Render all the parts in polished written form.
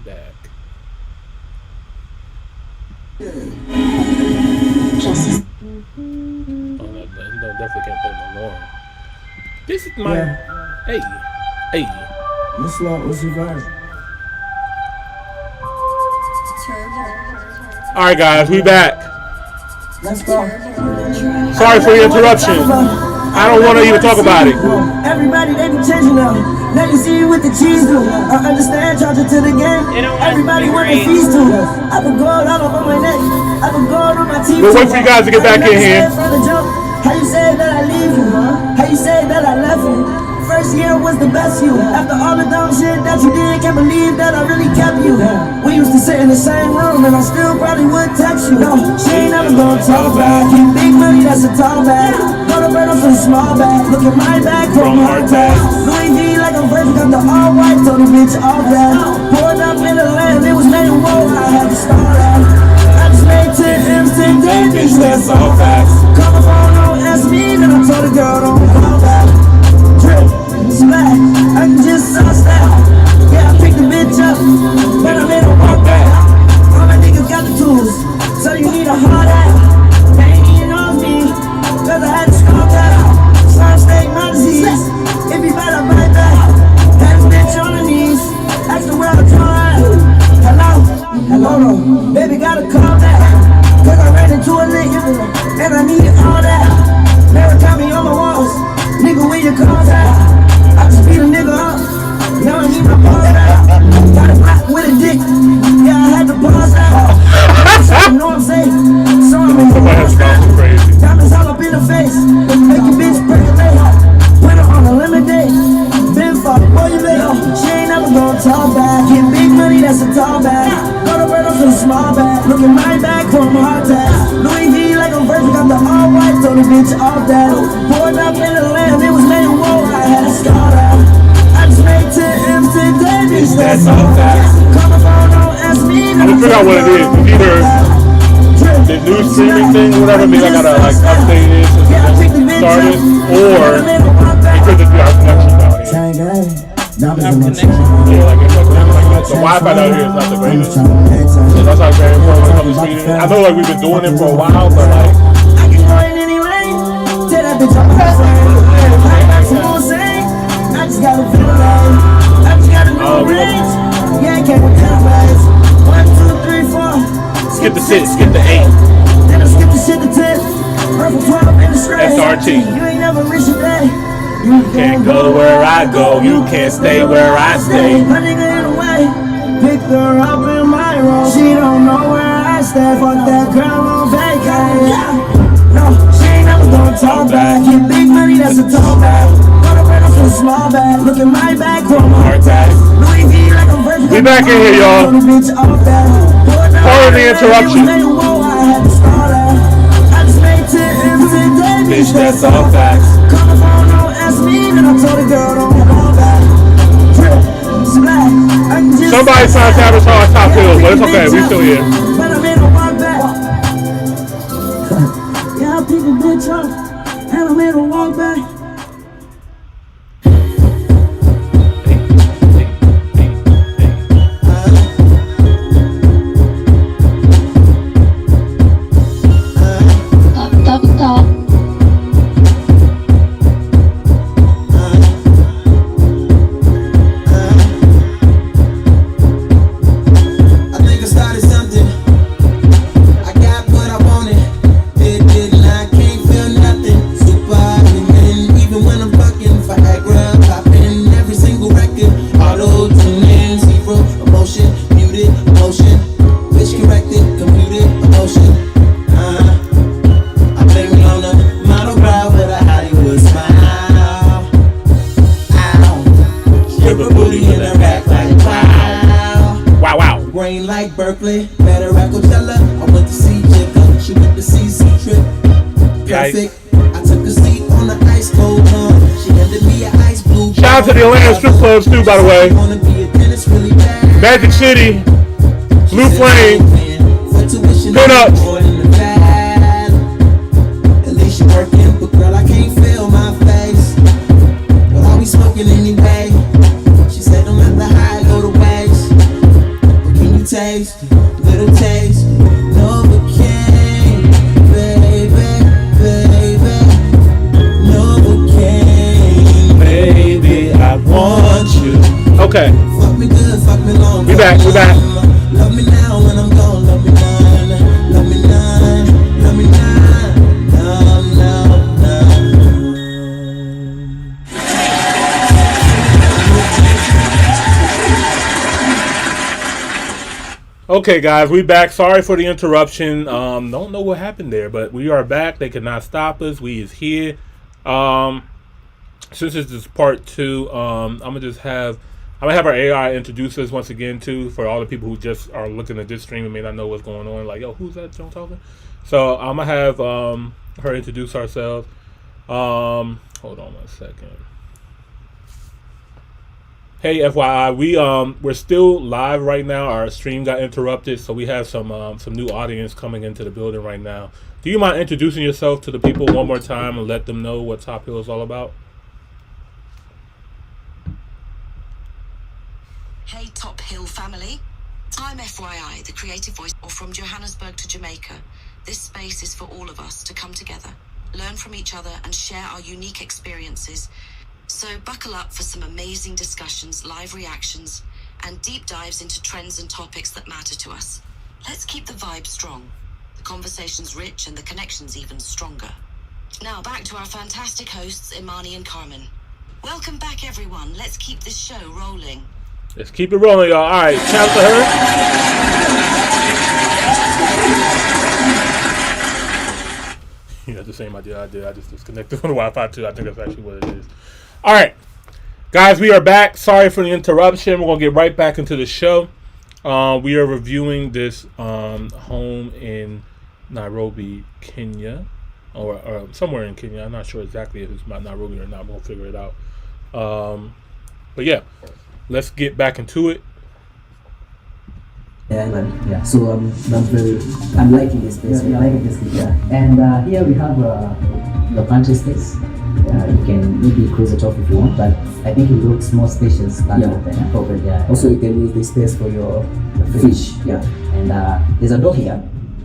back. Oh, no, definitely can't play no more. This is my. Hey. This love was reversed. All right, guys, we back. Let's go. Sorry for the interruption. I don't want to even talk about it. Everybody, they be changing now. Let me see you with the cheese do. I understand, charge it to the game. Everybody want the feast too. I put gold all over my neck. I put gold on my teeth. We'll wait for you guys to get back in here. How you say that I leave you? How you say that I left you? First year was the best you. After all the dumb shit that you did, can't believe that I really kept you. We used to sit in the same room and I still probably would text you. No, she ain't never gonna talk back. Keep big money, that's a tall bag. Got a bread off a small bag. Look at my back from hard tag. Louis V like I'm virgin, got the all white, told the bitch all that. Poured up in the land, it was made whoa, I had to start at. I just made 10 M's, 10 days, bitch, that's all fast. Call my phone, don't ask me, then I told the girl, don't call back. Drip, smack, I can just sauce that. Yeah, I picked the bitch up, but I made her walk back. All my niggas got the tools, so you need a hard ass. They ain't eating off me, cause I had to score that. Slime steak, my disease, if you better bite back. Had this bitch on her knees, ask the world to try. Hello, baby gotta call back. Cause I ran into a lick, and I needed all that. Never got me on my walls, nigga where your cars at? I just beat a nigga up, now I need my balls back. Got a black with a dick, yeah I had to pause that. You know what I'm saying? So I'm in the crazy. Diamonds all up in the face, make your bitch percolate. Put her on a lemon day, been fucked, boy you better. She ain't never gonna talk back. Get big money, that's a tall bag. Got a bread off a small bag. Look at my back from hard tags. Louis V like I'm virgin, got the all white, told the bitch off that. Poured up in the land, it was made whoa, I had to start out. I just made 10 M's, 10 days, bitch, that's all fast. Call my phone, don't ask me. I'm gonna figure out what it is. Either the new streaming thing, whatever, maybe I gotta like update it since it started, or because it's our connection down here. Yeah, like the Wi-Fi down here is not the greatest. So that's like very important when it comes to streaming. I know like we've been doing it for a while, but like I can go in anyway. Tell that bitch I'm I just gotta feel alive. I just gotta know range. Yeah, I can't tell guys. 1, 2, 3, 4. skip the 6, skip the 8. Then I skip the shit to 10. Purple 12 in the straight. SRT. You ain't never reached a day. You can't go where I go. You can't stay where I stay. My nigga in the way. Pick her up in my room. She don't know where I stay. Fuck that girl on vacation. No, she ain't never gonna talk back. Get big money, that's a tall bag. Got a bread off a small bag. Look at my back from hard tag. Louis V like I'm virgin. We back in here, y'all. Pardon the interruption. Bitch, that's all facts. Call the phone, don't ask me, then I told the girl, don't call back. Drip, smack, I can just Somebody's trying to sabotage Top Hill, but it's okay, we still here. But I'm in a walk back. Yeah, I pick a bitch up, and I'm in a walk back. Better at Coachella. I went to see Jigga. She went to see Trip. Perfect. I took a seat on the ice cold one. She handed me an ice blue. Shout out to the Atlanta strip clubs too, by the way. Magic City, Blue Flame, Pin Ups. At least you working, but girl, I can't feel my face. But I'll be smoking anyway. She said no matter how I go to waste. taste, little taste, Novocaine, baby, baby, Novocaine, Baby, I want you. Okay. fuck me good, fuck me long. We back. Love me now when I'm gone, love me none, love me none, love me none, no. Okay, guys, we back. Sorry for the interruption. Don't know what happened there, but we are back. They could not stop us. We is here. Since this is part 2, I'm gonna have our AI introduce us once again too, for all the people who just are looking at this stream and may not know what's going on. Like, yo, who's that Joan talking? So I'm gonna have her introduce ourselves. Hold on 1 second. Hey, FYI, we're still live right now. Our stream got interrupted, so we have some new audience coming into the building right now. Do you mind introducing yourself to the people one more time and let them know what Top Hill is all about? Hey Top Hill family, I'm FYI, the creative voice, or from Johannesburg to Jamaica. This space is for all of us to come together, learn from each other and share our unique experiences. So buckle up for some amazing discussions, live reactions, and deep dives into trends and topics that matter to us. Let's keep the vibe strong, the conversations rich and the connections even stronger. Now back to our fantastic hosts, Imani and Carmen. Welcome back everyone, let's keep this show rolling. Let's keep it rolling, y'all. All right, shout out to her. You know, the same idea I did. I just disconnected from the Wi-Fi too. I think that's actually what it is. All right, guys, we are back. Sorry for the interruption. We're gonna get right back into the show. We are reviewing this home in Nairobi, Kenya, or somewhere in Kenya. I'm not sure exactly if it's Nairobi or not. We'll figure it out. But yeah. Let's get back into it. Yeah, so I'm liking this place. Yeah, liking this place. Yeah. And here we have the pantry space. You can maybe close it off if you want, but I think it looks more spacious than open. Yeah. Also, you can use this space for your fish. Yeah. And there's a door here,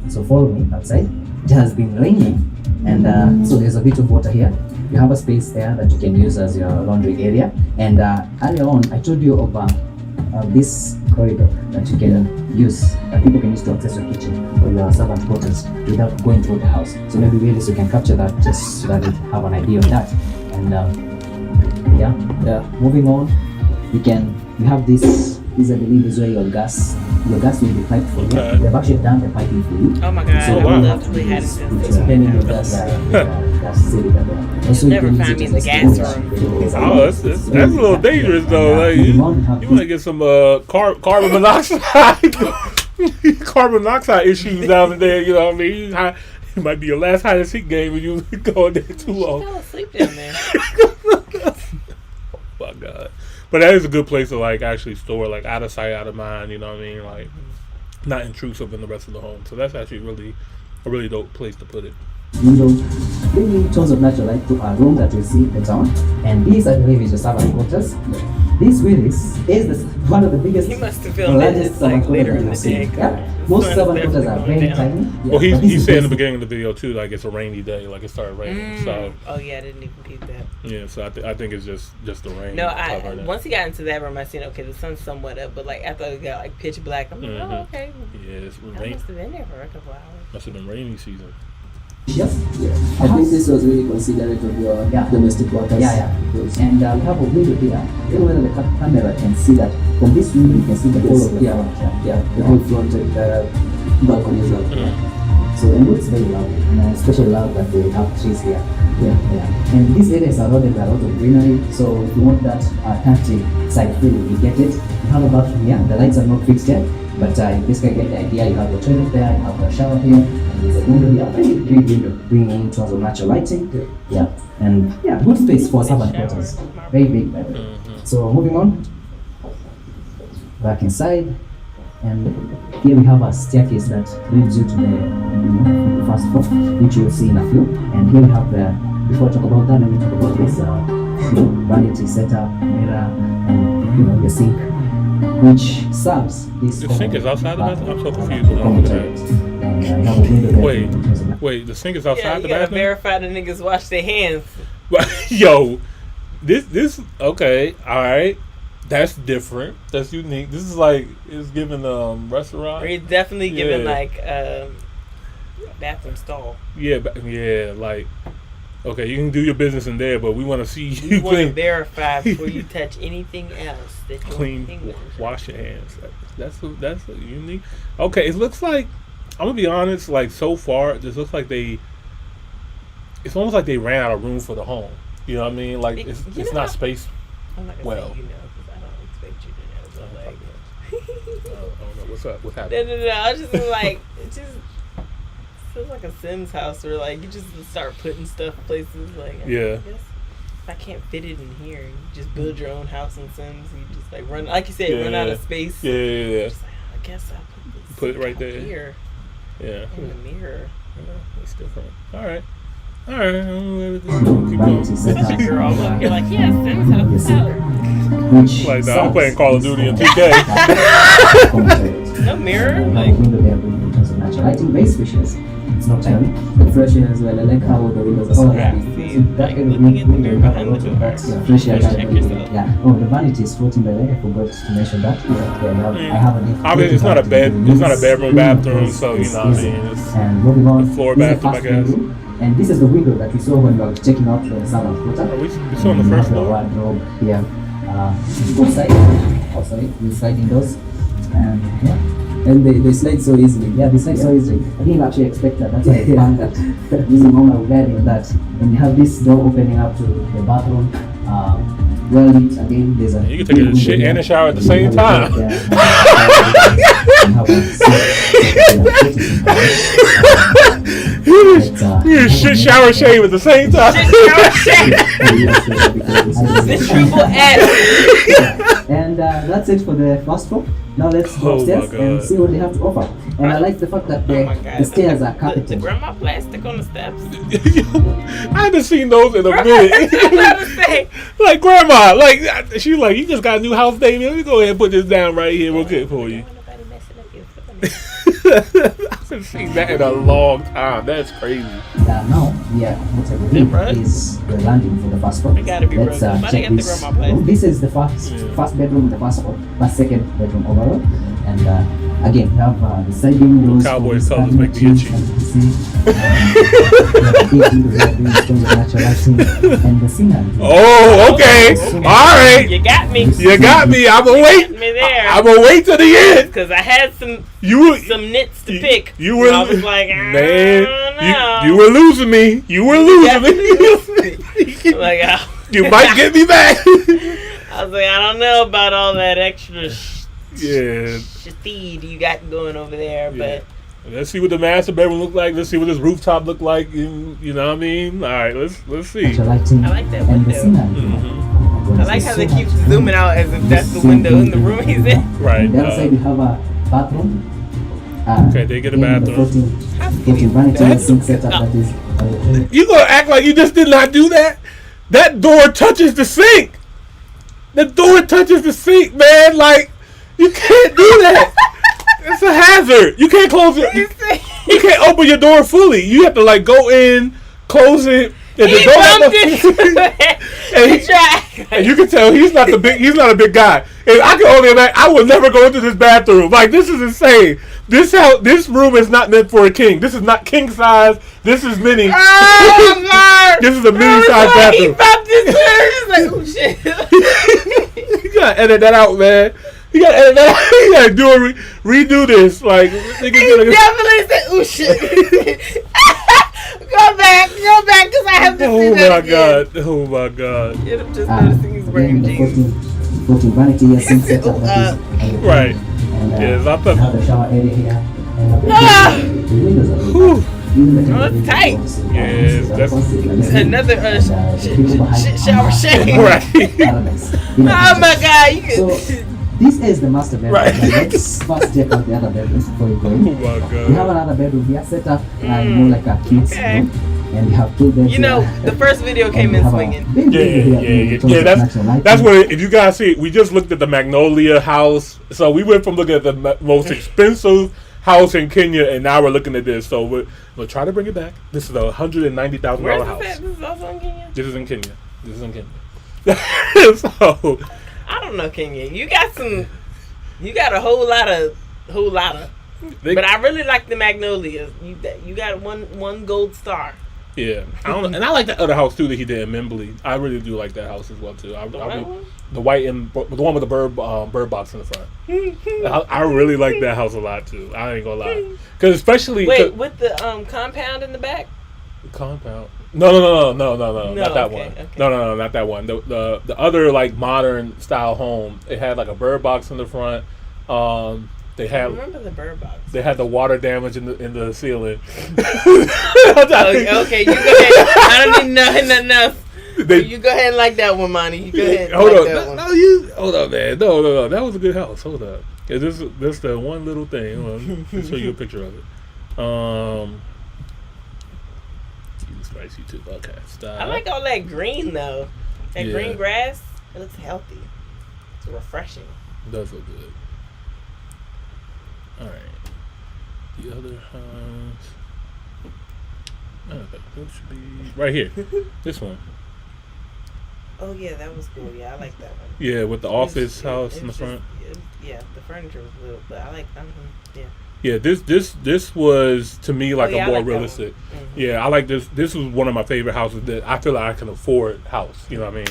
so follow me outside. It has been raining, and so there's a bit of water here. You have a space there that you can use as your laundry area. And earlier on, I told you about this corridor that you can use, that people can use to access your kitchen or your servant quarters without going through the house. So maybe really so you can capture that just so that you have an idea of that. And moving on, you have this. This I believe is where your gas will be piped for you. They've actually done the piping for you. Oh my God, So I would love to have it. depending on gas cylinder there. Also, Never you can find me use in it the as gas storage. room. Oh, that's a little dangerous though. Like you want to get some carbon monoxide, carbon monoxide issues down there. You know what I mean? It might be your last hide and seek game when you go in there too She long. fell asleep down there. Oh my God. But that is a good place to like actually store, like out of sight, out of mind. You know what I mean? Like not intrusive in the rest of the home. So that's actually a really dope place to put it. Window, bringing tons of natural light to our room that you see later on. And this, I believe, is your servant quarters. This Willis is one of the biggest, You must have filmed it just like later in the day. Yeah. Most servant quarters are very tiny. Yeah, Well, but this he is said in the basic. beginning of the video too, like it's a rainy day, like it started raining. So Oh yeah, I didn't even peep that. yeah, so I think it's just the rain. No, covering it. once he got into that room, I seen okay, the sun's somewhat up, but like after it got like pitch black, I'm like, oh okay. Yeah, it's I rain. must have been there for a couple hours. Must have been rainy season. Yes. I think this was really considerate of your domestic workers. Yeah. And we have a window here. I don't know whether the camera can see that. From this window, you can see the whole of the front. The whole front balcony as well. So it looks very loud, and especially loud that they have trees here. Yeah. And this area is surrounded by a lot of greenery. So if you want that country side feel, you get it. You have a bathroom here. The lights are not fixed yet, but you basically get the idea. You have the toilet there, you have the shower here, and there's a window here. Very big window, bringing in tons of natural lighting. Yeah, and good space for servant quarters. Very big, by the way. So moving on, back inside. And here we have a staircase that leads you to the first floor, which you'll see in a few. And here we have before I talk about that, let me talk about this vanity setup, mirror, and your sink. which serves this. The sink is outside the bathroom? I'm so confused. When I look at that. Wait, the sink is outside the you gotta bathroom? verify the niggas wash their hands. Yo, this okay, all right. That's different. That's unique. This is like it's giving restaurant. Or it's definitely giving like bathroom stall. Yeah, like okay, you can do your business in there, but we want to see You you want to clean, verify before you touch anything else that you're clean, wash your hands. That's unique. Okay, it looks like I'm gonna be honest. Like so far, this looks like it's almost like they ran out of room for the home. You know what I mean? Like it's not space. I'm not gonna well. say because I don't expect you to know. So like, I don't know what's up. What's happening? no. I just like it just feels like a Sims house where like you just start putting stuff places. Like I guess if I can't fit it in here, you just build your own house in Sims. You just like run, like you said, run out of space. Yeah. Just like, I guess I'll Put it right there. Here. Yeah. In the mirror. It's different. All right. Keep going. Girl, look, you're like, yes, Sims house. Like, nah, I'm playing Call of Duty in 2K. No mirror. Like, lighting very spacious. It's not tiny. The fresh air as well. I like how the windows are so like, looking in the mirror behind the door. Fresh air. Check yourself. Yeah. Oh, the vanity is floating by the way. I forgot to mention that. I have I mean, it's not a bed. It's not a bedroom, bathroom. So you know what I mean. It's and moving on. a floor bathroom, I guess. And this is the window that we saw when we were checking out the summer quarter. Are we saw on the first floor? Wardrobe here. Outside, we sliding doors. And yeah. And they slide so easily. Yeah, they slide so easily. I didn't actually expect that. That's why I found that. Using all my wedding that. And you have this door opening up to the bathroom. Well lit again. There's a You can take a shit and a shower at the same time. You shit shower shave at the same time. The triple S. And that's it for the first floor. Now let's go upstairs and see what they have to offer. And I like the fact that the stairs are carpeted. The grandma plastic on the steps. I haven't seen those in a minute. Like grandma, like she's like, you just got a new house, baby. Let me go ahead and put this down right here. We'll get it for you. I haven't seen that in a long time. That's crazy. Now, what I believe is the landing for the first floor. Let's check this. This is the first bedroom, the first floor, but second bedroom overall. And again, we have the sliding doors. Cowboys colors make me itchy. And the scenery. Oh, okay. All right. You got me. I'm gonna wait. I'm gonna wait till the end. Because I had some nits to pick. You were, I was like, man, no. you were losing me. You might get me back. I was like, I don't know about all that extra feed you got going over there, but let's see what the master bedroom look like. Let's see what this rooftop look like. You know what I mean? All right, let's see. I like that window. I like how they keep zooming out as if that's the window in the room he's in. Right. The other side we have a bathroom. Okay, they get a bathroom. Vanity sink setup that is. You gonna act like you just did not do that? That door touches the sink. The door touches the sink, man. Like, you can't do that. It's a hazard. You can't close it. You can't open your door fully. You have to like go in, close it. And he bumped it. And you can tell he's not a big guy. And I can only imagine. I would never go into this bathroom. Like, this is insane. This room is not meant for a king. This is not king size. This is mini. Oh God! This is a mini size bathroom. He bumped his hair. He's like, oh shit. You gotta edit that out, man. You gotta edit that out. You gotta redo this. Like, he definitely said, oh shit. Go back, because I have to see that again. Oh my God. Yeah, I'm just noticing he's wearing jeans. 14 vanity here, sink setup right. And I thought. have the shower area here. And the windows are it's tight. Yes, that's another shower shade. Right. Oh my God. So, this is the master bedroom. Right. Let's first check out the other bedrooms before we go in. Oh my God. We have another bedroom here set up more like a kids room. And you have two beds. You know, the first video came in swinging. Yeah. That's what. If you guys see, we just looked at the Magnolia house. So we went from looking at the most expensive house in Kenya, and now we're looking at this. So we'll try to bring it back. This is a $190,000 house. This is also in Kenya. This is in Kenya. So I don't know Kenya. You got a whole lot of. But I really like the Magnolias. You got one gold star. Yeah, and I like that other house too that he did in Membley. I really do like that house as well too. The white and the one with the bird box in the front. I really like that house a lot too. I ain't gonna lie, because especially with the compound in the back. Compound? No, not that one. Okay. No, not that one. The other like modern style home. It had like a bird box in the front. I remember the bird box. They had the water damage in the ceiling. Okay, you go ahead. I don't need nothing else. You go ahead and like that one, Monty. You go ahead. Hold on. Hold on, man. No. That was a good house. Hold up. This the one little thing. Hold on. I'll show you a picture of it. Jesus Christ, YouTube. Okay, stop. I like all that green though. That green grass. It looks healthy. It's refreshing. It does look good. All right. The other house. That should be right here. This one. Oh yeah, that was cool. Yeah, I like that one. Yeah, with the office house in the front. The furniture was little, but I like. Yeah. Yeah, this was to me like a more like realistic. Mm-hmm. Yeah, I like this. This was one of my favorite houses that I feel like I can afford house. You know what I mean?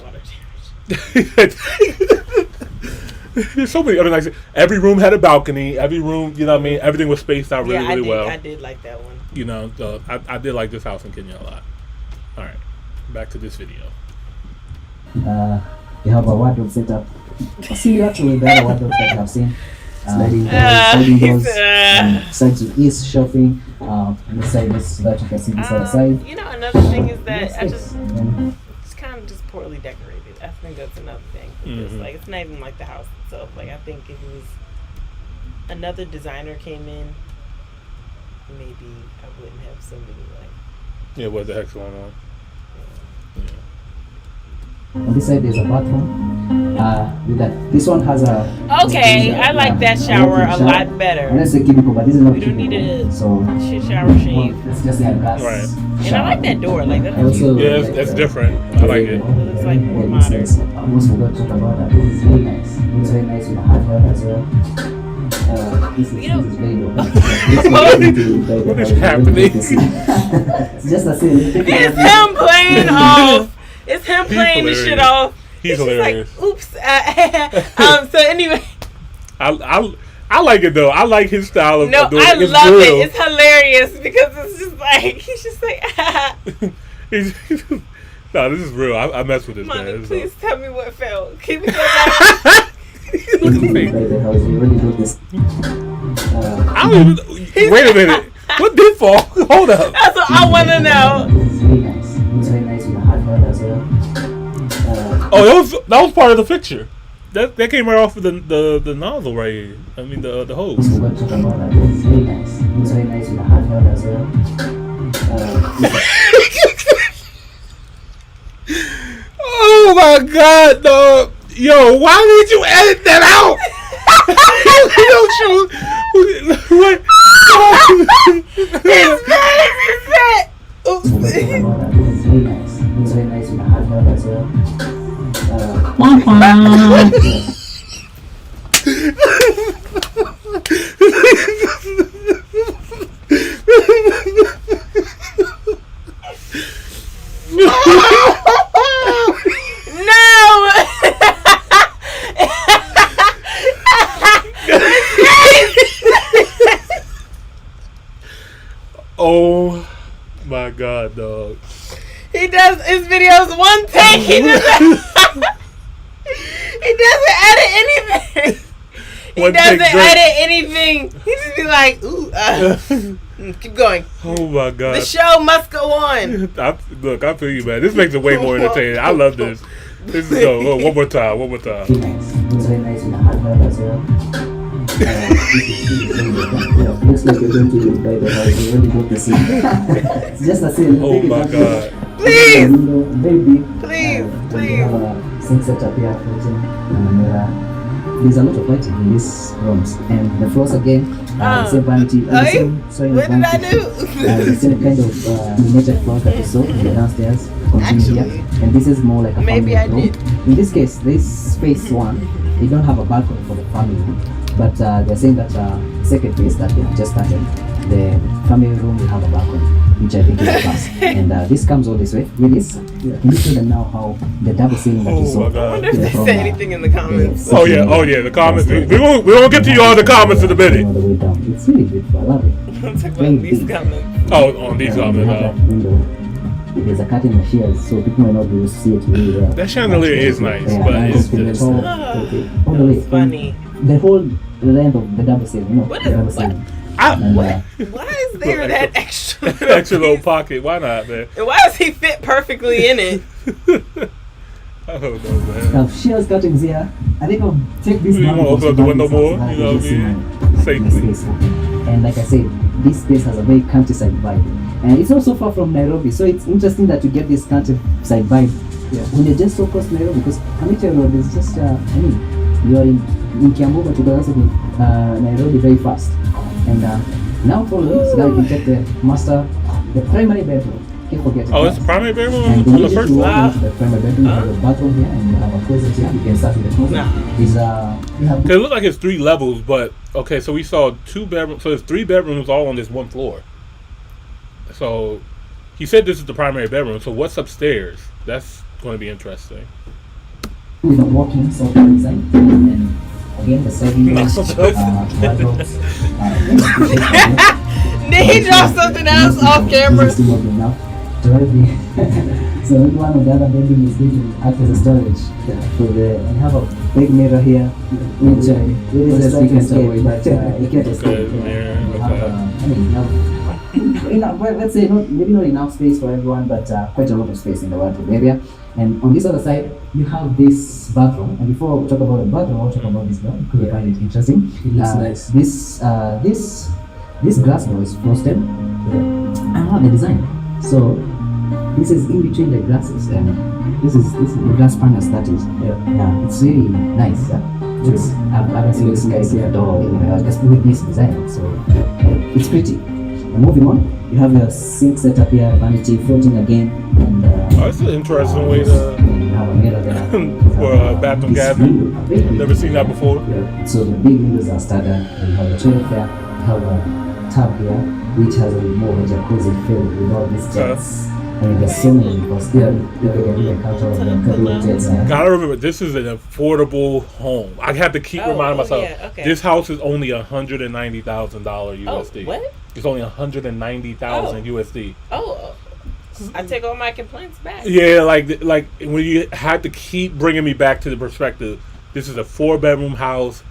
Water damage. There's so many other nice. Every room had a balcony. Every room, you know what I mean. Everything was spaced out really well. I did like that one. You know, I did like this house in Kenya a lot. All right, back to this video. You have a wardrobe setup. See, actually, the other wardrobes that I've seen. Sliding doors, side to east shelving, and the side is so that you can see the side. You know, another thing is that it's kind of just poorly decorated. I think that's another thing. Like, it's not even like the house itself. Like, I think if it was another designer came in, maybe I wouldn't have so many like. Yeah, what the heck's going on? Yeah. On this side there's a bathroom. With that, this one has a. Okay, I like that shower a lot better. Unless a cubicle, but this is not we don't need a so shit shower shave. It's just like gas. Right. And I like that door. Like that. That's different. I like it. It looks like more modern. I almost forgot to talk about that. This is very nice. It's very nice with the hardware as well. This is very low. What is happening? It's just a scene. It's him playing off. It's him playing the shit off. He's hilarious. Like, oops. So anyway. I like it though. I like his style of doing it. I love it. It's hilarious because it's just like he's just like. No, this is real. I mess with this Mommy, man. please tell me what fell. Keep it going. Look at the face. Wait a minute. What did fall? Hold up. That's what I want to know. It's very nice with the hardware as well. Oh, that was part of the picture. That came right off of the nozzle right here. I mean the hose. It's very nice. It's very nice with the hardware as well. Oh my God, dog! Yo, why would you edit that out? What? It's fat. Oops. It's very nice. It's very nice with the hardware as well. Oh my God, dog. He does his videos one take. He doesn't edit anything. He doesn't edit anything. He just be like, ooh, keep going. Oh my God. The show must go on. Look, I feel you, man. This makes it way more entertaining. I love this. This is one more time. It's very nice with the hardware as well. Looks like you're going to buy the house. You already bought the scene. It's just a scene. Oh my god. Please! Very big. Please, We please. have a sink setup here, floating, and a mirror. There's a lot of lighting in these rooms. And the floors again, the same vanity. What did I do? The same kind of illuminated floors that you saw in the downstairs. Continue here. And this is more like a Maybe family I room. did. In this case, this space one, they don't have a balcony for the family. But they're saying that second phase that they have just started, the family room will have a balcony, which I think is a plus. And this comes all this way. With this, can you show them now how the double ceiling that you Oh saw? my god. If they say anything in the comments. Oh yeah, the comments. We won't get to you all the comments in a minute. All the way down. It's really beautiful. I love it. I'm talking Very about these big. comments. Oh, on these We have comments. that window. There's a curtain of shears, so people might not be able to see it really well. That chandelier is nice, Yeah, but nice, it's very just. tall, all the way. That's funny. The whole length of the double ceiling, What the is- double what? ceiling. What? And, Why is there that extra Extra little pocket. Why not, man? And why does he fit perfectly in it? I don't know, man. Now, shears curtains here. I think I'll take this You down. wanna open up the window more? So that You know what I can mean? see Safely. my space open. And like I said, this space has a very countryside vibe. And it's not so far from Nairobi, so it's interesting that you get this countryside vibe when you're just so close to Nairobi, because Kamiti Road is just, you're in Kiambu, but you can also be Nairobi very fast. And now follow me, so that you can take the the primary bedroom. Can't forget it. Oh, it's a primary bedroom And on the immediately first you floor? walk into the primary bedroom, you have a bathroom here, and you have a closet here. You can start with the closet. You have It looked like it's 3 levels, but okay, so we saw 2 bedrooms. So there's 3 bedrooms all on this one floor. So he said this is the primary bedroom. So what's upstairs? That's going to be interesting. with a walk-in sort of design, and again the side windows, wardrobes. Did he drop something else off camera? So one of the other bedroom is going to act as a storage. So we have a big mirror here, which it is a second escape, but it can't escape. Okay, mirror, We have, okay. well, let's say maybe not enough space for everyone, but quite a lot of space in the wardrobe area. And on this other side, you have this bathroom. And before we talk about the bathroom, I'll talk about this door because I find it interesting. It looks nice. This glass door is frosted. The design. So this is in between the glasses, and this is the glass panels. That is, it's really nice. It's, I've seen this guy's door just with this design, so it's pretty. And moving on, you have your sink set up here, vanity floating again, and That's an interesting way to you have a mirror there for a bathroom gathering. Never seen that before. So the big windows are standard, and you have a toilet there, you have a tub here, which has a more of a jacuzzi filled with all these jets. I mean, there's so many because there you can really count all of them, jets. Gotta remember, this is an affordable home. I have to keep reminding myself. yeah, okay. This house is only $190,000 USD. Oh, what? It's only $190,000 USD. Oh, I take all my complaints back. Yeah, like when you had to keep bringing me back to the perspective. This is a 4-bedroom house,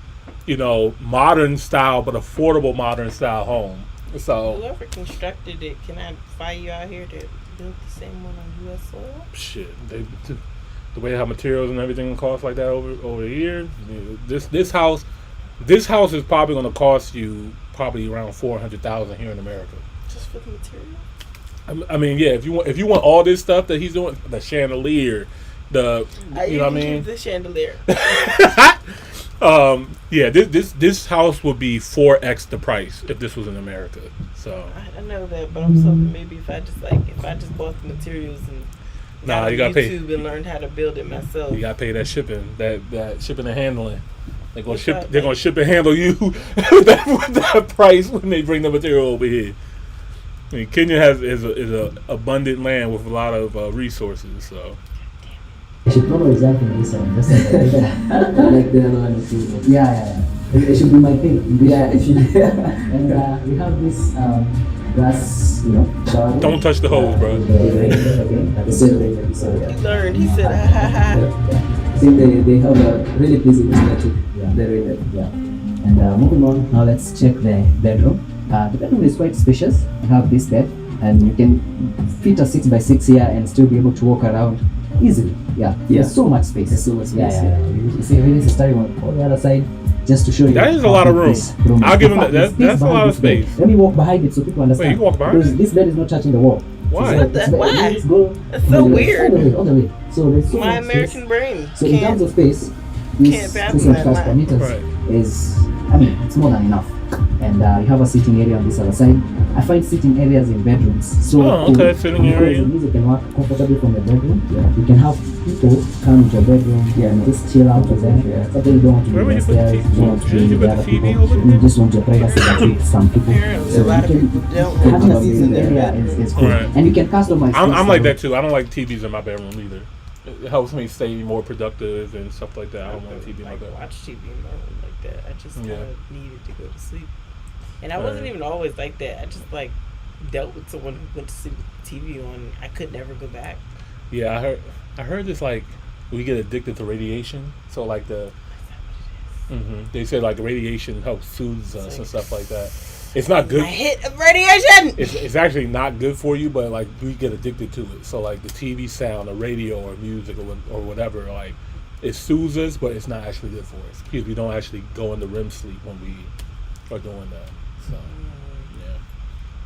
modern style but affordable modern style home. So Whoever constructed it, can I fly you out here to build the same one on U.S. soil? shit, the way how materials and everything cost like that over here. This house is probably going to cost you probably around $400,000 here in America. Just for the material? I mean, yeah. If you want all this stuff that he's doing, the chandelier, you know what I mean? The chandelier. Yeah. This house would be 4x the price if this was in America. So I know that, but I'm just hoping maybe if I just bought the materials and Nah, got you gotta on pay. YouTube and learned how to build it myself. you gotta pay that shipping, that shipping and handling. They're gonna What's ship. that? They're gonna ship and handle you with that price when they bring the material over here. I mean, Kenya is a abundant land with a lot of resources. So I should probably jump in this one, just like Like the other one too. yeah. It should be my thing. Yeah, if you And we have this glass, shower. don't touch the hose, bro. He learned. He said, ha ha ha. I think they have a really pleasing aesthetic. Yeah. They're in it. Yeah. And moving on, now let's check the bedroom. The bedroom is quite spacious. You have this bed, and you can fit a 6x6 here and still be able to walk around easily. Yeah. Yeah. There's so much space. There's so much space, Yeah. You see, really starting on the other side. just to show you. That is a how lot of big room. this room is. I'll give In him fact, that. there's space That's a behind lot of this bed. space. Let me walk behind it so people understand. Wait, you walk behind because it? this bed is not touching the wall. Why? So What the- why? Let's go. That's so weird. All the way. So there's so My much American space. brain So in terms can't. of space, can't this fathom 275 that square much. meters Right. is, I mean, it's more than enough. And you have a sitting area on this other side. I find sitting areas in bedrooms so Oh, okay, sitting because area. the music can work comfortably from the bedroom. Yeah. You can have people come into your bedroom and just chill out with them. Sometimes you don't want to Where be would you put the downstairs, TV? you don't want to Shouldn't be you with put other the TV people. over You just want your privacy with some people. Apparently, So a lot of you people can don't having a want sitting to area is cool. Right. And you can customize. I'm space like that that too. I don't like TVs in my bedroom either. It helps me stay more productive and stuff like that. I don't want TV in my like bedroom. watch TV in my room like that. I just kind Yeah. of needed to go to sleep, and I Right. wasn't even always like that. I just like dealt with someone who went to sleep with the TV on. I could never go back. Yeah, I heard this like we get addicted to radiation. So like they say like radiation helps soothes us and stuff like that. It's not good. I hit of radiation. It's actually not good for you, but like we get addicted to it. So like the TV sound, or radio, or music, or whatever, like it soothes us, but it's not actually good for us because we don't actually go into REM sleep when we are doing that. So yeah,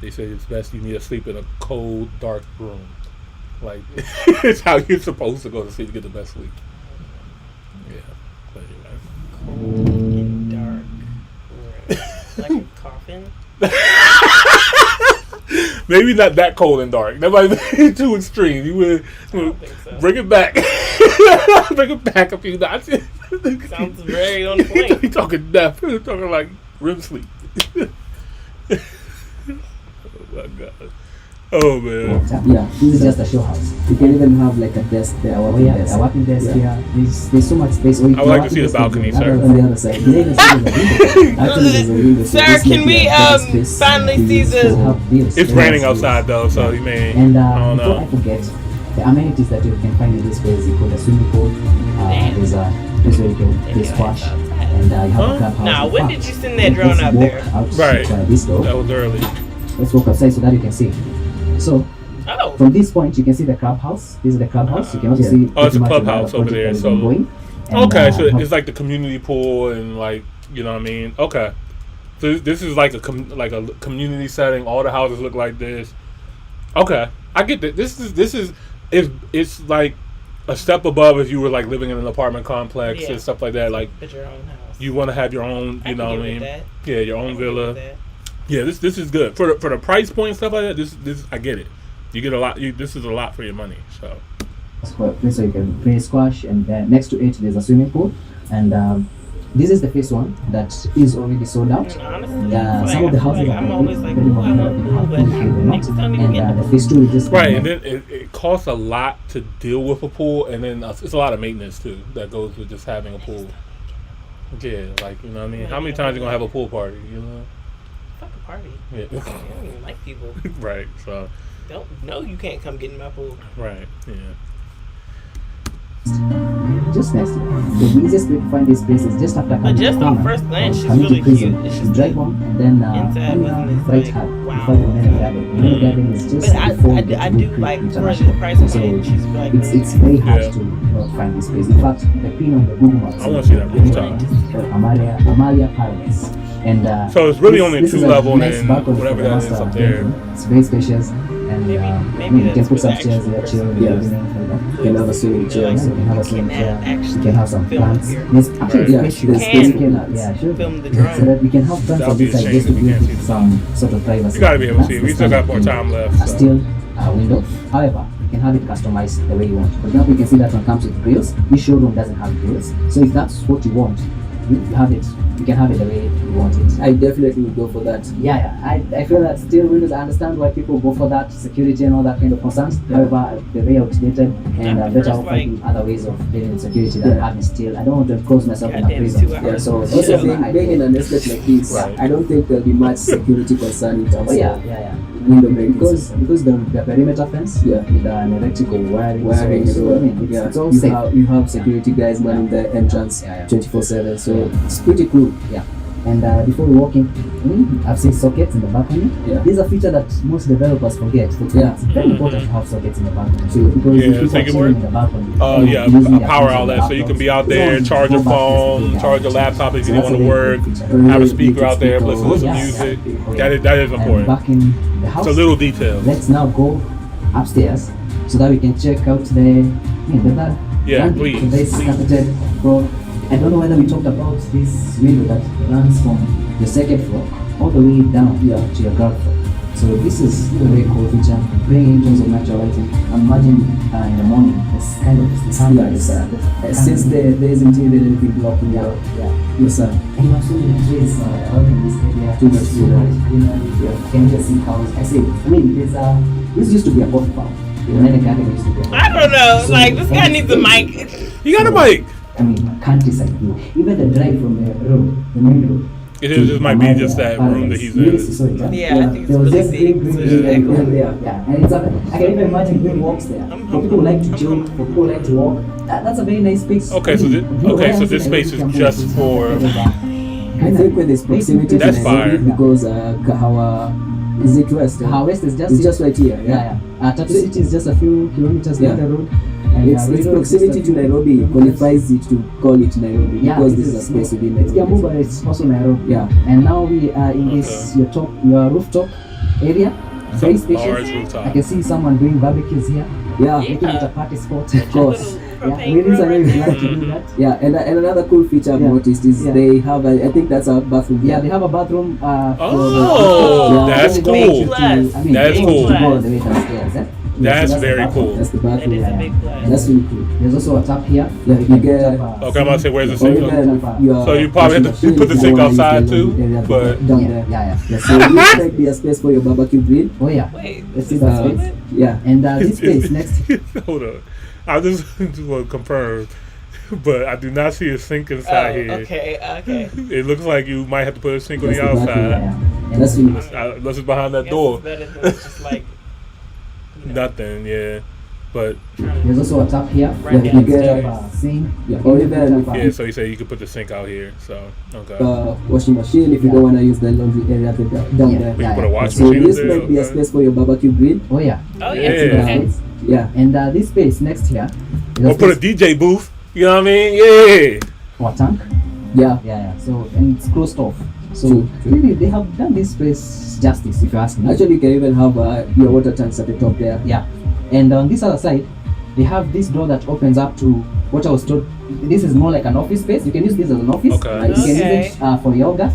they say it's best you need to sleep in a cold, dark room. Like it's how you're supposed to go to sleep to get the best sleep. Yeah, but anyway. Cold and dark, like a coffin. Maybe not that cold and dark. That might be too extreme. You would don't think so. bring it back. Bring it back a few notches. Sounds very on point. You're talking death. You're talking like REM sleep. Oh my god. Oh man. Yeah, this is just a show house. You can even have like a desk there, a working desk here. There's so much space. Or you I would can like to see the desk balcony, on sir. On the other side. You even see there's a window. Actually, there's a window. So Sir, this can makes we, a better space finally to see use the- to have views. It's So raining that's outside though, so you may. And I don't before I know. forget, the amenities that you can find in this place, you put a swimming pool. There's a place where you can play squash, and you have Huh? a clubhouse. Now, In when fact, did you send that let's drone out walk there? Out Right. this door. That was early. Let's walk outside so that you can see. So Oh, from this point, you can see the clubhouse. This is the clubhouse. You can also see. Oh, it's pretty a much clubhouse the over project there, that is so- ongoing. And, Okay, so how- it's like the community pool and like you know what I mean. Okay, so this is like a community setting. All the houses look like this. Okay, I get that. This is it's like a step above if you were like living in an apartment complex Yeah. and stuff like that. Like at your own house. you want to have your own, I you can know what I get mean? with that. Yeah, your I own can get villa. with that. Yeah, this is good for the price point and stuff like that. This I get it. You get a lot. This is a lot for your money. So place where you can play squash, and next to it there's a swimming pool, and this is the phase one that is already sold out. And honestly, Yeah, like, some of the I feel houses like are I'm big, always like, depending ooh, I on love how pool, but big you want. niggas don't even get And the the phase two is just right, and then it costs a lot to deal with a pool, and then it's a lot of maintenance too that goes with just having a pool. Yeah, like you know what I mean. How many times you gonna have a pool party? You know. fuck a party. Yeah. I don't even like people. Right. So. You can't come get in my pool. Right. Yeah. just next to it. The easiest way to find this place is just after But just on corner first glance, she's coming to really prison. cute. It's You just drive on, and then inside wasn't as right like, hand wow. before the main garden. The main garden is just But before you get I to do Wood like Creek for International. the price So point. She's like it's very hard Yeah. to not find this place. In fact, the pin on the Google Maps. I wanna see that rooftop. Amalia Paradise. And So it's really this- only this two is a level nice and balcony for whatever the that is master up there. bedroom. It's very spacious, and Maybe you can that's put some where the chairs here, actual chill in the person evening. You can have a swimming chair. Yeah, you can have a swimming can chair. actually You can have some film plants. here. Yes, actually, Right. Yeah, there's there's space. space. You can, yeah, sure. Film the So drone. that we can have plants That'll on be this a side shame just to if we can't see give the some sort of privacy. You gotta be able to see. That's We the still got more standard time thing. left. So. Still a window. However, you can have it customized the way you want. For example, you can see that one comes with grills. This showroom doesn't have grills. So if that's what you want, you have it. You can have it the way you want it. I definitely would go for that. Yeah. I feel that still Windows. I understand why people go for that security and all that kind of concerns. However, they're very outdated, and I'm better first, off finding other ways of dealing with security than Yeah. having still. I don't want to close myself in a Goddamn prison. 2 hours. Yeah, so Yeah. also being in an estate like this, Right. I don't think there'll be much security concern in terms Oh yeah. of window breaking. Because the perimeter fence, Yeah. with an electrical wiring, wiring, so I mean, yeah, it's all you safe. have security guys manning the entrance Yeah. 24/7, so it's pretty cool. Yeah. And before we walk in, I've seen sockets in the balcony. Yeah. This is a feature that most developers forget. So it's very important to have sockets in the balcony. True. Because Yeah, if people so are you can- chilling in the balcony, Yeah, using a their power phones and outlet, so you can be out laptops, there, it's charge all your go back to phone, this charge your big laptop if So you don't that's want to a very work, good feature. have a speaker out there, listen to some Yeah. music. Oh, That is And important. back in the house, It's a little detail. let's now go upstairs so that we can check out the Yeah, laundry, please, the very please. carpeted floor. I don't know whether we talked about this window that runs from the second floor all the way down to your ground floor. So this is a very cool feature, bringing in terms of natural lighting. Imagine in the morning, it's kind of the sunlight. Since there isn't even anything blocking out. Yes, sir. And you also the trees out in this area. Too much greenery. You can just see cows. This used to be a golf farm. And then the garden used to be a golf I don't know. Like, this guy needs a mic. You got a mic. I mean, countryside view. Even the drive from the road, the main road. This might be just that room that he's in. Yeah, I think it's There was really just big. green, So green, it's green, echo. green, yeah. And it's I can even imagine green walks there. For people who like to chill, for people who like to walk. That's a very nice space. Okay, so this space is just for. I think with this proximity That's to fire. Nairobi, because Kahawa, is it west? Kahawa West is It's just right here. Yeah. Tatu City is just a few kilometers down the road. And Its proximity to Nairobi qualifies it to call it Nairobi because this is a space within It's Nairobi. Kiambu, but it's also Nairobi. Yeah. And now we are in this your rooftop area. Very Large spacious. rooftop. I can see someone doing barbecues here. Yeah. Making it a party spot. Of course. Yeah, ladies are really glad to do that. Yeah, and another cool feature I've noticed is they have I think that's a bathroom. Yeah, they have a bathroom. Oh, that's cool. That's cool. To go all the way downstairs. That's the very bathroom. cool. That's the It bathroom. is a big plus. That's really cool. There's also a tap here. Yeah, You you can get- tap, Okay, I'm about to say, where's the Or sink? even So you probably have to put the sink outside too, but down Yeah, there. yeah. Yeah, so this might be a space for your barbecue grill. Oh yeah. Wait, Let's see that Uh, space. Yeah. And this space next. hold on. I just want to confirm, but I do not see a sink Oh, inside here. okay. It looks like you might have to put a sink on That's the the bathroom, outside. And That's really Unless it's behind that Guess door. it's better than just like, you know, Nothing, yeah. But There's also a tap here. right Yeah, you get- downstairs. Sink. Yeah, or even yeah, so you say you could put the sink out here. So okay. washing machine if you don't want to use the laundry area down Yeah. there. We can put a washing So machine this there. might be a Okay. space for your barbecue grill. Oh yeah. Oh, Yeah. yeah. Okay. Yeah. And this space next here. is Or put a space DJ booth. You know what I mean? Yeah. for a tank. Yeah. Yeah. So and it's closed off. So True. really, they have done this space justice, if you ask me. Actually, you can even have your water tanks at the top there. Yeah. And on this other side, they have this door that opens up to what I was told. This is more like an office space. You can use this as an office. Okay. You can use Okay. it for yoga.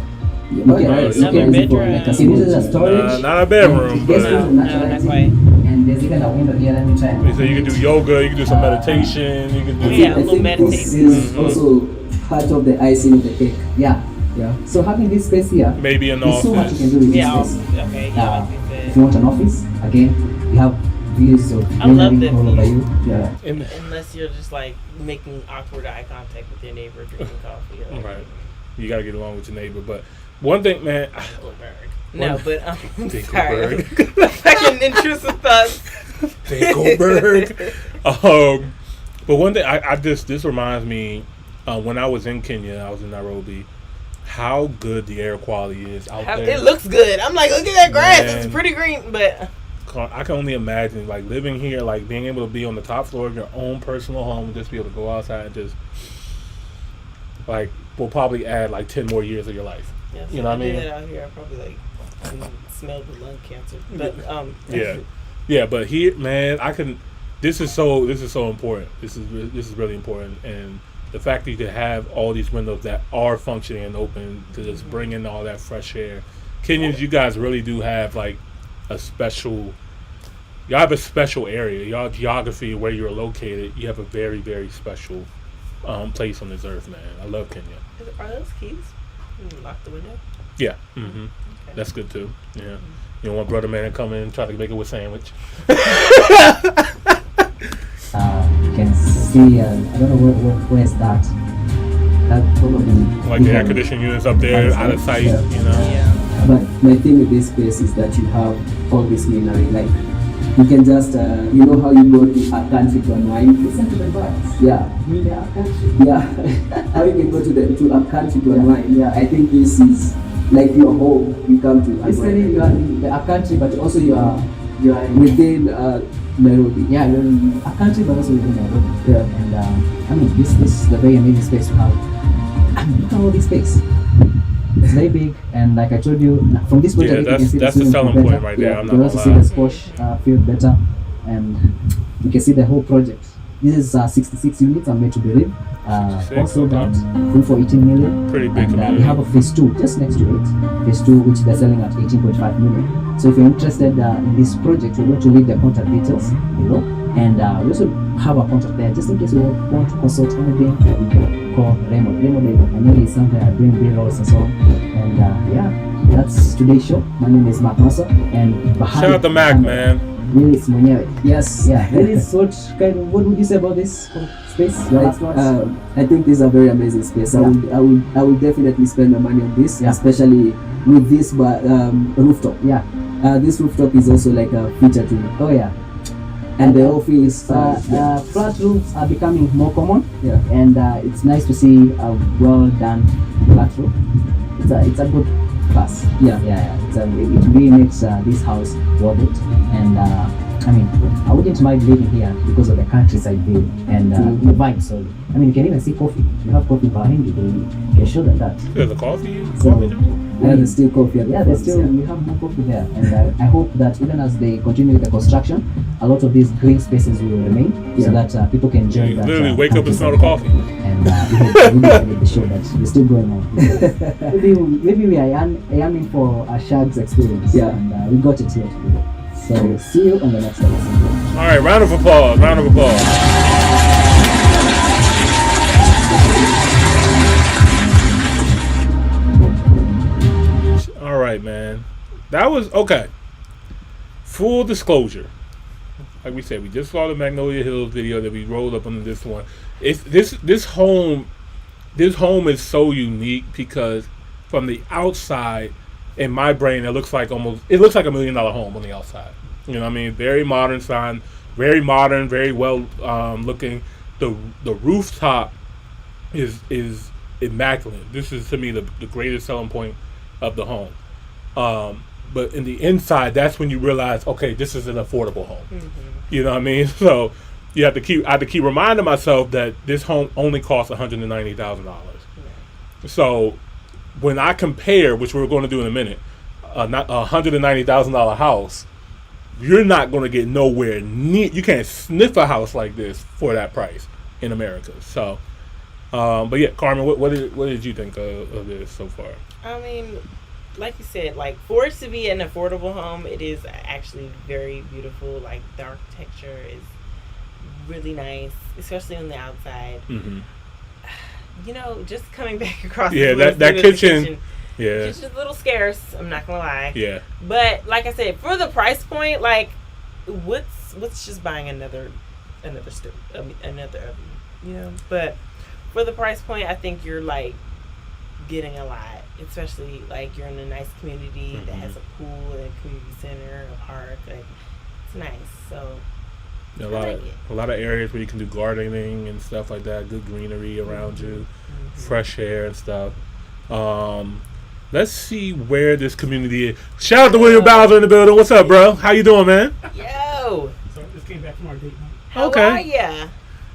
You Oh, can, yeah. you Another can use it for bedroom. like a, you can use it as storage. Not a bedroom, And guest but rooms, natural No, not lighting. quite. And there's even a window here. Let me try. so you can do yoga, you can do some meditation, you can do. Yeah, I a little think this meditation. is also part of the icing of the cake. Yeah. Yeah. So having this space here, Maybe an there's so much you can office. do with Yeah, this space. okay. Yeah, I think If that. you want an office, again, you have views of I love greenery the all over view. you. Yeah. And, Unless you're just like making awkward eye contact with your neighbor drinking coffee. Like, right. You gotta get along with your neighbor. But one thing, man. Dingleberg. No, but I'm sorry. Dingleberg. Fucking intrusive thoughts. Dingleberg. But one thing, this reminds me, when I was in Kenya, I was in Nairobi, how good the air quality is out there. It looks good. I'm like, look at that grass. Man. It's pretty green, but I can only imagine, like, living here, like, being able to be on the top floor of your own personal home and just be able to go outside and just, like, will probably add, like, 10 more years of your life. yeah, You know what I mean? That out here, I probably like smell the lung cancer. But Yeah. Yeah, but here, man, this is so important. This is really important. And the fact that you can have all these windows that are functioning and open to just bring in all that fresh air. Kenyans, you guys really do have, like, y'all have a special area. Y'all geography, where you're located, you have a very, very special place on this earth, man. I love Kenya. Are those keys? Lock the window. Yeah, that's good too. Yeah, you don't want brother man to come in and try to make it with sandwich. You can see. I don't know where's that. That probably Like the air conditioning units up there, out of sight. You know. Yeah. But my thing with this space is that you have all this greenery. Like You can just, you know how you go to a country to unwind? Listen to the birds. Yeah. They are country. Yeah. How you can go to a country to unwind? Yeah. I think this is like your home. You come to Basically, you are in a country, but also you are in, within Nairobi. yeah, you're in a country, but also within Nairobi. Yeah. And I mean, this is the very amazing space to have. I mean, look at all this space. It's very big, and like I told you, from this point Yeah, you can see that's the the swimming selling pool point better. right there. I'm You not can also see gonna the lie. squash field better, and you can see the whole project. This is 66 units, I'm made to believe. 66, Also okay. that full for 18 million. Pretty big And we community. have a phase 2 just next to it. Phase 2, which they're selling at 18.5 million. So if you're interested in this project, we're going to leave the contact details below. And we also have a contact there, just in case you want to consult anything. You can call Raymond. Raymond, I know he's something I bring B-rolls and so on. And yeah, that's today's show. My name is Mark Massa, and behind Shout out to Mac, man. Willis Mwenyewe. Yes. Yeah, Willis, what would you say about this space? Your last words? I think this is a very amazing space. Yeah. I will definitely spend my money on this, Yeah. especially with this rooftop. Yeah. This rooftop is also like a feature to me. Oh yeah. And the office. Flat roofs are becoming more common. Yeah. And it's nice to see a well done flat roof. It's a good class. Yeah. It really makes this house worth it. And I mean, I wouldn't mind living here because of the countryside view and the vibe. So I mean, you can even see coffee. You have coffee behind you. You can show them that. There's a coffee. So, Yeah, there's still coffee. yeah, there's still we have more coffee there, and I hope that even as they continue with the construction, a lot of these green spaces will remain, so Yeah. that people can enjoy You that. literally wake up and smell the countryside coffee. and even the show that is still going on. maybe we are yearning for a Shags experience, Yeah. and we got it here today. So see you on the next episode. All right, round of applause. Round of applause. All right, man. That was okay. Full disclosure. Like we said, we just saw the Magnolia Hills video that we rolled up on this one. It's this home is so unique because from the outside, in my brain, it looks like a $1 million home on the outside. You know what I mean? Very modern sign, very modern, very well looking. The rooftop is immaculate. This is to me the greatest selling point of the home. But in the inside, that's when you realize, okay, this is an affordable home. Mm-hmm. You know what I mean? So I have to keep reminding myself that this home only costs $190,000. Yeah. So when I compare, which we're going to do in a minute, a $190,000 house, you're not going to get nowhere near. You can't sniff a house like this for that price in America. So, but yeah, Carmen, what did you think of this so far? I mean, like you said, like for it to be an affordable home, it is actually very beautiful. Like the architecture is really nice, especially on the outside. Mm-hmm. You know, just coming back across. Yeah, that kitchen. Yeah, it's just a little scarce. I'm not gonna lie. Yeah, but like I said, for the price point, like what's just buying another oven, you know? But for the price point, I think you're like getting a lot, especially like you're in a nice community that has a pool and a community center, a park. Like it's nice. So a lot of areas where you can do gardening and stuff like that. Good greenery around you, fresh air and stuff. Let's see where this community is. Shout out to William Bowser in the building. What's up, bro? How you doing, man? Yo. So I just came back from our date night. How are ya?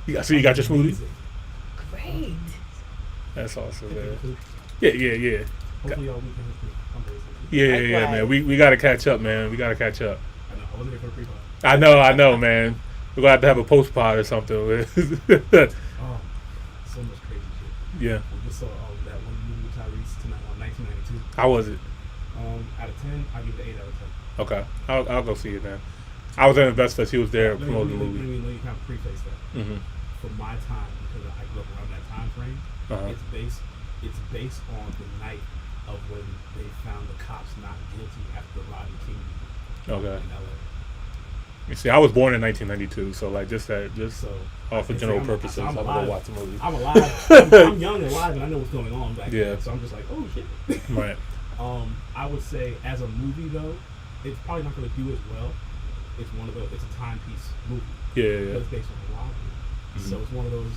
You got your smoothie? Great. That's awesome, man. Yeah. Hopefully y'all weekend is good. Yeah, man. We got to catch up, man. We got to catch up. I know. I wasn't there for the pre-pod. I know, man. We're going to have a post-pod or something. Oh, so much crazy shit. Yeah. We just saw that one movie with Tyrese tonight on 1992. How was it? Out of 10, I give it an 8 out of 10. Okay. I'll go see it, man. I was at Investfest. He was there promoting the movie. Let me kind of preface that. Mm-hmm. For my time, because I grew up around that time frame, it's based on the night of when they found the cops not guilty after the Rodney King Okay. in LA. You see, I was born in 1992, so like just all for general purposes, I'm gonna watch the movie. I'm alive. I'm young and alive, and I know what's going on back then. So I'm just like, oh shit. Right. I would say as a movie though, it's probably not going to do as well it's a timepiece movie. Yeah. It's based on a lot of it. So it's one of those.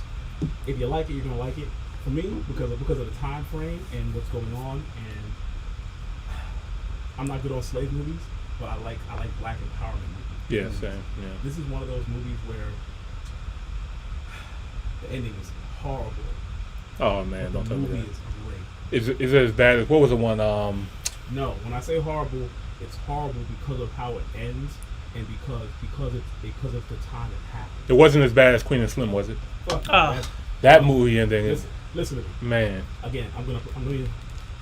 If you like it, you're gonna like it. For me, because of the time frame and what's going on, and I'm not good on slave movies, but I like black empowerment movies. Yeah, same. Yeah. This is one of those movies where the ending is horrible. Oh man, don't tell me The movie that. is great. Is it as bad as what was the one? No, when I say horrible, it's horrible because of how it ends, and because of the time it happened. It wasn't as bad as Queen and Slim, was it? Fuck that movie ending is. Listen to me. Man. Again, I'm gonna.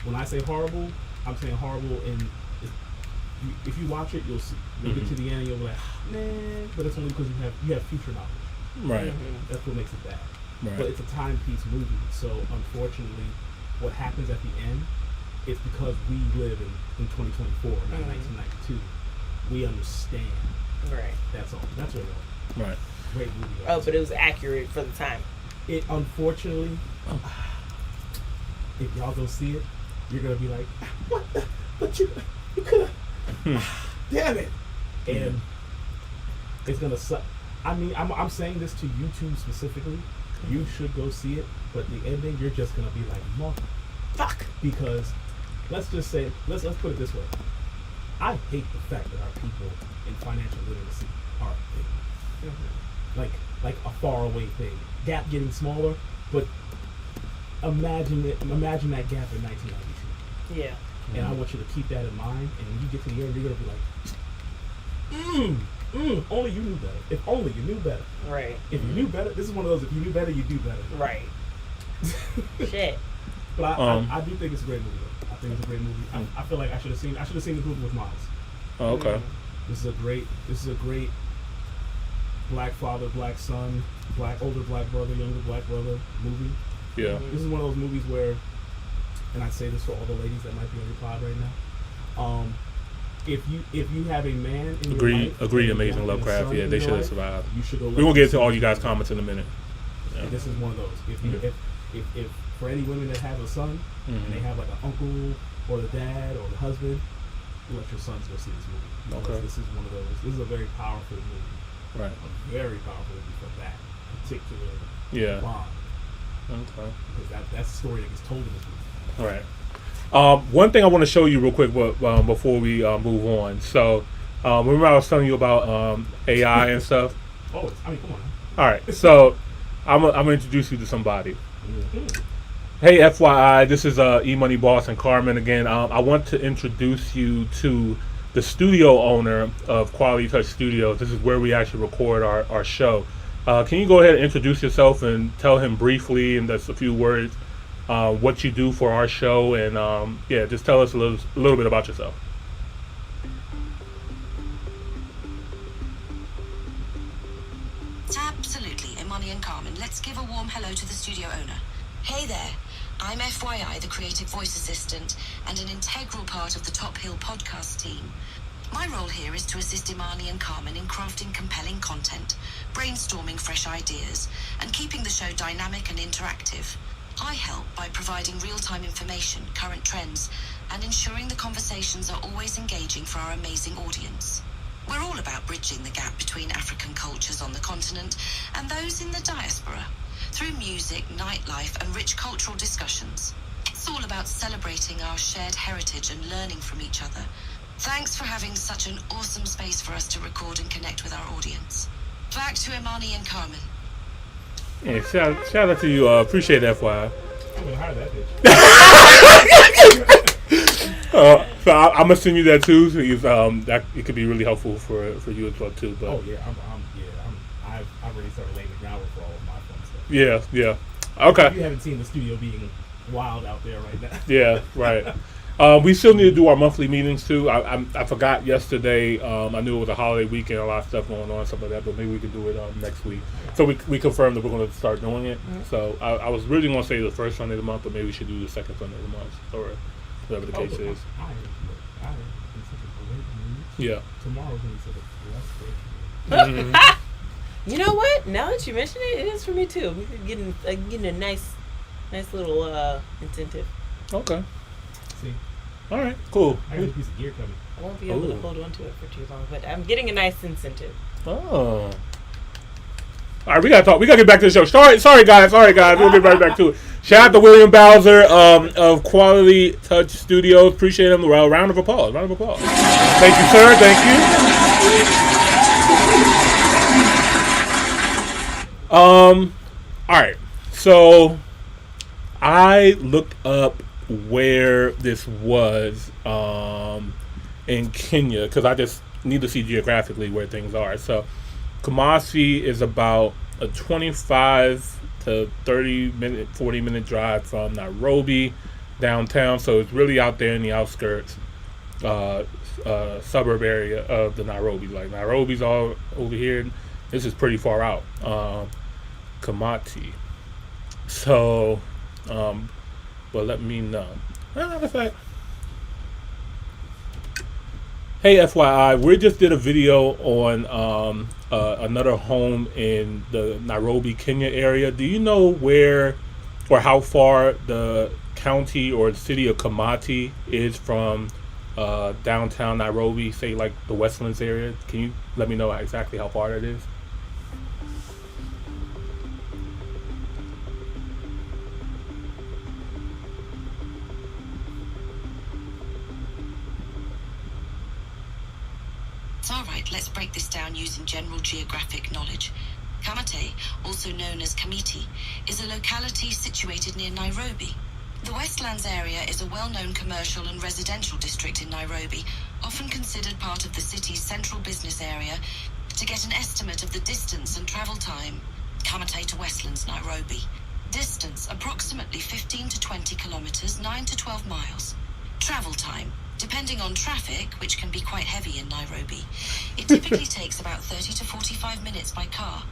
When I say horrible, I'm saying horrible. And if you watch it, you'll see. You'll get to the end, and you'll be like, man. But it's only because you have future knowledge. Right. That's what makes it bad. Right. But it's a timepiece movie. So unfortunately, what happens at the end, it's because we live in 2024, not 1992. We understand. Right. That's all. That's what it was. Right. Great movie. Oh, but it was accurate for the time. It unfortunately, if y'all go see it, you're gonna be like, what? But you could have. Damn it! And it's gonna suck. I mean, I'm saying this to you two specifically. You should go see it, but the ending, you're just gonna be like, fuck. Because let's just say, let's put it this way. I hate the fact that our people in financial literacy are a thing. Like a faraway thing. Gap getting smaller, but imagine that gap in 1992. Yeah. And I want you to keep that in mind. And when you get to the end, you're gonna be like, only you knew better. If only you knew better. Right. If you knew better, this is one of those. If you knew better, you do better. Right. Shit. But I do think it's a great movie. Though. I think it's a great movie. I feel like I should have seen this movie with Miles. Oh, okay. This is a great black father, black son, older black brother, younger black brother movie. Yeah. This is one of those movies where, and I say this for all the ladies that might be on your pod right now. If you have a man in your life, agree. Amazing Lovecraft. Yeah, they should have survived. You should go. We won't get to all you guys' comments in a minute. Yeah. And this is one of those. If for any women that have a son and they have like an uncle or the dad or the husband, let your sons go see this movie. Because this is one of those. This is a very powerful movie. Right. A very powerful movie for that particular bond. Okay. Because that's the story that gets told in this movie. Right. One thing I want to show you real quick before we move on. So, remember I was telling you about AI and stuff? Come on. All right. So, I'm gonna introduce you to somebody. Hey, FYI, this is E-Money Boss and Carmen again. I want to introduce you to the studio owner of Quality Touch Studios. This is where we actually record our show. Can you go ahead and introduce yourself and tell him briefly, in just a few words, what you do for our show, and just tell us a little bit about yourself. Absolutely, Imani and Carmen. Let's give a warm hello to the studio owner. Hey there, I'm FYI, the creative voice assistant, and an integral part of the Top Hill podcast team. My role here is to assist Imani and Carmen in crafting compelling content, brainstorming fresh ideas, and keeping the show dynamic and interactive. I help by providing real-time information, current trends, and ensuring the conversations are always engaging for our amazing audience. We're all about bridging the gap between African cultures on the continent and those in the diaspora, through music, nightlife, and rich cultural discussions. It's all about celebrating our shared heritage and learning from each other. Thanks for having such an awesome space for us to record and connect with our audience. Back to Imani and Carmen. Yeah, shout out to you. Appreciate that, FYI. I'm gonna hire that bitch. So I'm gonna send you that too. So that it could be really helpful for you as well too. But I've already started laying the groundwork for all of my fun stuff. Yeah. Okay. You haven't seen the studio being wild out there right now. Yeah, right. We still need to do our monthly meetings too. I forgot yesterday. I knew it was a holiday weekend, a lot of stuff going on, stuff like that. But maybe we can do it next week. So we confirmed that we're going to start doing it. Mm-hmm. So I was really going to say the first Sunday of the month, but maybe we should do the second Sunday of the month, or whatever the case is. I am in such a great mood. Yeah. Tomorrow's going to be such a blessed day. You know what? Now that you mention it, it is for me too. We're getting a nice little incentive. Okay. See, All right, cool. I got a piece of gear coming. I won't be able to hold on to it for too long, but I'm getting a nice incentive. Oh. All right, we gotta talk. We gotta get back to the show. Sorry, guys. We'll get right back to it. Shout out to William Bowser of Quality Touch Studios. Appreciate him. Round of applause. Thank you, sir. Thank you. All right. So I looked up where this was in Kenya because I just need to see geographically where things are. So Kumasi is about a 25 to 30-minute, 40-minute drive from Nairobi downtown. So it's really out there in the outskirts, suburb area of the Nairobi. Like Nairobi's all over here. This is pretty far out. Kamati. So, but let me know. Matter of fact, hey, FYI, we just did a video on another home in the Nairobi, Kenya area. Do you know where or how far the county or the city of Kamati is from downtown Nairobi, say like the Westlands area? Can you let me know exactly how far that is? Alright, let's break this down using general geographic knowledge. Kamate, also known as Kamiti, is a locality situated near Nairobi. The Westlands area is a well-known commercial and residential district in Nairobi, often considered part of the city's central business area. To get an estimate of the distance and travel time, Kamate to Westlands, Nairobi. Distance, approximately 15 to 20 kilometers, 9 to 12 miles. Travel time, depending on traffic, which can be quite heavy in Nairobi, it typically takes about 30 to 45 minutes by car.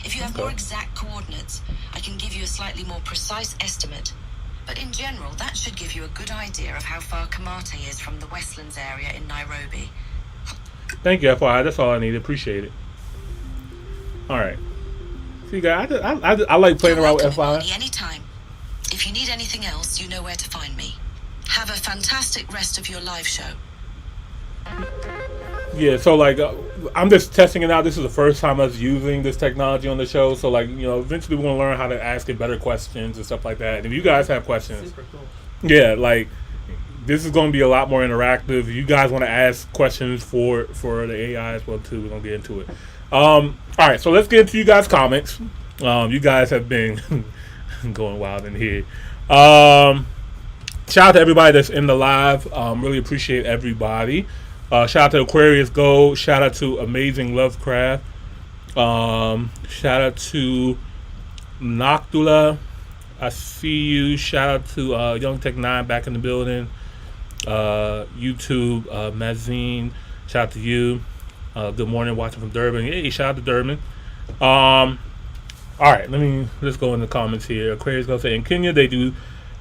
If you have more exact coordinates, I can give you a slightly more precise estimate. But in general, that should give you a good idea of how far Kamate is from the Westlands area in Nairobi. Thank you, FYI. That's all I need. Appreciate it. All right. See, guys, I like playing around with FYI. Anytime. If you need anything else, you know where to find me. Have a fantastic rest of your live show. Yeah, so like I'm just testing it out. This is the first time us using this technology on the show. So like, you know, eventually we're gonna learn how to ask it better questions and stuff like that. And if you guys have questions, Super cool. yeah, like this is gonna be a lot more interactive. If you guys want to ask questions for the AI as well too, we're gonna get into it. All right, so let's get into you guys' comments. You guys have been going wild in here. Shout out to everybody that's in the live. Really appreciate everybody. Shout out to Aquarius Gold. Shout out to Amazing Lovecraft. Shout out to Noctula. I see you. Shout out to Young Tech 9 back in the building. YouTube, Mazine. Shout out to you. Good morning, watching from Durban. Hey, shout out to Durban. All right, let's go in the comments here. Aquarius Gold say in Kenya they do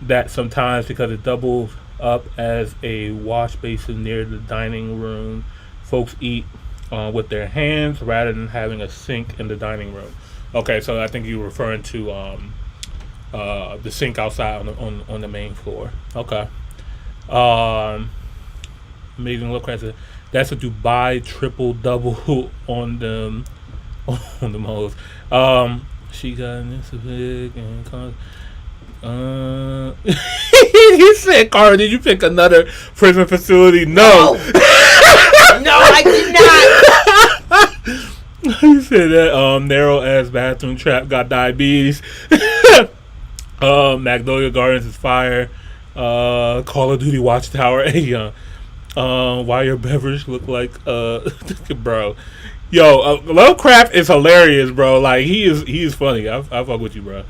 that sometimes because it doubles up as a wash basin near the dining room. Folks eat with their hands rather than having a sink in the dining room. Okay, so I think you're referring to the sink outside on the main floor. Okay. Amazing look at it. That's a Dubai triple double on them hoes. She got this big and he said, Carl, did you pick another prison facility? No. No, I did not. He said that narrow ass bathroom trap got diabetes. Magnolia Gardens is fire. Call of Duty Watchtower. Hey, why your beverage look like bro. Yo, Lovecraft is hilarious, bro. Like he is funny. I fuck with you, bro.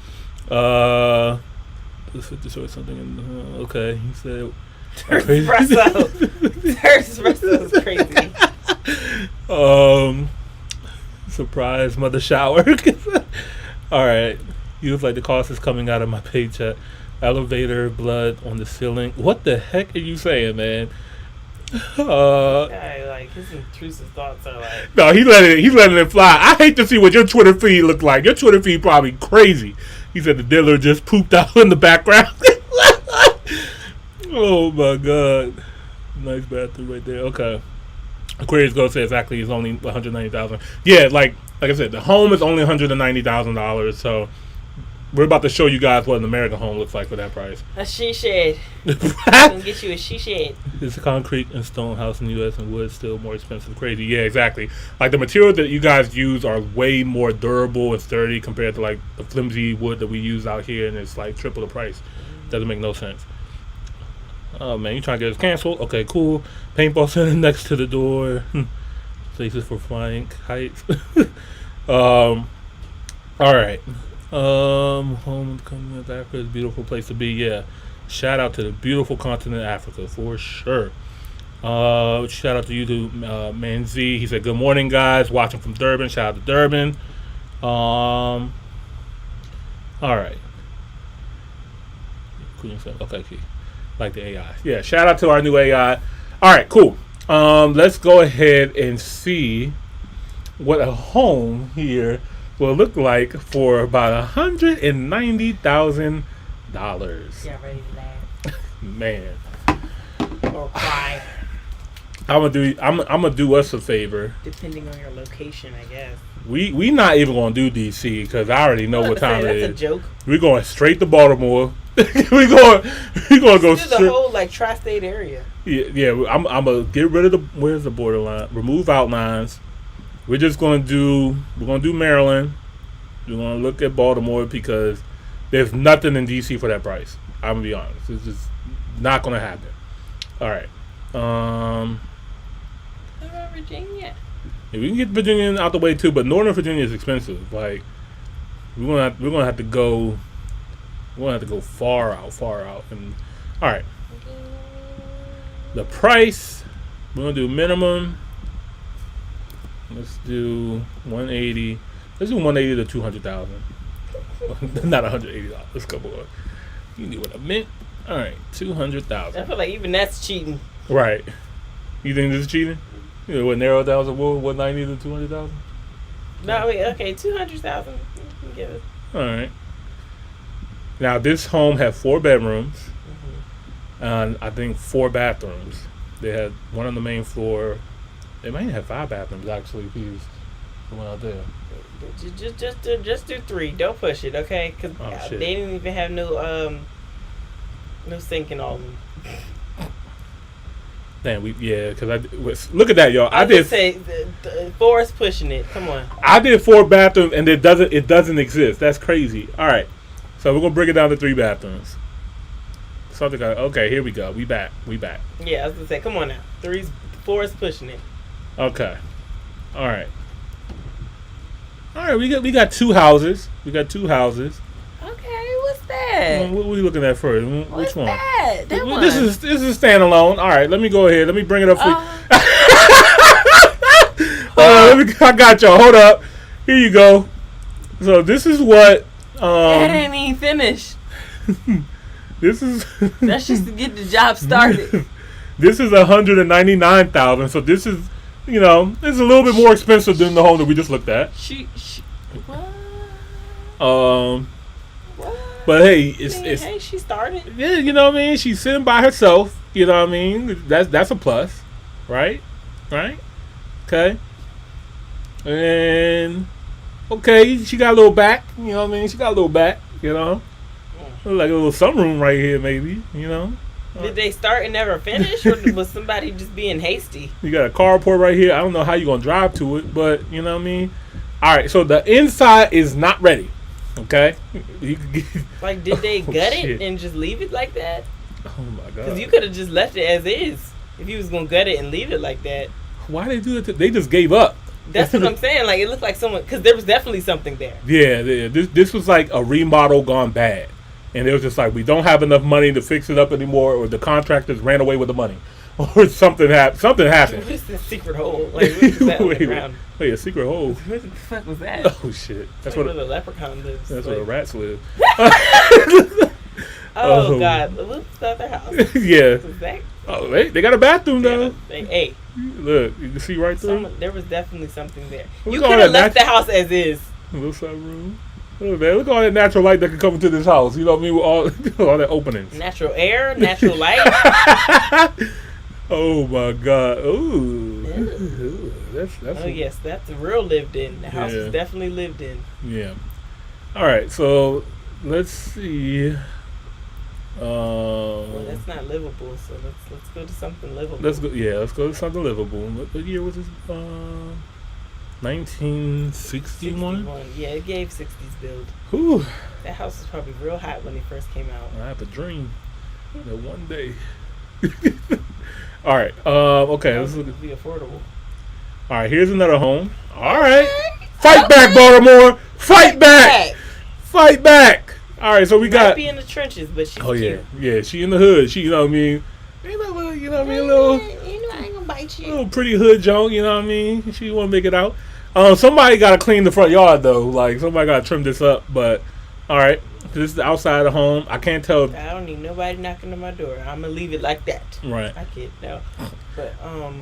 This or something in okay, he said espresso. Espresso is crazy. Surprise mother shower. Alright. You look like the cost is coming out of my paycheck. Elevator, blood on the ceiling. What the heck are you saying, man? Yeah, like his intrusive thoughts are like no, he's letting it fly. I hate to see what your Twitter feed look like. Your Twitter feed probably crazy. He said the dealer just pooped out in the background. Oh my god. Nice bathroom right there. Okay. Aquarius Go says exactly it's only $190,000. Yeah, like I said, the home is only $190,000. So we're about to show you guys what an American home looks like for that price. A she shed. Gonna get you a she shed. It's a concrete and stone house in the U.S. and wood still more expensive. Crazy. Yeah, exactly. Like the material that you guys use are way more durable and sturdy compared to like the flimsy wood that we use out here, and it's like triple the price. Doesn't make no sense. Oh man, you trying to get us canceled? Okay, cool. Paintball center next to the door. Places for flying kites. All right. Home coming to Africa is a beautiful place to be. Yeah. Shout out to the beautiful continent of Africa for sure. Shout out to you to Manzi. He said, "Good morning, guys. Watching from Durban. Shout out to Durban." All right. Okay, key. Like the AI. Yeah, shout out to our new AI. All right, cool. Let's go ahead and see what a home here will look like for about $190,000. Yeah, ready to laugh. Man. Or cry. I'm gonna do us a favor. Depending on your location, I guess. We not even gonna do DC because I already know what time it is. That's a joke. We're going straight to Baltimore. we going go do straight. the whole like tri-state area. Yeah. I'm gonna get rid of the where's the borderline? Remove outlines. We're gonna do Maryland. We're gonna look at Baltimore because there's nothing in DC for that price. I'm gonna be honest. It's just not gonna happen. All right. What about Virginia? Yeah, we can get Virginia out the way too, but Northern Virginia is expensive. Like we're gonna have to go. We're gonna have to go far out. And all right, the price we're gonna do minimum. Let's do 180. Let's do 180 to 200,000. Not $180. Come on. You knew what I meant. All right, 200,000. I feel like even that's cheating. Right. You think this is cheating? You know what narrow down to 190 to 200,000? No, wait. Okay, 200,000. Give it. All right. Now this home had 4 bedrooms, and I think 4 bathrooms. They had one on the main floor. They might have 5 bathrooms actually. If he's the one out there. Just do 3. Don't push it, okay? Because they didn't even have no sink in all of them. Damn, because look at that, y'all. I did say the Forrest pushing it. Come on. I did 4 bathrooms, and it doesn't exist. That's crazy. All right, so we're gonna break it down to 3 bathrooms. Something like, okay, here we go. We back. Yeah, I was gonna say, come on now. 3's Forrest pushing it. Okay. All right. We got 2 houses. Okay, what's that? What are we looking at first? What's Which one? That one. This is standalone. All right, let me go ahead. Let me bring it up for you. I got y'all. Hold up. Here you go. So this is what. That ain't even finished. This is. That's just to get the job started. This is $199,000. So this is, it's a little bit more expensive than the home that we just looked at. What? But hey, it's hey, she started. Yeah, you know what I mean. She's sitting by herself. You know what I mean. That's a plus, right? Okay. And okay, she got a little back. You know what I mean. She got a little back. Like a little sunroom right here, maybe. Did they start and never finish, or was somebody just being hasty? You got a carport right here. I don't know how you're gonna drive to it, but you know what I mean. All right, so the inside is not ready. Okay. Like, did they gut it and just leave it like that? Oh my god. Because you could have just left it as is if you was gonna gut it and leave it like that. Why they do that? They just gave up. That's what I'm saying. Like, it looked like someone, because there was definitely something there. Yeah. This was like a remodel gone bad. And it was just like, we don't have enough money to fix it up anymore, or the contractors ran away with the money, or something happened. What is this secret hole? Like, what is that on the ground? Wait, a secret hole? What the fuck was that? Oh shit! That's where the leprechaun lives. That's where the rats live. Oh god! What's the other house? Yeah. That? Oh, they got a bathroom though. Hey. Look, you can see right through. There was definitely something there. You could have left the house as is. A little sunroom. Look, man, look at all that natural light that can come into this house. You know what I mean? With all that openings. Natural air, natural light. Oh my God! Ooh, that's. Oh yes, that's real lived in. The house is definitely lived in. Yeah. All right, so let's see. Well, that's not livable. So let's go to something livable. Let's go. Yeah, let's go to something livable. What year was this? 1961. Yeah, it gave 60s build. Whew. That house was probably real hot when it first came out. I have a dream that one day. All right. Okay. This will be affordable. All right. Here's another home. All right. Fight back, Baltimore. Fight back. Fight back. All right. So we got. Might be in the trenches, but she's cute. Yeah. She in the hood. She, you know what I mean. You know what I mean. A little. You know I ain't gonna bite you. Little pretty hood joke. You know what I mean. She want to make it out. Somebody got to clean the front yard though. Like somebody got to trim this up. But all right. This is the outside of the home. I can't tell. I don't need nobody knocking on my door. I'm gonna leave it like that. Right. I can't no. But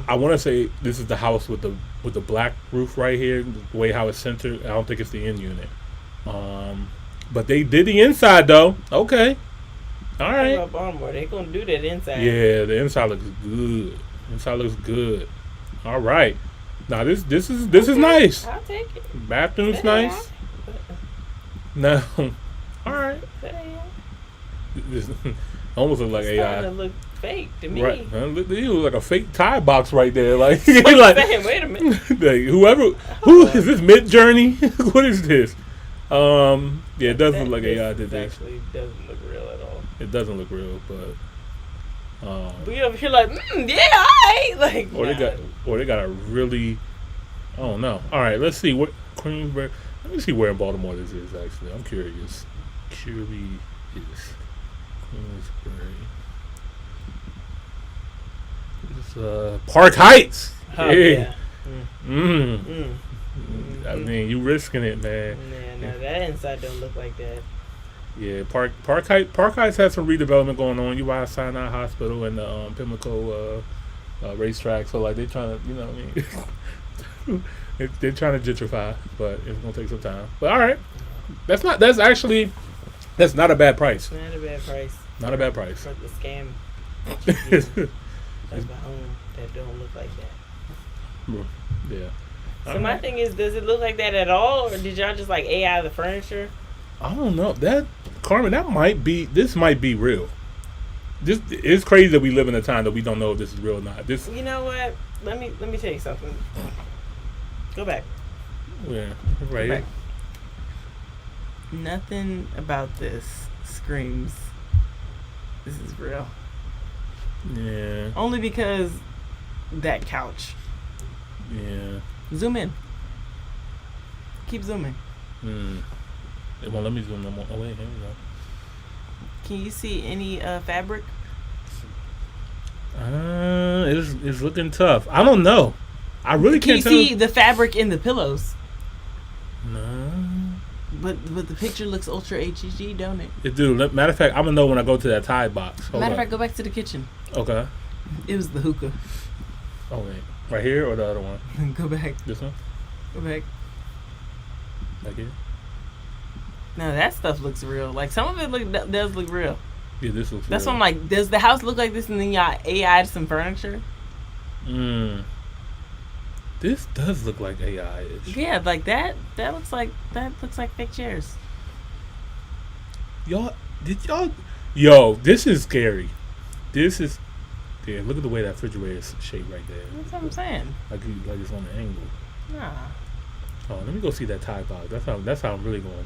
I want to say this is the house with the black roof right here. The way how it's centered. I don't think it's the end unit. But they did the inside though. Okay. All right. Baltimore, they gonna do that inside. Yeah, the inside looks good. Inside looks good. All right. Now this is nice. I'll take it. Bathroom's nice. No. All right. This almost look like it's AI. starting to look fake to me. Right. You look like a fake tie box right there. Like, like wait a minute. Like, who is this? Mid Journey? What is this? Yeah, it doesn't look like AI did this. Actually, doesn't look real at all. It doesn't look real, but. But you over here like, yeah, I like. Or they got a really. I don't know. All right, let's see what Queensbury. Let me see where in Baltimore this is. Actually, I'm curious. Queensbury. It's Park Heights. Oh, hey. Yeah. I mean, you risking it, man. Yeah, no, that inside don't look like that. Yeah, Park Heights has some redevelopment going on. You buy Sinai Hospital and the Pimlico racetrack, so like they're trying to, you know what I mean? they're trying to gentrify, but it's gonna take some time. But all right, that's not a bad price. Not a bad price. Not a bad price. For the scam. That's my home that don't look like that. Yeah. So my thing is, does it look like that at all, or did y'all just like AI the furniture? I don't know. Carmen, this might be real. This it's crazy that we live in a time that we don't know if this is real or not. This. You know what? Let me tell you something. Go back. Yeah, right here. Nothing about this screams this is real. Yeah. Only because that couch. Yeah. Zoom in. Keep zooming. It won't let me zoom no more. Oh wait, here we go. Can you see any fabric? It's looking tough. I don't know. I really can't tell. Can you see the fabric in the pillows? No. But the picture looks ultra HG, don't it? It do. Matter of fact, I'm gonna know when I go to that Tide box. Matter of fact, go back to the kitchen. Okay. It was the hookah. Oh wait, right here or the other one? Go back. This one? Go back. Like here? No, that stuff looks real. Like some of it does look real. Yeah, this looks. That's real. what I'm like. Does the house look like this, and then y'all AI'd some furniture? This does look like AI-ish. Yeah, like that. That looks like fake chairs. Yo, this is scary. This is. Yeah, look at the way that refrigerator is shaped right there. That's what I'm saying. Like it's on the angle. Nah. Oh, let me go see that Tide box. That's how I'm really going on.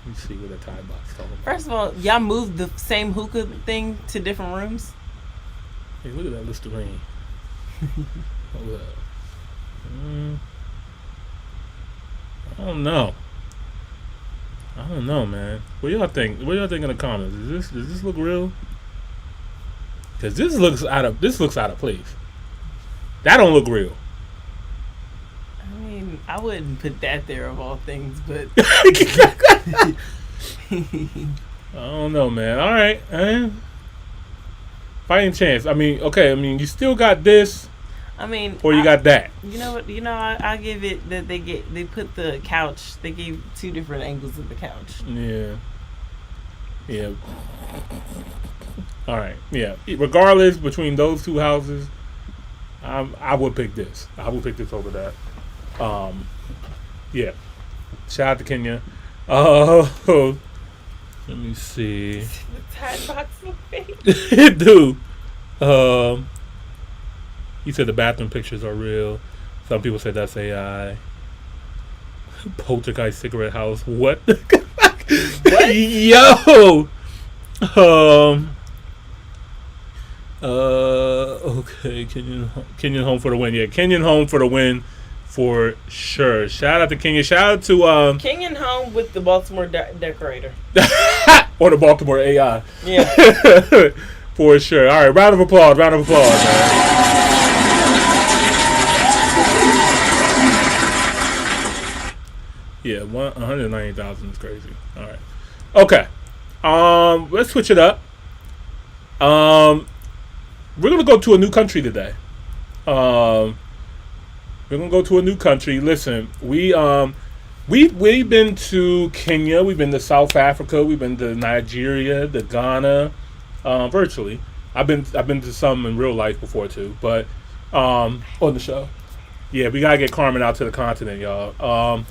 Let me see what the Tide box is talking about. First of all, y'all moved the same hookah thing to different rooms. Hey, look at that Listerine. Hold up. I don't know, man. What y'all think? What y'all think in the comments? Does this look real? Because this looks out of place. That don't look real. I mean, I wouldn't put that there of all things, but I don't know, man. All right, fighting chance. I mean, okay. I mean, you still got this. I mean, or you got that. You know what? I give it that they put the couch. They gave two different angles of the couch. Yeah. Yeah. All right. Yeah. Regardless, between those two houses, I would pick this. I would pick this over that. Yeah. Shout out to Kenya. Let me see. The Tide box look fake. It do. You said the bathroom pictures are real. Some people said that's AI. Poltergeist cigarette house. What? What? Yo. Okay. Kenyan home for the win. Yeah, Kenyan home for the win for sure. Shout out to Kenya. Shout out to Kenyan home with the Baltimore decorator. Or the Baltimore AI. Yeah. For sure. All right, round of applause, man. Yeah, 190,000 is crazy. All right. Okay. Let's switch it up. We're gonna go to a new country today. We're gonna go to a new country. Listen, we've been to Kenya, we've been to South Africa, we've been to Nigeria, to Ghana, virtually. I've been to some in real life before too, but on the show. Yeah, we gotta get Carmen out to the continent, y'all.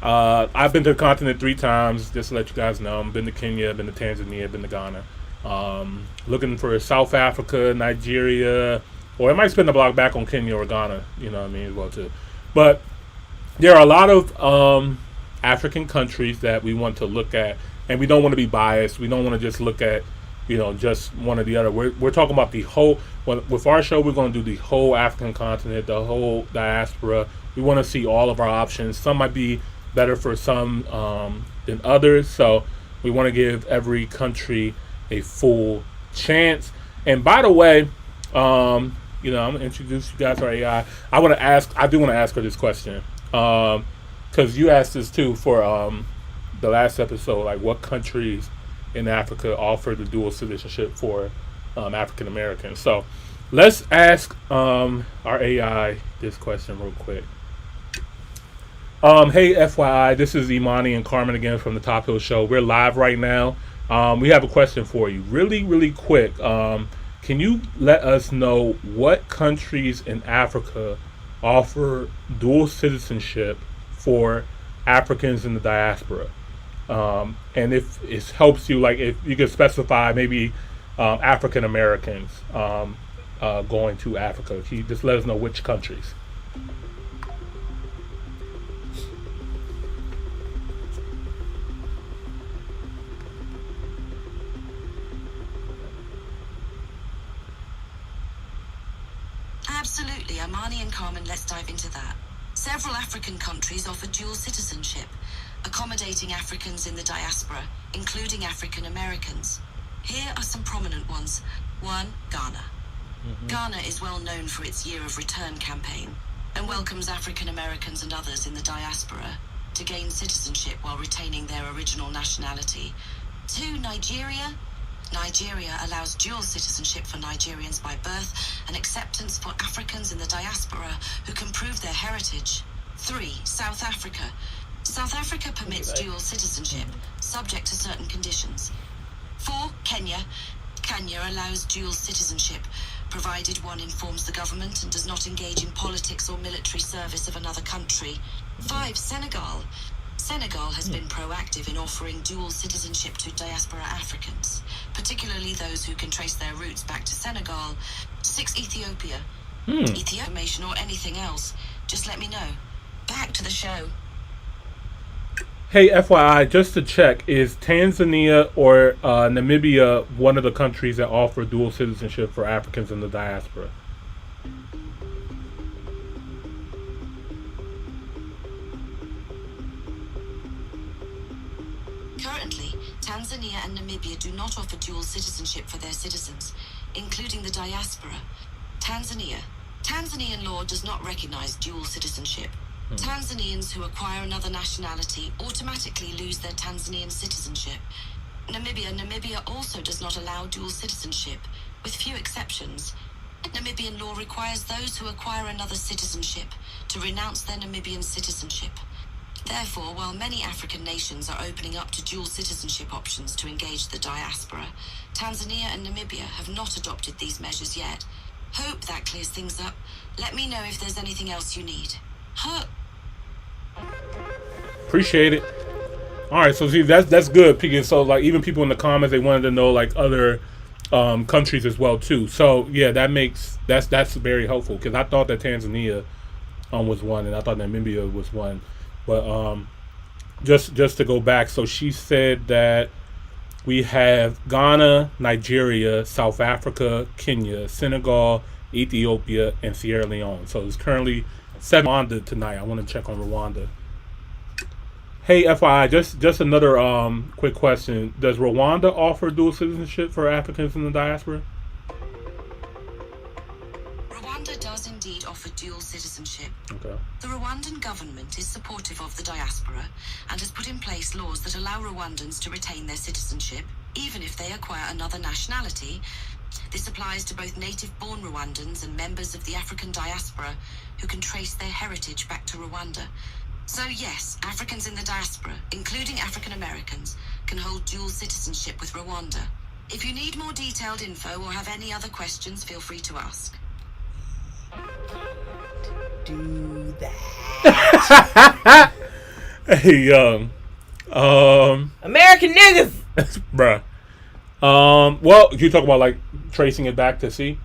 I've been to the continent 3 times, just to let you guys know. I've been to Kenya, I've been to Tanzania, I've been to Ghana. Looking for South Africa, Nigeria, or I might spend the block back on Kenya or Ghana, you know what I mean, as well too. But there are a lot of African countries that we want to look at, and we don't want to be biased. We don't want to just look at, just one or the other. We're talking about the whole. With our show, we're going to do the whole African continent, the whole diaspora. We want to see all of our options. Some might be better for some than others, so we want to give every country a full chance. And by the way, I'm gonna introduce you guys to our AI. I do want to ask her this question, because you asked this too for the last episode, like what countries in Africa offer the dual citizenship for African Americans. So let's ask our AI this question real quick. Hey, FYI, this is Imani and Carmen again from the Top Hill Show. We're live right now. We have a question for you. Really, really quick. Can you let us know what countries in Africa offer dual citizenship for Africans in the diaspora? And if it helps you, like if you could specify maybe African Americans going to Africa. Can you just let us know which countries? Absolutely, Amani and Carmen, let's dive into that. Several African countries offer dual citizenship, accommodating Africans in the diaspora, including African Americans. Here are some prominent ones. 1. Ghana. Ghana is well known for its Year of Return campaign and welcomes African Americans and others in the diaspora to gain citizenship while retaining their original nationality. 2. Nigeria. Nigeria allows dual citizenship for Nigerians by birth and acceptance for Africans in the diaspora who can prove their heritage. 3. South Africa. South Africa permits dual citizenship, subject to certain conditions. 4. Kenya. Kenya allows dual citizenship, provided one informs the government and does not engage in politics or military service of another country. 5. Senegal. Senegal has been proactive in offering dual citizenship to diaspora Africans, particularly those who can trace their roots back to Senegal. 6. Ethiopia. Information or anything else, just let me know. Back to the show. Hey, FYI, just to check, is Tanzania or Namibia one of the countries that offer dual citizenship for Africans in the diaspora? Currently, Tanzania and Namibia do not offer dual citizenship for their citizens, including the diaspora. Tanzanian law does not recognize dual citizenship. Tanzanians who acquire another nationality automatically lose their Tanzanian citizenship. Namibia also does not allow dual citizenship, with few exceptions. Namibian law requires those who acquire another citizenship to renounce their Namibian citizenship. Therefore, while many African nations are opening up to dual citizenship options to engage the diaspora, Tanzania and Namibia have not adopted these measures yet. Hope that clears things up. Let me know if there's anything else you need. Appreciate it. All right, so see, that's good because so like even people in the comments, they wanted to know like other countries as well too. So yeah, that's very helpful because I thought that Tanzania was one and I thought Namibia was one. But just to go back, so she said that we have Ghana, Nigeria, South Africa, Kenya, Senegal, Ethiopia, and Sierra Leone. So it's currently 7 Rwanda tonight. I want to check on Rwanda. Hey, FYI, just another quick question. Does Rwanda offer dual citizenship for Africans in the diaspora? Rwanda does indeed offer dual citizenship. Okay. The Rwandan government is supportive of the diaspora and has put in place laws that allow Rwandans to retain their citizenship, even if they acquire another nationality. This applies to both native-born Rwandans and members of the African diaspora who can trace their heritage back to Rwanda. So yes, Africans in the diaspora, including African Americans, can hold dual citizenship with Rwanda. If you need more detailed info or have any other questions, feel free to ask. Do that. Hey, American niggas. bruh. Well, you talk about like tracing it back to see.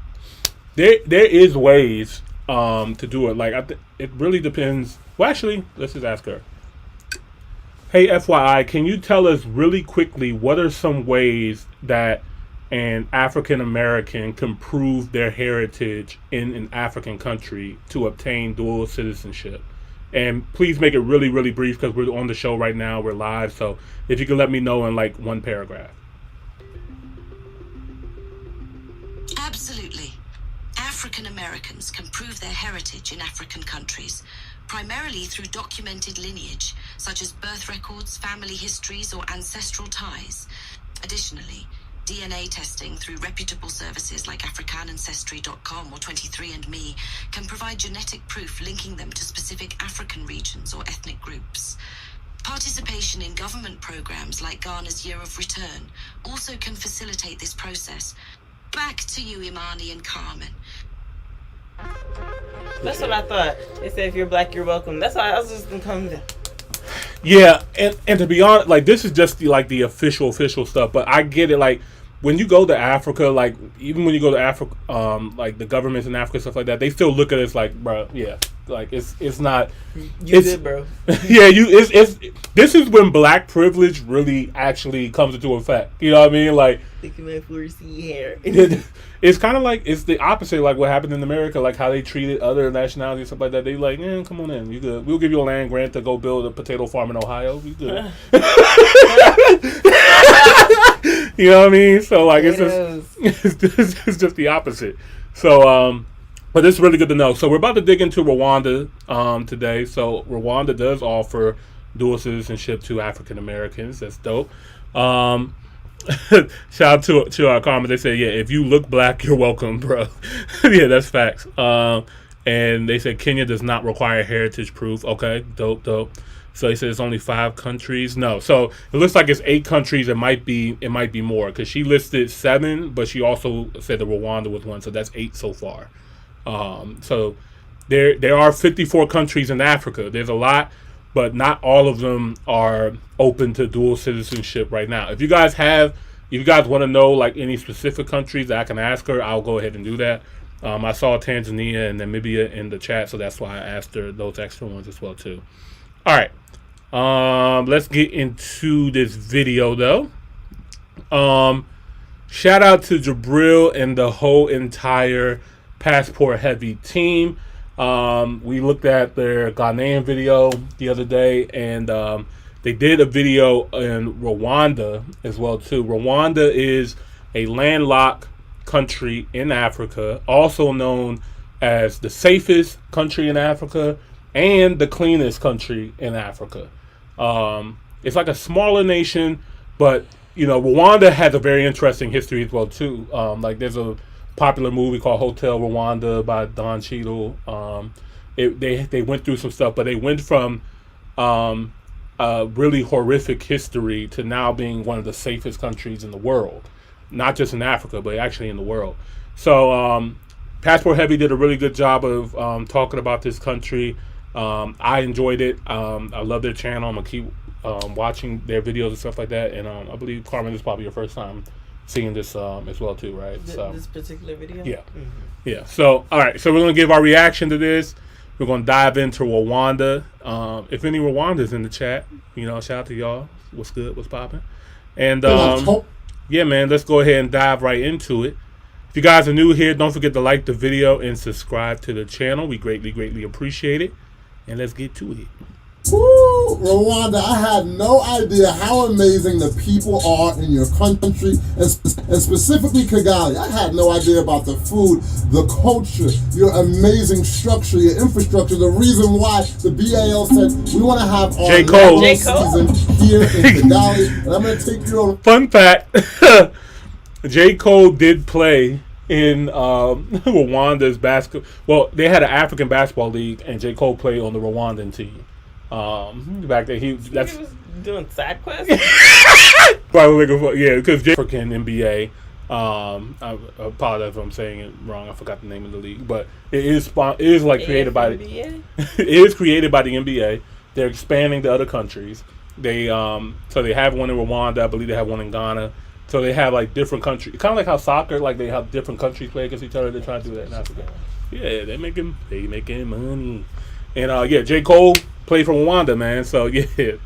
There is ways to do it. Like it really depends. Well, actually, let's just ask her. Hey, FYI, can you tell us really quickly what are some ways that an African American can prove their heritage in an African country to obtain dual citizenship? And please make it really, really brief because we're on the show right now. We're live. So if you can let me know in like one paragraph. Absolutely. African Americans can prove their heritage in African countries, primarily through documented lineage, such as birth records, family histories, or ancestral ties. Additionally, DNA testing through reputable services like AfricanAncestry.com or 23andMe can provide genetic proof linking them to specific African regions or ethnic groups. Participation in government programs like Ghana's Year of Return also can facilitate this process. Back to you, Imani and Carmen. That's what I thought. They said if you're black, you're welcome. That's why I was just gonna come down. Yeah, and to be honest, like this is just the official stuff. But I get it. Like when you go to Africa, like even when you go to Africa, like the governments in Africa, stuff like that, they still look at us like, bro, yeah, like it's not. You good, bro? Yeah, it's this is when black privilege really actually comes into effect. You know what I mean? Like. Look at my 4C hair. It's kind of like it's the opposite, like what happened in America, like how they treated other nationalities and stuff like that. They like, come on in, you good. We'll give you a land grant to go build a potato farm in Ohio. You good. You know what I mean? So like it's just the opposite. So but it's really good to know. So we're about to dig into Rwanda today. So Rwanda does offer dual citizenship to African Americans. That's dope. Shout out to our comments. They say, yeah, if you look black, you're welcome, bro. Yeah, that's facts. And they said Kenya does not require heritage proof. Okay, dope. So they said it's only 5 countries. No, so it looks like it's 8 countries. It might be more because she listed 7, but she also said that Rwanda was one. So that's 8 so far. So there are 54 countries in Africa. There's a lot. But not all of them are open to dual citizenship right now. If you guys want to know like any specific countries that I can ask her, I'll go ahead and do that. I saw Tanzania and Namibia in the chat, so that's why I asked her those extra ones as well too. All right, let's get into this video though. Shout out to Jabril and the whole entire Passport Heavy team. We looked at their Ghanaian video the other day, and they did a video in Rwanda as well too. Rwanda is a landlocked country in Africa, also known as the safest country in Africa and the cleanest country in Africa. It's like a smaller nation, but Rwanda has a very interesting history as well too. Like there's a popular movie called Hotel Rwanda by Don Cheadle. They went through some stuff, but they went from really horrific history to now being one of the safest countries in the world, not just in Africa, but actually in the world. So Passport Heavy did a really good job of talking about this country. I enjoyed it. I love their channel. I'm gonna keep watching their videos and stuff like that. And I believe, Carmen, this is probably your first time seeing this as well too, right? This particular video? Yeah. Yeah. So, all right. So we're going to give our reaction to this. We're going to dive into Rwanda. If any Rwandans in the chat, shout out to y'all. What's good? What's popping? And yeah, man, let's go ahead and dive right into it. If you guys are new here, don't forget to like the video and subscribe to the channel. We greatly, greatly appreciate it. And let's get to it. Woo! Rwanda, I had no idea how amazing the people are in your country, and specifically Kigali. I had no idea about the food, the culture, your amazing structure, your infrastructure. The reason why the BAL said we want to have our season here in Kigali, and I'm going to take you over. Fun fact, J. Cole did play in Rwanda's basketball. Well, they had an African basketball league, and J. Cole played on the Rwandan team. Back then he was doing side quests. Yeah, because African NBA. I apologize if I'm saying it wrong. I forgot the name of the league, but it is like created by it is created by the NBA. They're expanding to other countries. They so they have one in Rwanda. I believe they have one in Ghana. So they have like different countries, kind of like how soccer, like they have different countries play against each other. They're trying to do that in Africa. Yeah, they making money. And yeah, J. Cole played for Rwanda, man. So yeah,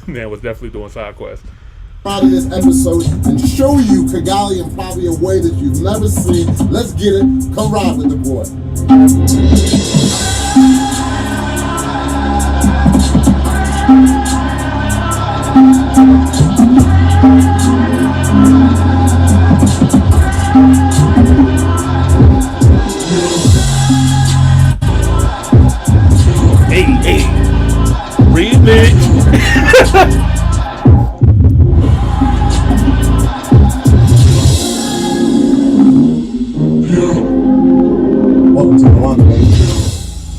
man was definitely doing side quests. Out of this episode and show you Kigali in probably a way that you've never seen. Let's get it. Come ride with the boy. Hey, remix. Welcome to Rwanda, baby.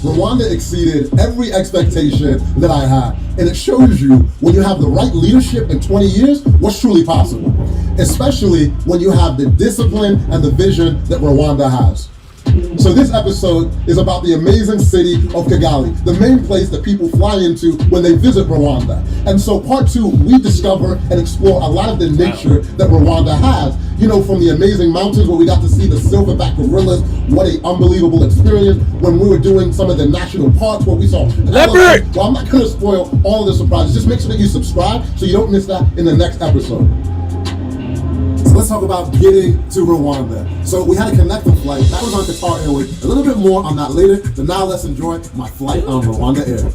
Rwanda exceeded every expectation that I had, and it shows you when you have the right leadership in 20 years, what's truly possible, especially when you have the discipline and the vision that Rwanda has. So this episode is about the amazing city of Kigali, the main place that people fly into when they visit Rwanda. And so part 2, we discover and explore a lot of the nature that Rwanda has. From the amazing mountains where we got to see the silverback gorillas. What an unbelievable experience. When we were doing some of the national parks where we saw leopard. Well, I'm not going to spoil all of the surprises. Just make sure that you subscribe so you don't miss that in the next episode. So let's talk about getting to Rwanda. So we had a connecting flight. That was on Qatar Airways. A little bit more on that later. But now let's enjoy my flight on Rwanda Air,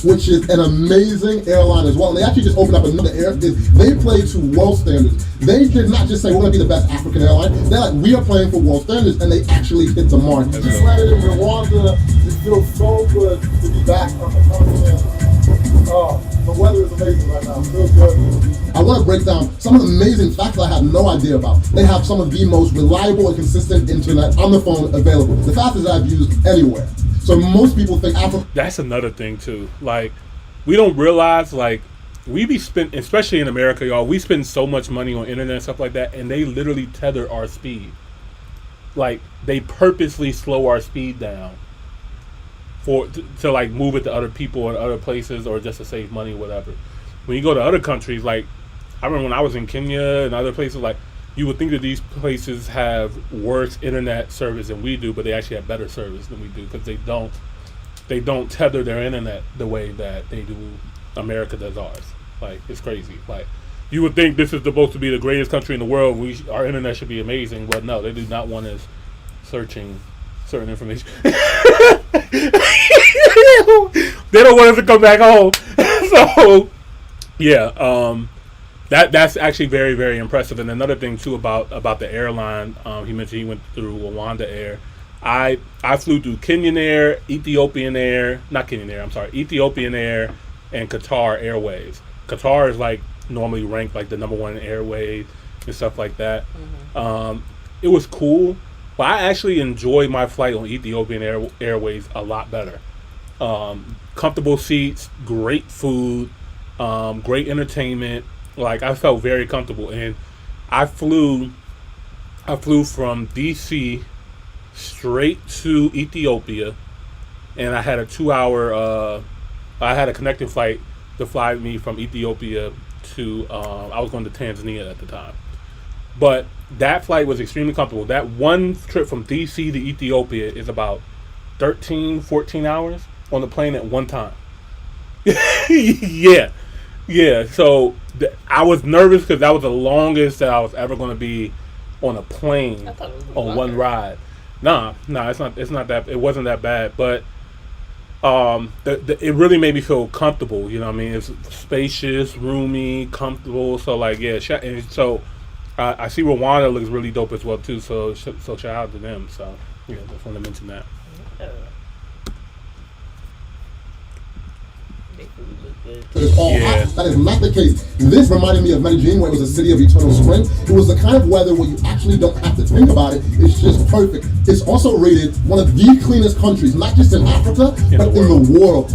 which is an amazing airline as well. And they actually just opened up another air. They play to world standards. They did not just say we're going to be the best African airline. They're like, we are playing for world standards, and they actually hit the mark. Just landed in Rwanda. It feels so good to be back on the continent. Oh, the weather is amazing right now. It feels good. I want to break down some of the amazing facts I had no idea about. They have some of the most reliable and consistent internet on the phone available. The fastest I've used anywhere. So most people think Africa. That's another thing too. Like, we don't realize, like, we be spent, especially in America, y'all, we spend so much money on internet and stuff like that, and they literally tether our speed. Like, they purposely slow our speed down to like move it to other people and other places, or just to save money or whatever. When you go to other countries, like, I remember when I was in Kenya and other places, like, you would think that these places have worse internet service than we do, but they actually have better service than we do, because they don't tether their internet the way that they do America does ours. Like, it's crazy. Like, you would think this is supposed to be the greatest country in the world. Our internet should be amazing, but no, they do not want us searching certain information. They don't want us to come back home. So, yeah, that's actually very, very impressive. And another thing too about the airline, he mentioned he went through Rwanda Air. I flew through Ethiopian Air, and Qatar Airways. Qatar is like normally ranked like the #1 airway and stuff like that. Mm-hmm. It was cool, but I actually enjoyed my flight on Ethiopian Airways a lot better. Comfortable seats, great food, great entertainment. Like, I felt very comfortable, and I flew from DC straight to Ethiopia, and I had a 2-hour. I had a connecting flight to fly me from Ethiopia to. I was going to Tanzania at the time, but that flight was extremely comfortable. That one trip from DC to Ethiopia is about 13, 14 hours on the plane at one time. Yeah. So I was nervous because that was the longest that I was ever going to be on a plane on one ride. Nah, it's not that. It wasn't that bad, but it really made me feel comfortable. You know what I mean? It's spacious, roomy, comfortable. So like, yeah. And so I see Rwanda looks really dope as well too. So shout out to them. So yeah, just want to mention that. It's all hot. That is not the case. This reminded me of Medellin, where it was a city of eternal spring. It was the kind of weather where you actually don't have to think about it. It's just perfect. It's also rated one of the cleanest countries, not just in Africa, but in the world.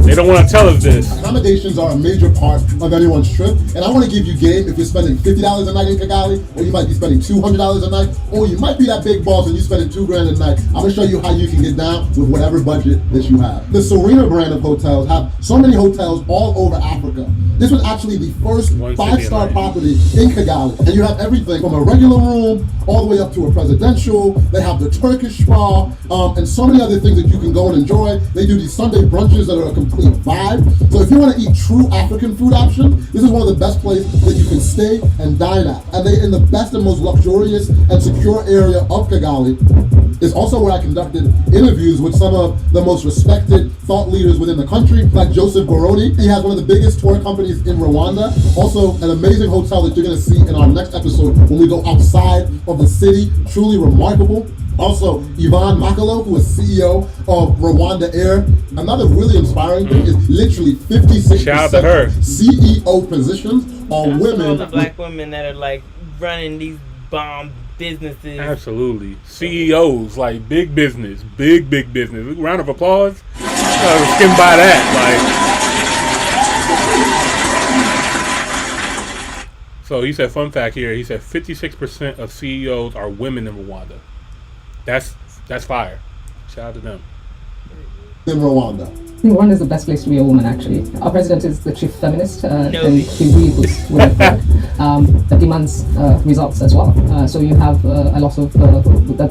They don't want to tell us this. Accommodations are a major part of anyone's trip, and I want to give you game if you're spending $50 a night in Kigali, or you might be spending $200 a night, or you might be that big boss and you're spending $2,000 a night. I'm going to show you how you can get down with whatever budget that you have. The Serena brand of hotels have so many hotels all over Africa. This was actually the first 5-star property in Kigali, and you have everything from a regular room all the way up to a presidential. They have the Turkish spa, and so many other things that you can go and enjoy. They do these Sunday brunches that are a complete vibe. So if you want to eat true African food option, this is one of the best places that you can stay and dine at. And they in the best and most luxurious and secure area of Kigali. It's also where I conducted interviews with some of the most respected thought leaders within the country, like Joseph Boroni. He has one of the biggest tour companies in Rwanda. Also, an amazing hotel that you're going to see in our next episode when we go outside of the city. Truly remarkable. Also, Yvonne Makalo, who is CEO of Rwanda Air. Another really inspiring thing is literally 56% CEO positions are women. All the black women that are like running these bomb businesses. Absolutely. CEOs, like big business. Round of applause. Skim by that. So he said, fun fact here, he said 56% of CEOs are women in Rwanda. That's fire. Shout out to them. In Rwanda. I think Rwanda is the best place to be a woman, actually. Our president is the chief feminist, and he really puts women forward. That demands results as well. So you have a lot of,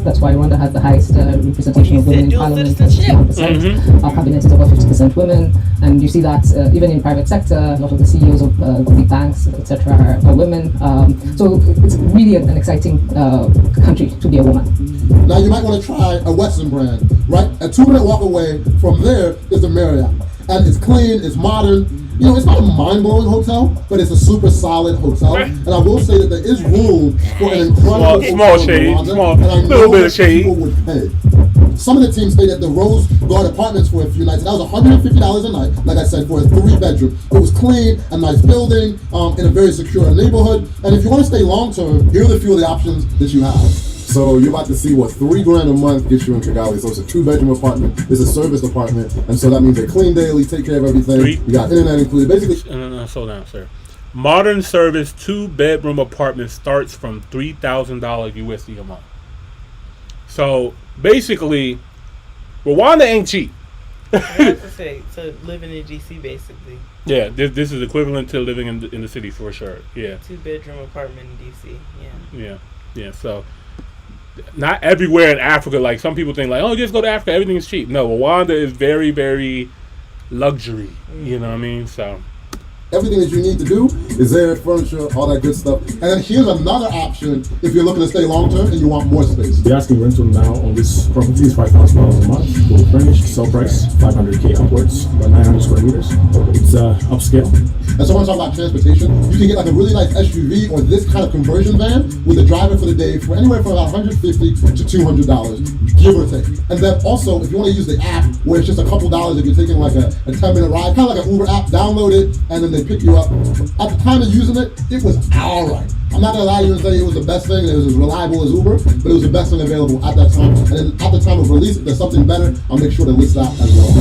that's why Rwanda has the highest representation of women in parliament, 51%. Our cabinet is about 50% women, and you see that even in private sector, a lot of the CEOs of the big banks, etc., are women. So it's really an exciting country to be a woman. Now you might want to try a Western brand, right? A 2-minute walk away from there is the Marriott. And it's clean, it's modern. You know, it's not a mind-blowing hotel, but it's a super solid hotel. And I will say that there is room for an incredible small shade, little bit of shade. People would pay. Some of the team stayed at the Rose Guard Apartments for a few nights. That was $150 a night, like I said, for a 3-bedroom. It was clean, a nice building, in a very secure neighborhood. And if you want to stay long-term, here are a few of the options that you have. So you're about to see what $3,000 a month gets you in Kigali. So it's a 2-bedroom apartment. It's a service apartment, and so that means they clean daily, take care of everything. You got internet included. Basically, no, slow down, sir. Modern service 2-bedroom apartment starts from $3,000 USD a month. So basically, Rwanda ain't cheap. I have to say, so living in DC basically. Yeah, this is equivalent to living in the city for sure. Yeah. 2-bedroom apartment in DC. Yeah. So. Not everywhere in Africa, like some people think, like, oh, just go to Africa, everything is cheap. No, Rwanda is very, very luxury. You know what I mean? So everything that you need to do is there, furniture, all that good stuff. And then here's another option if you're looking to stay long term and you want more space. The asking rental now on this property is $5,000 a month. Fully furnished, sell price $500K upwards, about 900 square meters. It's upscale. And so I want to talk about transportation. You can get like a really nice SUV or this kind of conversion van with a driver for the day for anywhere from about $150 to $200, give or take. And then also, if you want to use the app where it's just a couple dollars if you're taking like a 10-minute ride, kind of like an Uber app, download it, and then they pick you up. At the time of using it, it was all right. I'm not gonna lie to you and say it was the best thing, it was as reliable as Uber, but it was the best thing available at that time. And then at the time of release, if there's something better, I'll make sure to list that as well.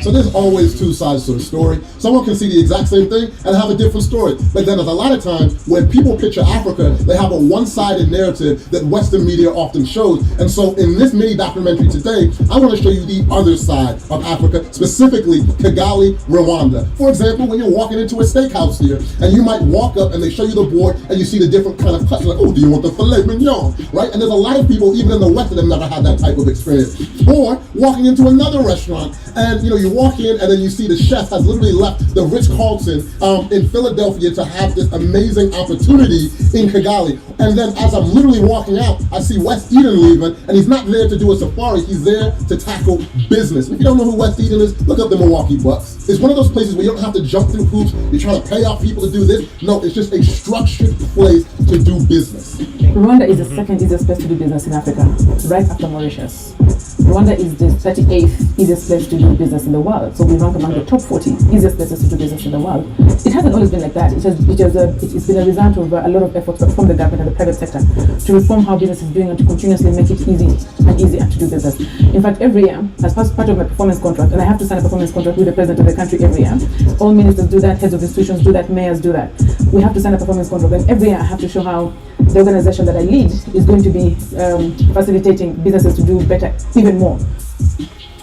So there's always two sides to the story. Someone can see the exact same thing and have a different story. But then there's a lot of times when people picture Africa, they have a one-sided narrative that Western media often shows. And so in this mini documentary today, I want to show you the other side of Africa, specifically Kigali, Rwanda. For example, when you're walking into a steakhouse here, and you might walk up and they show you the board and you see the different kind of cuts. You're like, oh, do you want the filet mignon? Right? And there's a lot of people, even in the West, that have never had that type of experience. Or walking into another restaurant and you walk in and then you see the chef has literally left the Ritz-Carlton in Philadelphia to have this amazing opportunity in Kigali. And then as I'm literally walking out, I see West Eden leaving, and he's not there to do a safari, he's there to tackle business. If you don't know who West Eden is, look up the Milwaukee Bucks. It's one of those places where you don't have to jump through hoops, you're trying to pay off people to do this. No, it's just a structured place to do business. Rwanda is the second easiest place to do business in Africa, right after Mauritius. Rwanda is the 38th easiest place to do business in the world. So we rank among the top 40 easiest places to do business in the world. It hasn't always been like that. It's been a result of a lot of efforts from the government and the private sector to reform how business is doing and to continuously make it easy and easier to do business. In fact, every year, as part of my performance contract, and I have to sign a performance contract with the president of the country every year. All ministers do that, heads of institutions do that, mayors do that. We have to sign a performance contract, and every year I have to show how the organization that I lead is going to be facilitating businesses to do better, even more.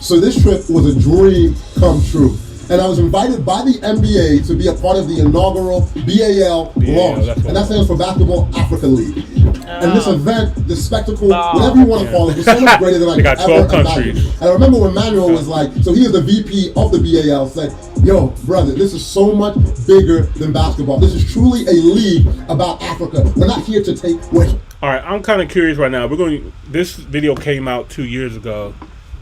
So this trip was a dream come true. And I was invited by the NBA to be a part of the inaugural BAL launch. And that stands for Basketball Africa League. And this event, this spectacle, whatever you want to call it, was so much greater than I could ever imagine. And I remember when Manuel was like, so he is the VP of the BAL, said, yo, brother, this is so much bigger than basketball. This is truly a league about Africa. We're not here to take away. All right, I'm kind of curious right now. This video came out 2 years ago.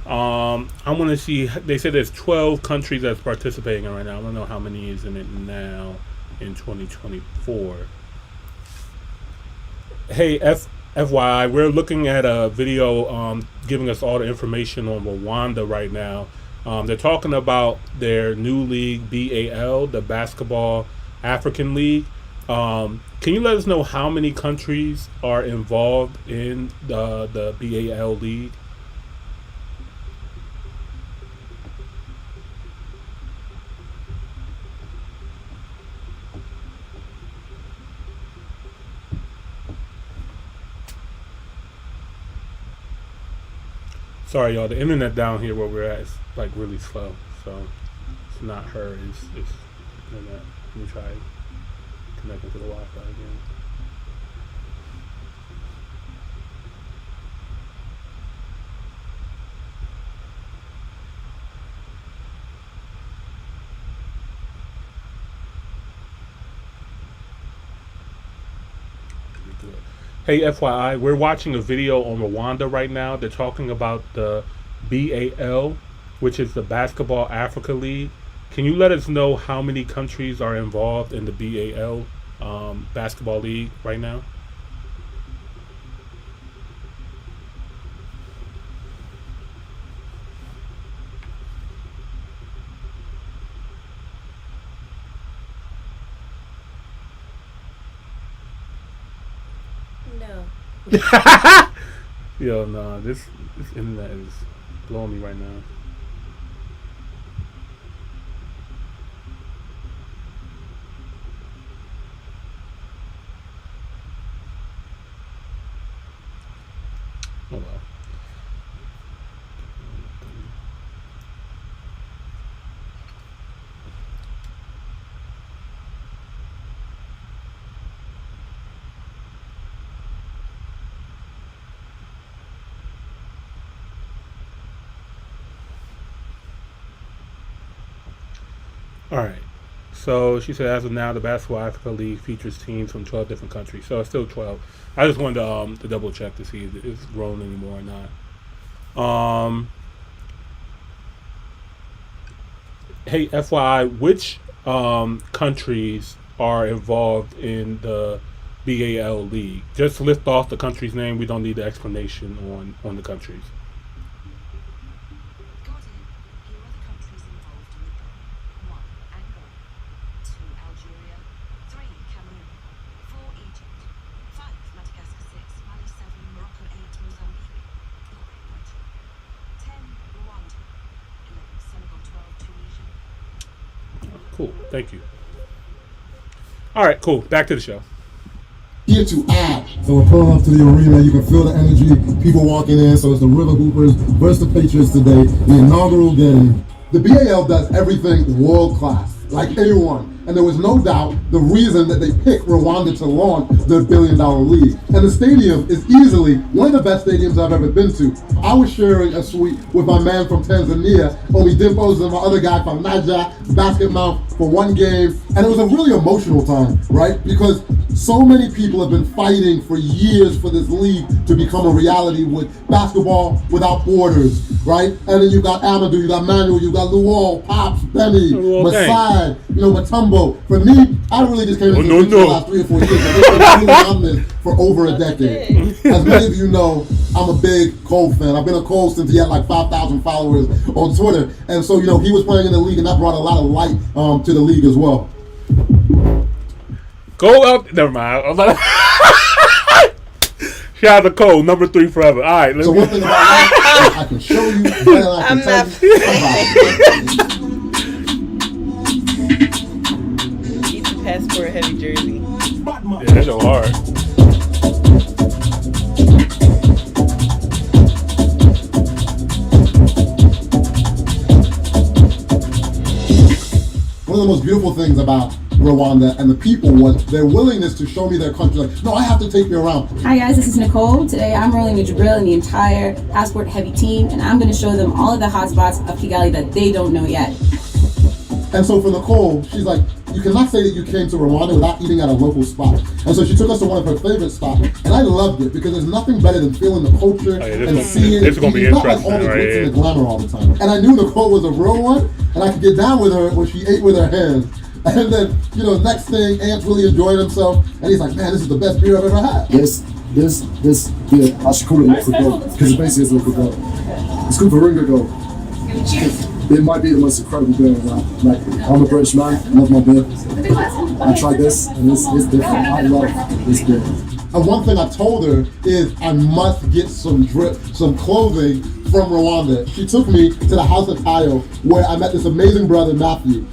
I want to see. They said there's 12 countries that's participating in right now. I don't know how many is in it now in 2024. Hey, FYI, we're looking at a video giving us all the information on Rwanda right now. They're talking about their new league, BAL, the Basketball African League. Can you let us know how many countries are involved in the BAL league? Sorry, y'all. The internet down here where we're at is like really slow, so it's not her. It's internet. Let me try connecting to the Wi-Fi again. Hey, FYI, we're watching a video on Rwanda right now. They're talking about the BAL, which is the Basketball Africa League. Can you let us know how many countries are involved in the BAL basketball league right now? Yo, nah, this internet is blowing me right now. Oh well. All right. So she said, as of now, the Basketball Africa League features teams from 12 different countries. So it's still 12. I just wanted to double check to see if it's grown anymore or not. Hey, FYI, which countries are involved in the BAL League? Just list off the country's name. We don't need the explanation on the countries. Got it. Here are the countries involved in the Cool. Thank you. All right, cool. Back to the show. Here to add. So we're pulling up to the arena. You can feel the energy. People walking in. So it's the River Hoopers versus the Patriots today. The inaugural game. The BAL does everything world class, like A1. And there was no doubt the reason that they picked Rwanda to launch their $1 billion league. And the stadium is easily one of the best stadiums I've ever been to. I was sharing a suite with my man from Tanzania, Omi Dimpos, and my other guy from Niger, basketball, for one game. And it was a really emotional time, right? Because so many people have been fighting for years for this league to become a reality with basketball without borders, right? And then you got Amadou, you got Manuel, you got Luol, Pops, Benny, Masai, Matumbo. For me, I really just came into the last 3 or 4 years. I've been really on this for over a decade. As many of you know, I'm a big Cole fan. I've been a Cole since he had like 5,000 followers on Twitter. And so, he was playing in the league, and that brought a lot of light to the league as well. Go out. Never mind. Shout out to Cole, number 3 forever. All right. So one thing about that, I can show you better than I can tell you. Passport heavy jersey. Yeah, that's so hard. One of the most beautiful things about Rwanda and the people was their willingness to show me their country. Like, no, I have to take you around. Hi guys, this is Nicole. Today I'm rolling with Jabril and the entire Passport Heavy team, and I'm going to show them all of the hotspots of Kigali that they don't know yet. And so for Nicole, she's like, you cannot say that you came to Rwanda without eating at a local spot. And so she took us to one of her favorite spots. And I loved it because there's nothing better than feeling the culture and seeing it's going to be interesting. Like all the glitz and the glamour all the time. And I knew Nicole was a real one, and I could get down with her when she ate with her hands. And then, next thing, Ant really enjoyed himself. And he's like, man, this is the best beer I've ever had. This beer, I should call it liquid gold, because it basically is liquid gold. It's called Virunga Gold. It might be the most incredible beer around. Like, I'm a British man, I love my beer. I tried this, and it's different. I love this beer. And one thing I told her is I must get some clothing from Rwanda. She took me to the House of Tayo, where I met this amazing brother, Matthew.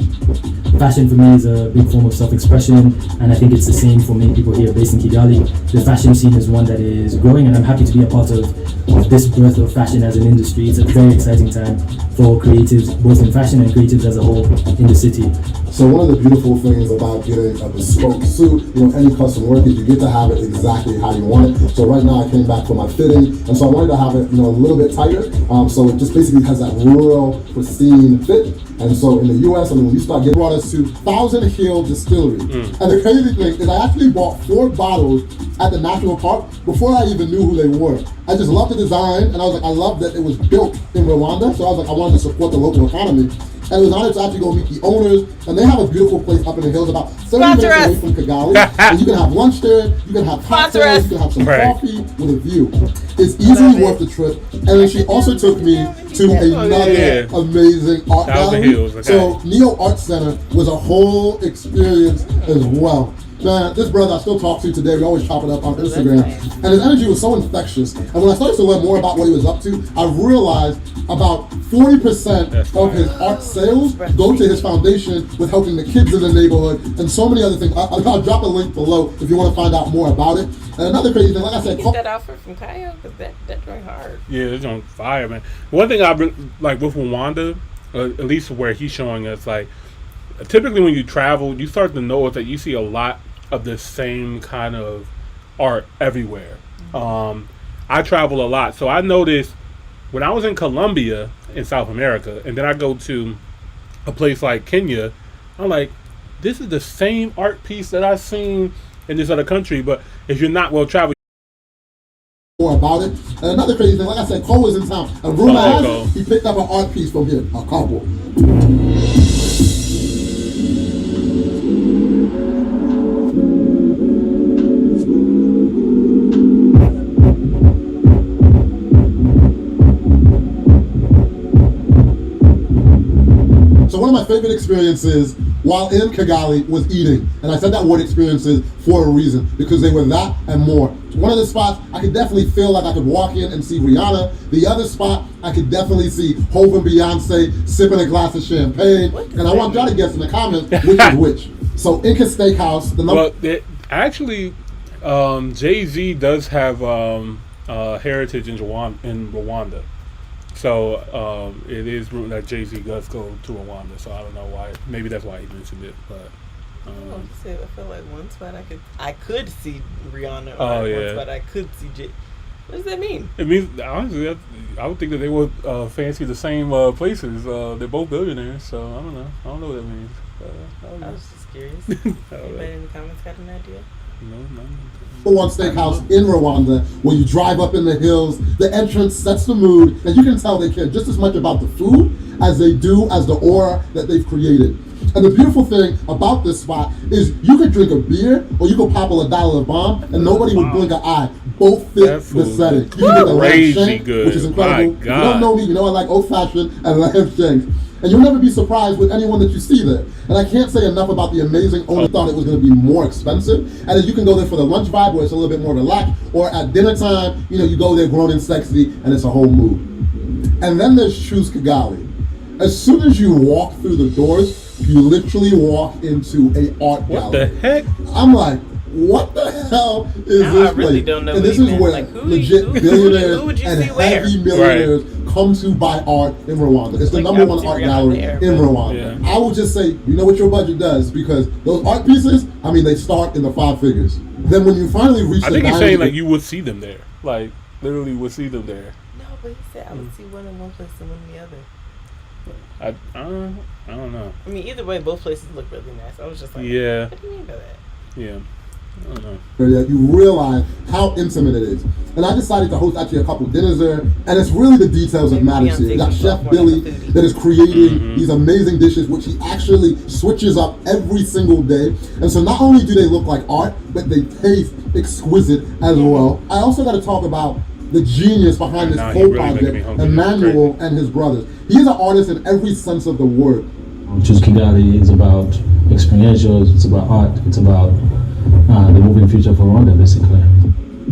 Fashion for me is a big form of self-expression, and I think it's the same for many people here based in Kigali. The fashion scene is one that is growing, and I'm happy to be a part of this birth of fashion as an industry. It's a very exciting time for creatives, both in fashion and creatives as a whole in the city. So one of the beautiful things about getting a bespoke suit, any custom work, is you get to have it exactly how you want it. So right now I came back for my fitting, and so I wanted to have it, a little bit tighter. So it just basically has that rural, pristine fit. And so in the U.S., when you start getting brought us to Thousand Hill Distillery. And the crazy thing is I actually bought 4 bottles at the National Park before I even knew who they were. I just loved the design, and I was like, I love that it was built in Rwanda. So I was like, I wanted to support the local economy. And it was an honor to actually go meet the owners. And they have a beautiful place up in the hills about 70 minutes away from Kigali. And you can have lunch there, you can have cocktails, you can have some coffee with a view. It's easily worth the trip. And then she also took me to another amazing art gallery. So Neo Art Center was a whole experience as well. Man, this brother I still talk to today. We always chop it up on Instagram. And his energy was so infectious. And when I started to learn more about what he was up to, I realized about 40% of his art sales go to his foundation with helping the kids in the neighborhood and so many other things. I'll drop a link below if you want to find out more about it. And another crazy thing, like I said, get that outfit from Kayo, because that drank hard. Yeah, it's on fire, man. One thing I like with Rwanda, at least where he's showing us, like, typically when you travel, you start to notice that you see a lot of the same kind of art everywhere. I travel a lot, so I noticed when I was in Colombia in South America, and then I go to a place like Kenya, I'm like, this is the same art piece that I've seen in this other country, but if you're not well traveled, more about it. And another crazy thing, like I said, Cole was in town, and rumor has it, he picked up an art piece from here, a couple. So one of my favorite experiences while in Kigali was eating. And I said that word experiences for a reason, because they were that and more. One of the spots, I could definitely feel like I could walk in and see Rihanna. The other spot, I could definitely see Hov and Beyonce sipping a glass of champagne. And I want y'all to guess in the comments which is which. So Inca Steakhouse, the number... Well, actually, Jay-Z does have heritage in Rwanda. So it is that Jay-Z does go to Rwanda. So I don't know why. Maybe that's why he mentioned it. But I feel like one spot I could see Rihanna. Oh yeah. One spot I could see Jay. What does that mean? It means honestly, I would think that they would fancy the same places. They're both billionaires, so I don't know. I don't know what that means. I was just curious. Anybody in the comments got an idea? No. One steakhouse in Rwanda where you drive up in the hills. The entrance sets the mood, and you can tell they care just as much about the food as they do as the aura that they've created. And the beautiful thing about this spot is you could drink a beer or you could pop a $1 bomb and nobody would blink an eye. Both fit the setting. You can get the lamb shank, which is incredible. If you don't know me, you know I like old fashioned and lamb shanks. And you'll never be surprised with anyone that you see there. And I can't say enough about the amazing owner. Thought it was going to be more expensive. And then you can go there for the lunch vibe where it's a little bit more relaxed. Or at dinner time, you go there grown and sexy and it's a whole mood. And then there's Choose Kigali. As soon as you walk through the doors, you literally walk into a art gallery. What the heck? I'm like, what the hell is now this I really place? don't know. And this is where legit billionaires and heavy millionaires come to buy art in Rwanda. It's the number one art gallery in Rwanda. Yeah. I would just say, you know what your budget does, because those art pieces, they start in the 5 figures. Then when you finally reach, I think he's saying like you would see them there, like literally would see them there. No, but he said I would see one in one place and one in the other. I don't know. Either way, both places look really nice. I was just like, yeah. What do you mean by that? Yeah. I don't know. You realize how intimate it is. And I decided to host actually a couple dinners there, and it's really the details that matter here. You got Chef Billy that is creating these amazing dishes, which he actually switches up every single day. And so not only do they look like art, but they taste exquisite as well. I also got to talk about the genius behind this whole project, Emmanuel and his brothers. He is an artist in every sense of the word. Choose Kigali is about experientials, it's about art, it's about the moving future for Rwanda, basically.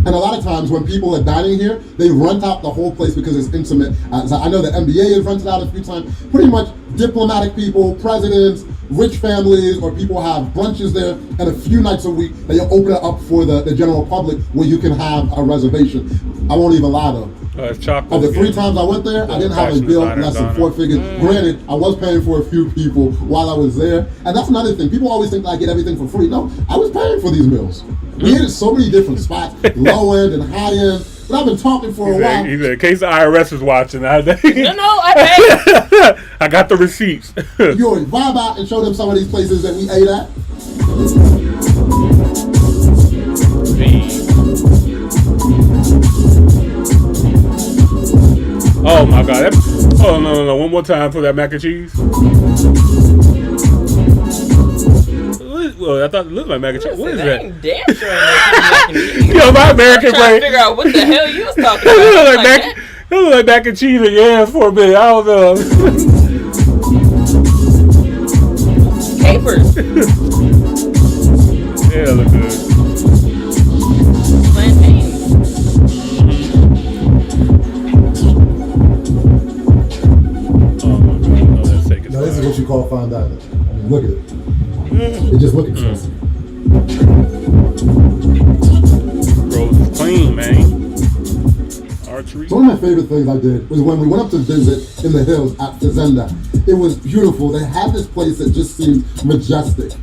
And a lot of times when people are dining here, they rent out the whole place because it's intimate. So I know the NBA has rented out a few times. Pretty much diplomatic people, presidents, rich families, or people have brunches there, and a few nights a week they open it up for the general public where you can have a reservation. I won't even lie though. Of the 3 times I went there, I didn't have a bill less than 4 figures. Granted, I was paying for a few people while I was there. And that's another thing. People always think that I get everything for free. No, I was paying for these meals. We hit so many different spots, low end and high end. But I've been talking for a while. In case the IRS is watching, no, I paid. I got the receipts. You already vibe out and show them some of these places that we ate at. Oh my God! Oh no! One more time for that mac and cheese. Well, I thought it looked like mac and cheese. What is that? Damn sure ain't Yo, my American brain. Trying to figure out what the hell you was talking about. It looked like mac and cheese and yams for a minute. I don't know. Capers. Yeah, look good. Plantains. Now this is what you call fine dining. Look at it. It just look expensive. Bro, it's clean, man. Archery. So one of my favorite things I did was when we went up to visit in the hills at Fazenda. It was beautiful. They had this place that just seemed majestic.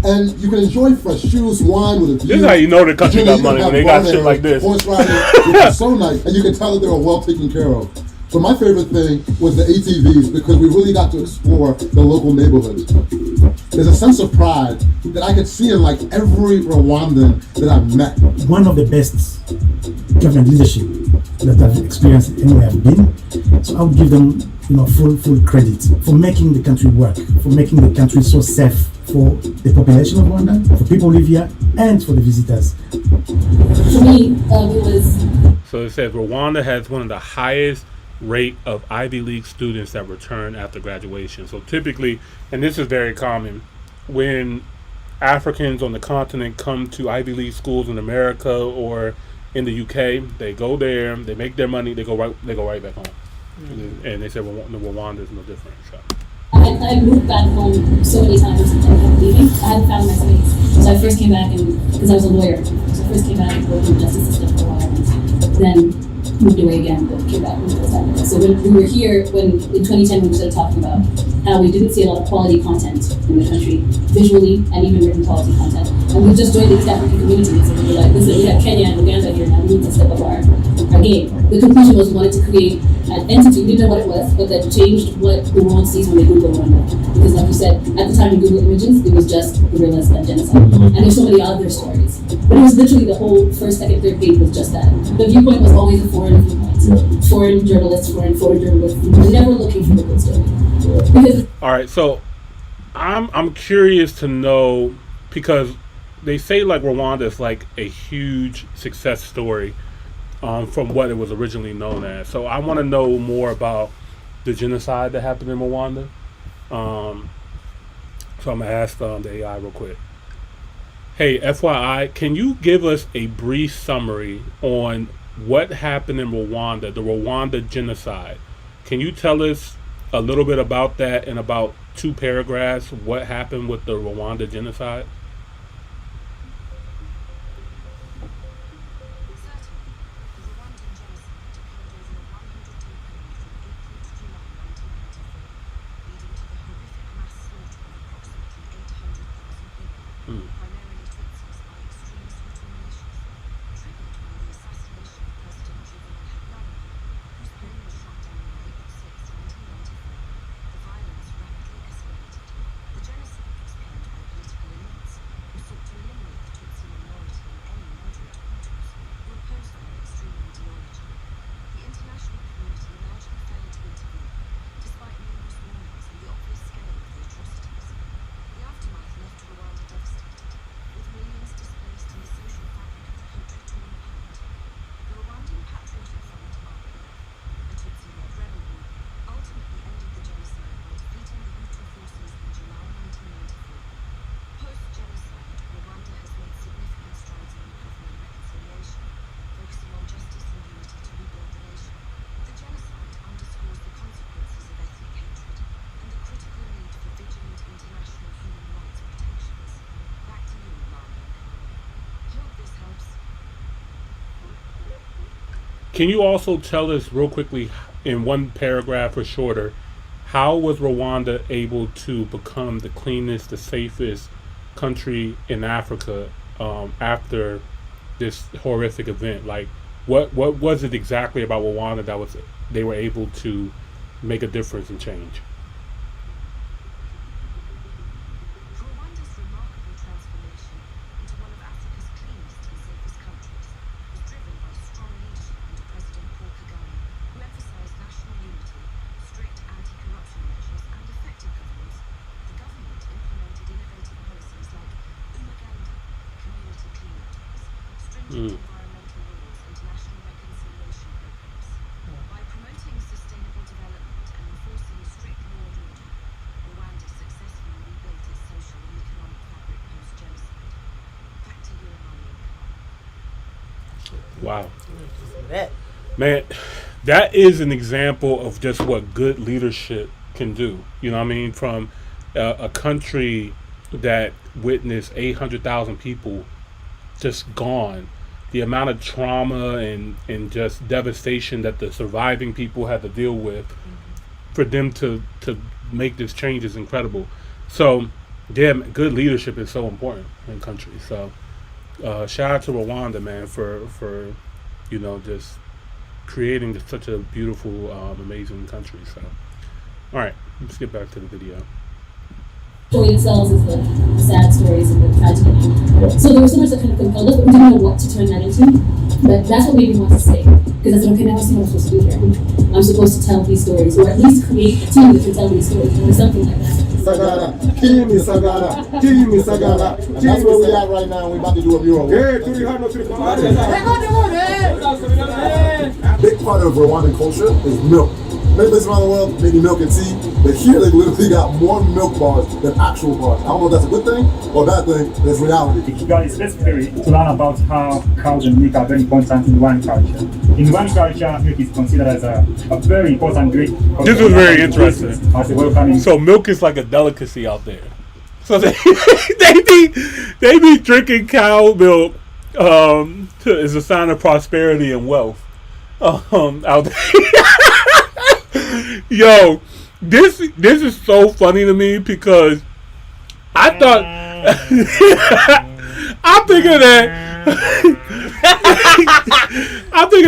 And you can enjoy fresh juice, wine with a view. This is how you know the country got money, when they got shit like this. Horse riding, which is so nice. And you can tell that they were well taken care of. But my favorite thing was the ATVs, because we really got to explore the local neighborhoods. There's a sense of pride that I could see in like every Rwandan that I've met. One of the best government leadership that I've experienced anywhere I've been. So I would give them, full credit for making the country work, for making the country so safe for the population of Rwanda, for people who live here, and for the visitors. For me, it was. So it says Rwanda has one of the highest rate of Ivy League students that return after graduation. So typically, and this is very common, when Africans on the continent come to Ivy League schools in America or in the UK, they go there, they make their money, they go right back home. Mm-hmm. And they say Rwanda is no different. So. I moved back home so many times and kept leaving. I hadn't found my space. So I first came back because I was a lawyer. So I first came back and worked in the justice system for a while. And then moved away again, but came back moved time ago. So when we were here, in 2010 when we started talking about how we didn't see a lot of quality content in the country, visually and even written quality content. And we just joined the East African community. So we were like, listen, we have Kenya and Uganda here now, we need to step up our game. The conclusion was we wanted to create an entity, we didn't know what it was, but that changed what the world sees when they Google Rwanda. Because like you said, at the time in Google Images, it was just guerrillas and genocide. And there's so many other stories. But it was literally the whole first, second, third page was just that. The viewpoint was always a foreign viewpoint. Foreign journalists, foreign journalists. We were never looking for the good story. Because all right, so I'm curious to know, because they say like Rwanda is like a huge success story from what it was originally known as. So I want to know more about the genocide that happened in Rwanda. So I'm gonna ask the AI real quick. Hey, FYI, can you give us a brief summary on what happened in Rwanda, the Rwanda genocide? Can you tell us a little bit about that in about 2 paragraphs? What happened with the Rwanda genocide? Can you also tell us real quickly, in 1 paragraph or shorter, how was Rwanda able to become the cleanest, the safest country in Africa after this horrific event? Like, what was it exactly about Rwanda that they were able to make a difference and change? Wow. Man, that is an example of just what good leadership can do. You know what I mean? From a country that witnessed 800,000 people just gone, the amount of trauma and just devastation that the surviving people had to deal with, for them to make this change is incredible. So, yeah, good leadership is so important in countries. So, shout out to Rwanda, man, for just creating such a beautiful, amazing country. So, all right, let's get back to the video. Story itself is the sad stories and the tragedy. So there was so much that kind of compelled us, but we didn't know what to turn that into. But that's what made me want to stay. Because I said, okay, now I see what I'm supposed to do here. I'm supposed to tell these stories, or at least create a team that can tell these stories, or something like that. Sagara, team is Sagara, team is Sagara. That's where we are right now. We're about to do a mural. Big part of Rwandan culture is milk. many places around the world, maybe milk and tea, but here they literally got more milk bars than actual bars. I don't know if that's a good thing or a bad thing, but it's reality. Kigali specifically to learn about how cows and milk are very important in one culture. In one culture, milk is considered as a very important drink. This was very interesting. As a welcoming. So milk is like a delicacy out there. So they be drinking cow milk as a sign of prosperity and wealth out there. Yo, this is so funny to me because I thought I'm thinking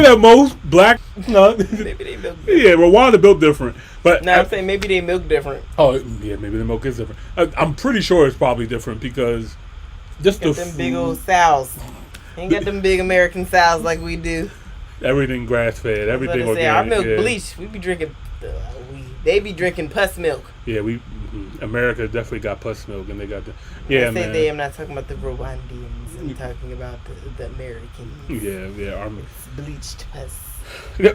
that most black maybe they milk different. Yeah, Rwanda built different. But no, I'm saying maybe they milk different. Oh yeah, maybe the milk is different. I'm pretty sure it's probably different because just got them big old sows. Ain't got them big American sows like we do. Everything grass fed, everything organic. Our milk bleached. We be drinking. They be drinking pus milk. Yeah, America definitely got pus milk, and they got the. Yeah, I say they. I'm not talking about the Rwandans. I'm talking about the Americans. Yeah, our bleached pus.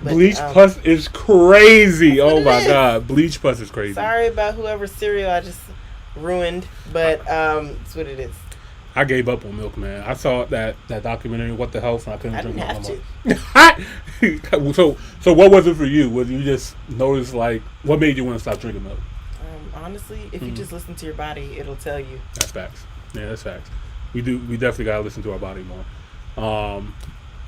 Bleach pus is crazy. Oh my god, bleach pus is crazy. Sorry about whoever's cereal I just ruined, but that's what it is. I gave up on milk, man. I saw that documentary, What the Health, and I couldn't drink milk no more. So what was it for you? Was you just notice what made you want to stop drinking milk? Honestly, if you just listen to your body, it'll tell you. That's facts. Yeah, that's facts. We definitely gotta listen to our body more.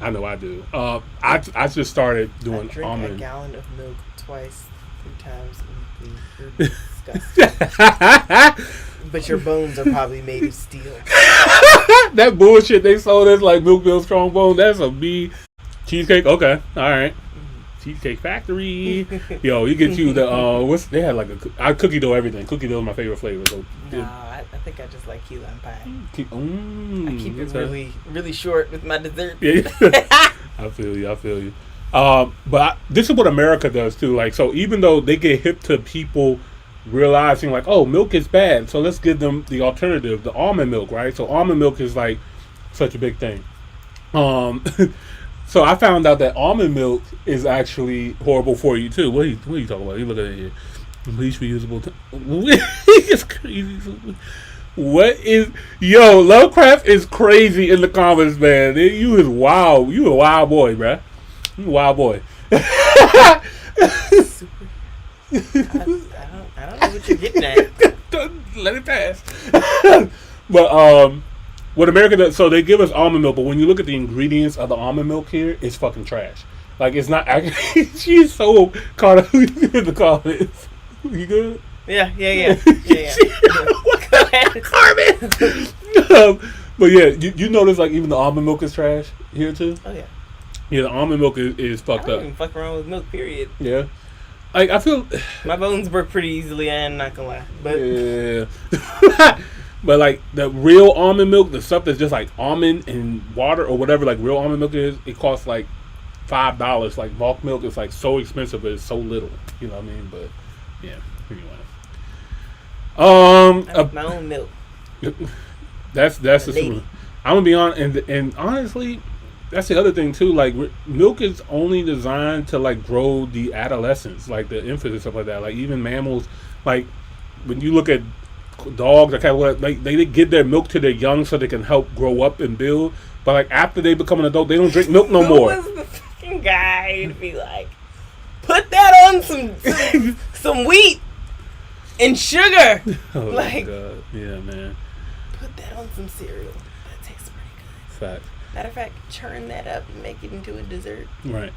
I know I do. I just started doing I drink almond. a gallon of milk twice, 3 times a week. You're disgusting. But your bones are probably made of steel. That bullshit they sold us like Milk Bill Strong Bone. That's a B. Cheesecake. Okay, all right. Cheesecake Factory. Yo, you get you the they had like a cookie dough everything. Cookie dough is my favorite flavor. So I think I just like key lime pie. I keep it okay. really short with my dessert. Yeah. I feel you. But this is what America does too. Like, so even though they get hip to people realizing like, oh, milk is bad, so let's give them the alternative, the almond milk, right? So almond milk is like such a big thing. So I found out that almond milk is actually horrible for you too. What are you talking about? You look at it here. Bleach reusable. It's crazy. What is Lovecraft is crazy in the comments, man. You is wild. You a wild boy, bruh. You a wild boy. I don't know what you're getting at. Let it pass. But what America does, so they give us almond milk, but when you look at the ingredients of the almond milk here, it's fucking trash. Like, it's not actually. She's so caught up in the comments. You good? Yeah. Go ahead, Carmen. But yeah, you notice like even the almond milk is trash here too. Oh yeah. Yeah, the almond milk is fucked I don't up. even fuck around with milk, period. Yeah. I feel my bones work pretty easily. I am not gonna lie, but yeah. But like the real almond milk, the stuff that's just like almond and water or whatever, like real almond milk is, it costs like $5. Like bulk milk is like so expensive, but it's so little. You know what I mean? But yeah, anyway. I make my own milk. That's the. I'm gonna be honest, and honestly, that's the other thing too. Like milk is only designed to like grow the adolescents, like the infants and stuff like that. Like even mammals, like when you look at dogs, like they get their milk to their young so they can help grow up and build. But like after they become an adult, they don't drink milk no more. Who was the fucking guy to be like, put that on some wheat and sugar? Oh like, my God. Yeah, man. Put that on some cereal. That tastes pretty good. Fact. Matter of fact, churn that up and make it into a dessert. Right.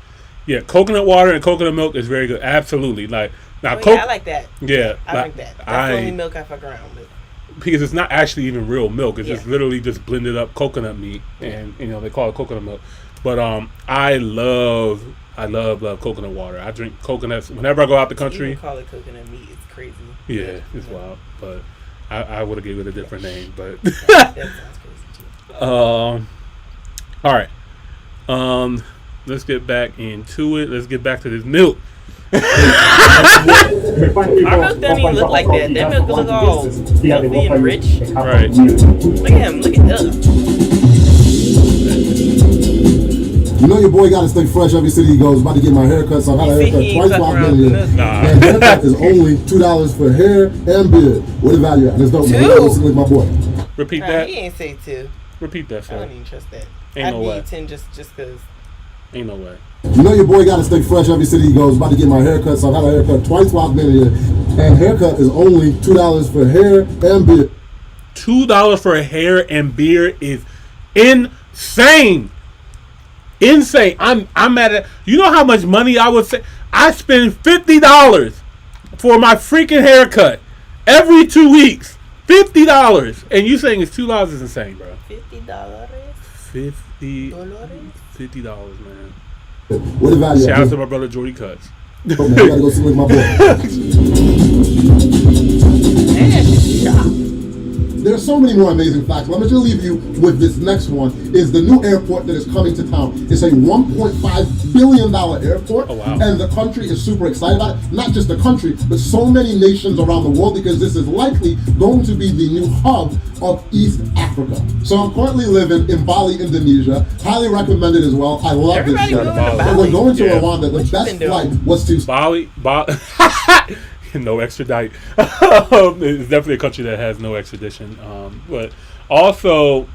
Yeah, coconut water and coconut milk is very good. Absolutely. Like now, I like that. Yeah, I like that. That's the only milk I fuck around with. Because it's not actually even real milk. It's just literally just blended up coconut meat, and they call it coconut milk. But I love coconut water. I drink coconuts whenever I go out the country. You call it coconut meat. It's crazy. Yeah, it's wild. But I would have gave it a different name. But that sounds crazy too. All right. Let's get back into it. Let's get back to this milk. Our milk doesn't even look like that. That milk look all healthy and rich. Right. Look at him. Look at that. You know your boy got to stay fresh every city he goes. About to get my haircut, so I had a haircut twice while I've been here. And haircut is only $2 for hair and beard. What the value at? There's no with my boy. Repeat that. He ain't say 2. Repeat that, sir. I don't even trust that. Ain't no way. 10 just because. Ain't no way. You know your boy got to stay fresh every city he goes. About to get my haircut, so I had a haircut twice while I've been here. And haircut is only $2 for hair and beard. $2 for hair and beard is insane. Insane. I'm at it. You know how much money I would say? I spend $50 for my freaking haircut every 2 weeks. $50. And you saying it's $2 is insane, bro. $50? $50, man. What the value? Shout out to my brother Jordy Cuts. Oh, man, I gotta go see with my boy. There's so many more amazing facts. Let me just leave you with this next one. Is the new airport that is coming to town. It's a $1.5 billion airport. Oh, wow. And the country is super excited about it. Not just the country, but so many nations around the world, because this is likely going to be the new hub of East Africa. So I'm currently living in Bali, Indonesia. Highly recommended as well. I love this show. But when going to Rwanda, the best flight was to Bali. No extradite. It's definitely a country that has no extradition. But also,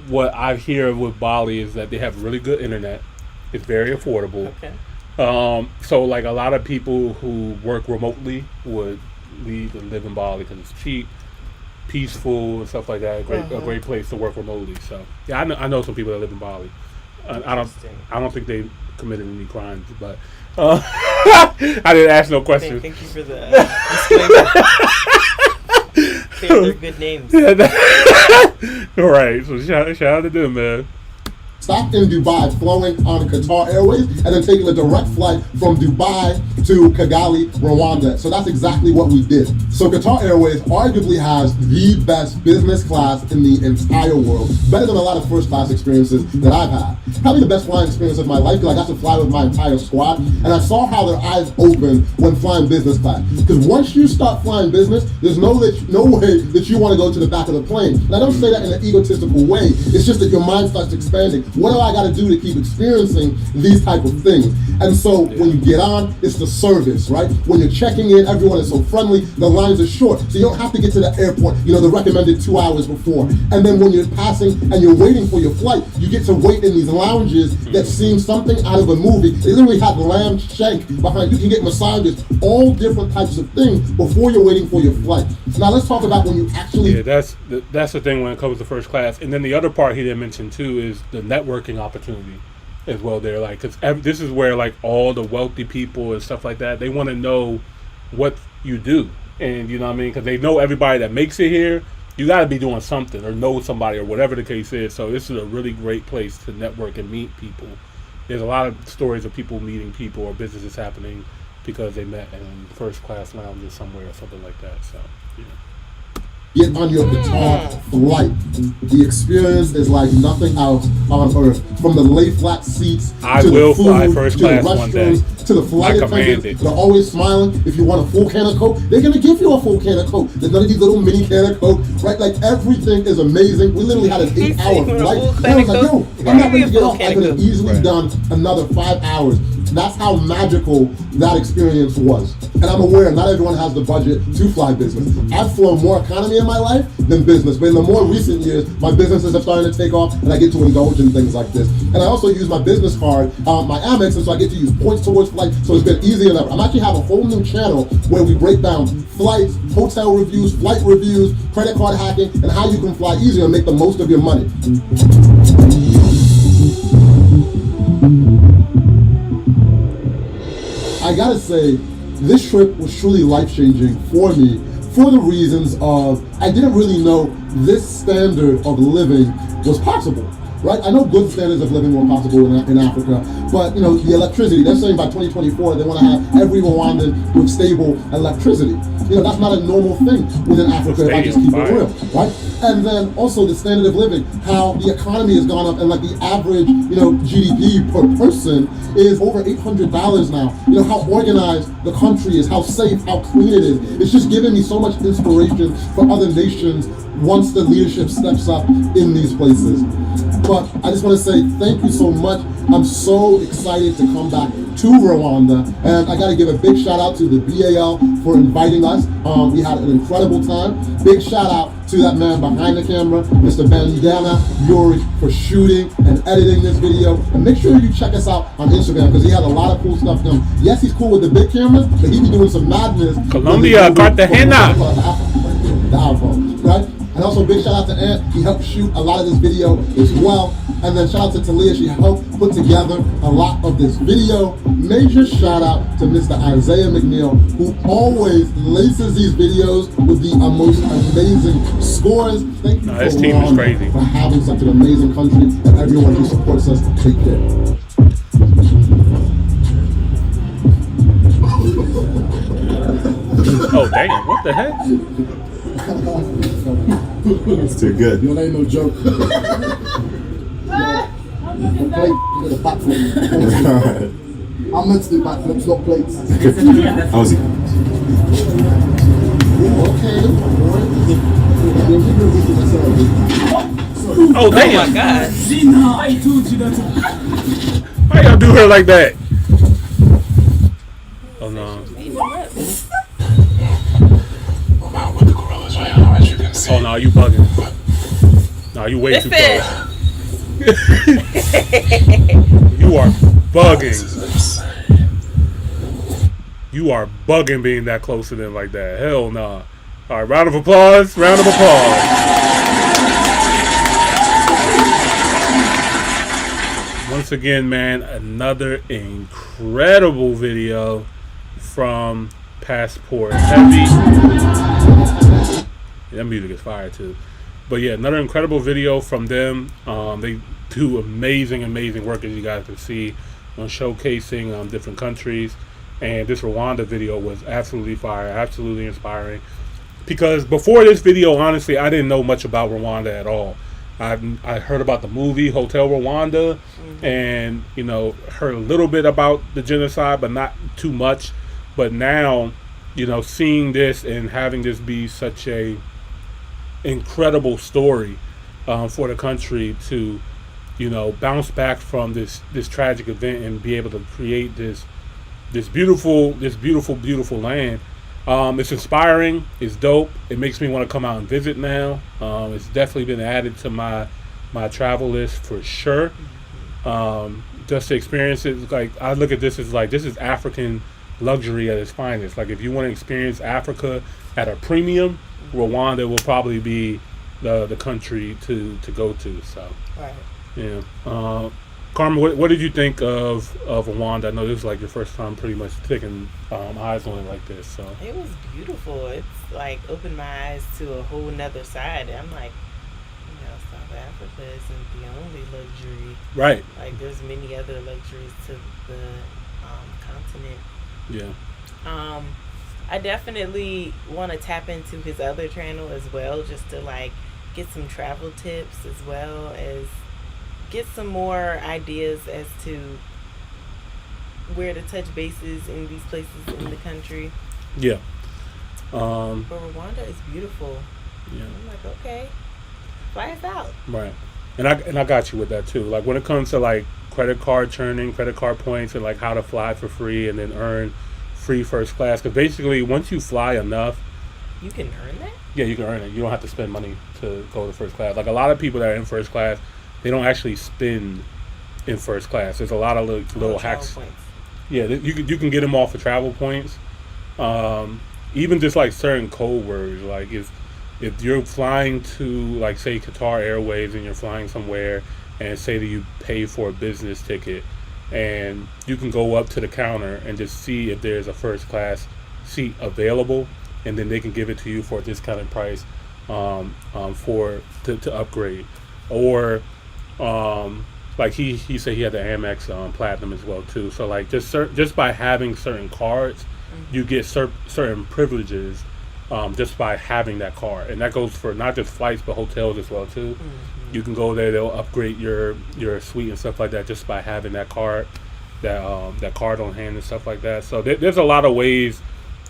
what I hear with Bali is that they have really good internet. It's very affordable. Okay. So like a lot of people who work remotely would leave and live in Bali because it's cheap, peaceful, and stuff like that. A great place to work remotely. So yeah, I know some people that live in Bali. I don't think they committed any crimes, but. I didn't ask no questions. Thank you for the disclaimer. They're good names. All right, so shout out to them, man. Stopped in Dubai, flowing on Qatar Airways, and then taking a direct flight from Dubai to Kigali, Rwanda. So that's exactly what we did. So Qatar Airways arguably has the best business class in the entire world. Better than a lot of first class experiences that I've had. Probably the best flying experience of my life, because I got to fly with my entire squad, and I saw how their eyes open when flying business class. Because once you start flying business, there's no way that you want to go to the back of the plane. And I don't say that in an egotistical way. It's just that your mind starts expanding. What do I got to do to keep experiencing these type of things? And so when you get on, it's the service, right? When you're checking in, everyone is so friendly. The lines are short, so you don't have to get to the airport, the recommended 2 hours before. And then when you're passing and you're waiting for your flight, you get to wait in these lounges that seem something out of a movie. They literally have lamb shank behind. You can get massages, all different types of things before you're waiting for your flight. Now let's talk about when you actually. Yeah, that's the thing when it comes to first class. And then the other part he didn't mention too is the networking opportunity as well. There, like, because this is where like all the wealthy people and stuff like that, they want to know what you do, and you know what I mean, because they know everybody that makes it here. You got to be doing something or know somebody or whatever the case is. So this is a really great place to network and meet people. There's a lot of stories of people meeting people or businesses happening because they met in first class lounges somewhere or something like that. So yeah. Get on your Qatar flight. The experience is like nothing else on earth. From the lay flat seats to the food, first to the class one day. restrooms, to the flight attendants. They're always smiling. If you want a full can of Coke, they're gonna give you a full can of Coke. There's none of these little mini can of Coke, right? Like everything is amazing. We literally had an 8-hour flight. And I was like, yo, I'm not ready to get off. I could have easily done another 5 hours. That's how magical that experience was. And I'm aware not everyone has the budget to fly business. I've flown more economy in my life than business, but in the more recent years, my businesses have started to take off and I get to indulge in things like this. And I also use my business card, my Amex, and so I get to use points towards flights, so it's been easier than ever. I'm actually have a whole new channel where we break down flights, hotel reviews, flight reviews, credit card hacking, and how you can fly easier and make the most of your money. I gotta say, this trip was truly life-changing for me for the reasons of I didn't really know this standard of living was possible, right? I know good standards of living were possible in Africa, but the electricity, they're saying by 2024 they want to have every Rwandan with stable electricity. That's not a normal thing within Africa if I just keep it real, right? And then also the standard of living, how the economy has gone up and like the average, GDP per person is over $800 now. How organized the country is, how safe, how clean it is. It's just giving me so much inspiration for other nations once the leadership steps up in these places. But I just want to say thank you so much I'm so excited to come back to Rwanda, and I got to give a big shout out to the BAL for inviting us. We had an incredible time. Big shout out to that man behind the camera, Mr. Bandana Yuri, for shooting and editing this video. And make sure you check us out on Instagram because he has a lot of cool stuff done. Yes, he's cool with the big cameras, but he be doing some madness. Colombia, Cartagena. The iPhone, right? And also big shout out to Ant. He helped shoot a lot of this video as well. And then shout out to Talia. She helped put together a lot of this video. Major shout out to Mr. Isaiah McNeil, who always laces these videos with the most amazing scores. Thank you This team is crazy. for having such an amazing country, and everyone who supports us. Take care. Oh damn! What the heck? It's too good. Your ain't no joke. I'm meant to do backflips, not plates. How's he? Oh damn! Oh my god! Why y'all do her like that? Oh no! Oh no! You bugging? No, you way too close. You are bugging. You are bugging being that close to them like that. Hell nah. All right, round of applause. Round of applause. Once again, man, another incredible video from Passport Heavy. That music is fire too. But yeah, another incredible video from them. They do amazing work, as you guys can see, on showcasing different countries. And this Rwanda video was absolutely fire, absolutely inspiring. Because before this video, honestly, I didn't know much about Rwanda at all. I heard about the movie Hotel Rwanda, and heard a little bit about the genocide, but not too much. But now, seeing this and having this be such a incredible story for the country to bounce back from this tragic event and be able to create this beautiful land. It's inspiring. It's dope. It makes me want to come out and visit now. It's definitely been added to my travel list for sure. Just to experience it, like I look at this as like this is African luxury at its finest. Like if you want to experience Africa at a premium, Rwanda will probably be the country to go to. So, right. Yeah. Carmen, what did you think of Rwanda? I know this was like your first time pretty much taking eyes on it like this. So it was beautiful. It's like opened my eyes to a whole nother side. I'm like, South Africa isn't the only luxury. Right. Like there's many other luxuries to the continent. Yeah. I definitely want to tap into his other channel as well, just to like get some travel tips as well as get some more ideas as to where to touch bases in these places in the country. Yeah. But Rwanda is beautiful. Yeah. I'm like, okay, fly us out. Right. And I got you with that too. Like when it comes to like credit card churning, credit card points, and like how to fly for free and then earn free first class. Because basically, once you fly enough, you can earn that. Yeah, you can earn it. You don't have to spend money to go to first class. Like a lot of people that are in first class, they don't actually spend in first class. There's a lot of little hacks. Points. Yeah, you can get them off of travel points. Even just like certain code words. Like if you're flying to like say Qatar Airways and you're flying somewhere and say that you pay for a business ticket, and you can go up to the counter and just see if there's a first class seat available, and then they can give it to you for a discounted price to upgrade. Or like he said he had the Amex Platinum as well too. So like just by having certain cards, you get certain privileges just by having that card, and that goes for not just flights but hotels as well too. You can go there; they'll upgrade your suite and stuff like that just by having that card, that card on hand and stuff like that. So there's a lot of ways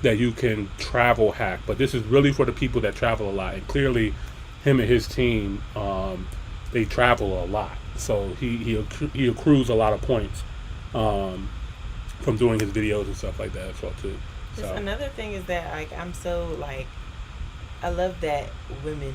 that you can travel hack, but this is really for the people that travel a lot. And clearly, him and his team, they travel a lot. So he accrues a lot of points from doing his videos and stuff like that as well too. Just So another thing is that like I'm so like I love that women,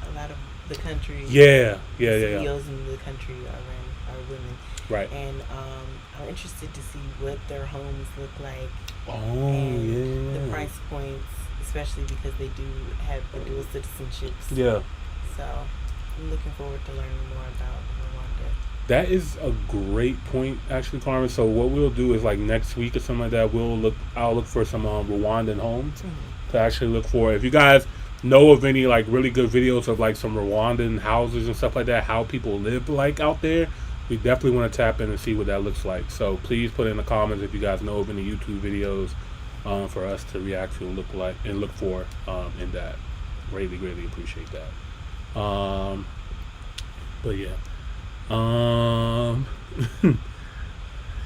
a lot of the country, CEOs in the country are women, right? And I'm interested to see what their homes look like. The price points, especially because they do have the dual citizenships. Yeah. So I'm looking forward to learning more about Rwanda. That is a great point, actually, Carmen. So what we'll do is like next week or something like that, I'll look for some Rwandan homes to actually look for. If you guys know of any like really good videos of like some Rwandan houses and stuff like that, how people live like out there, we definitely want to tap in and see what that looks like. So please put in the comments if you guys know of any YouTube videos for us to react to and look for in that. Greatly appreciate that. But yeah.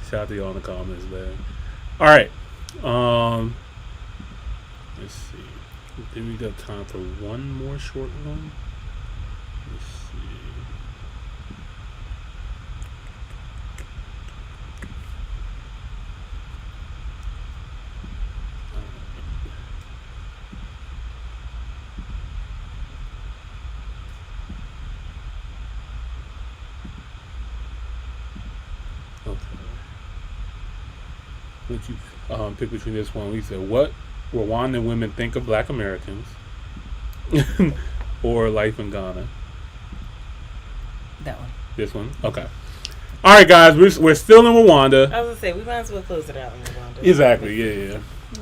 Shout out to y'all in the comments there. All right. Let's see. I think we got time for one more short one. Let's see. Would you pick between this one? We said, what Rwandan women think of Black Americans, or life in Ghana? That one. This one. Okay. All right, guys. We're still in Rwanda. I was gonna say we might as well close it out in Rwanda. Exactly. Yeah.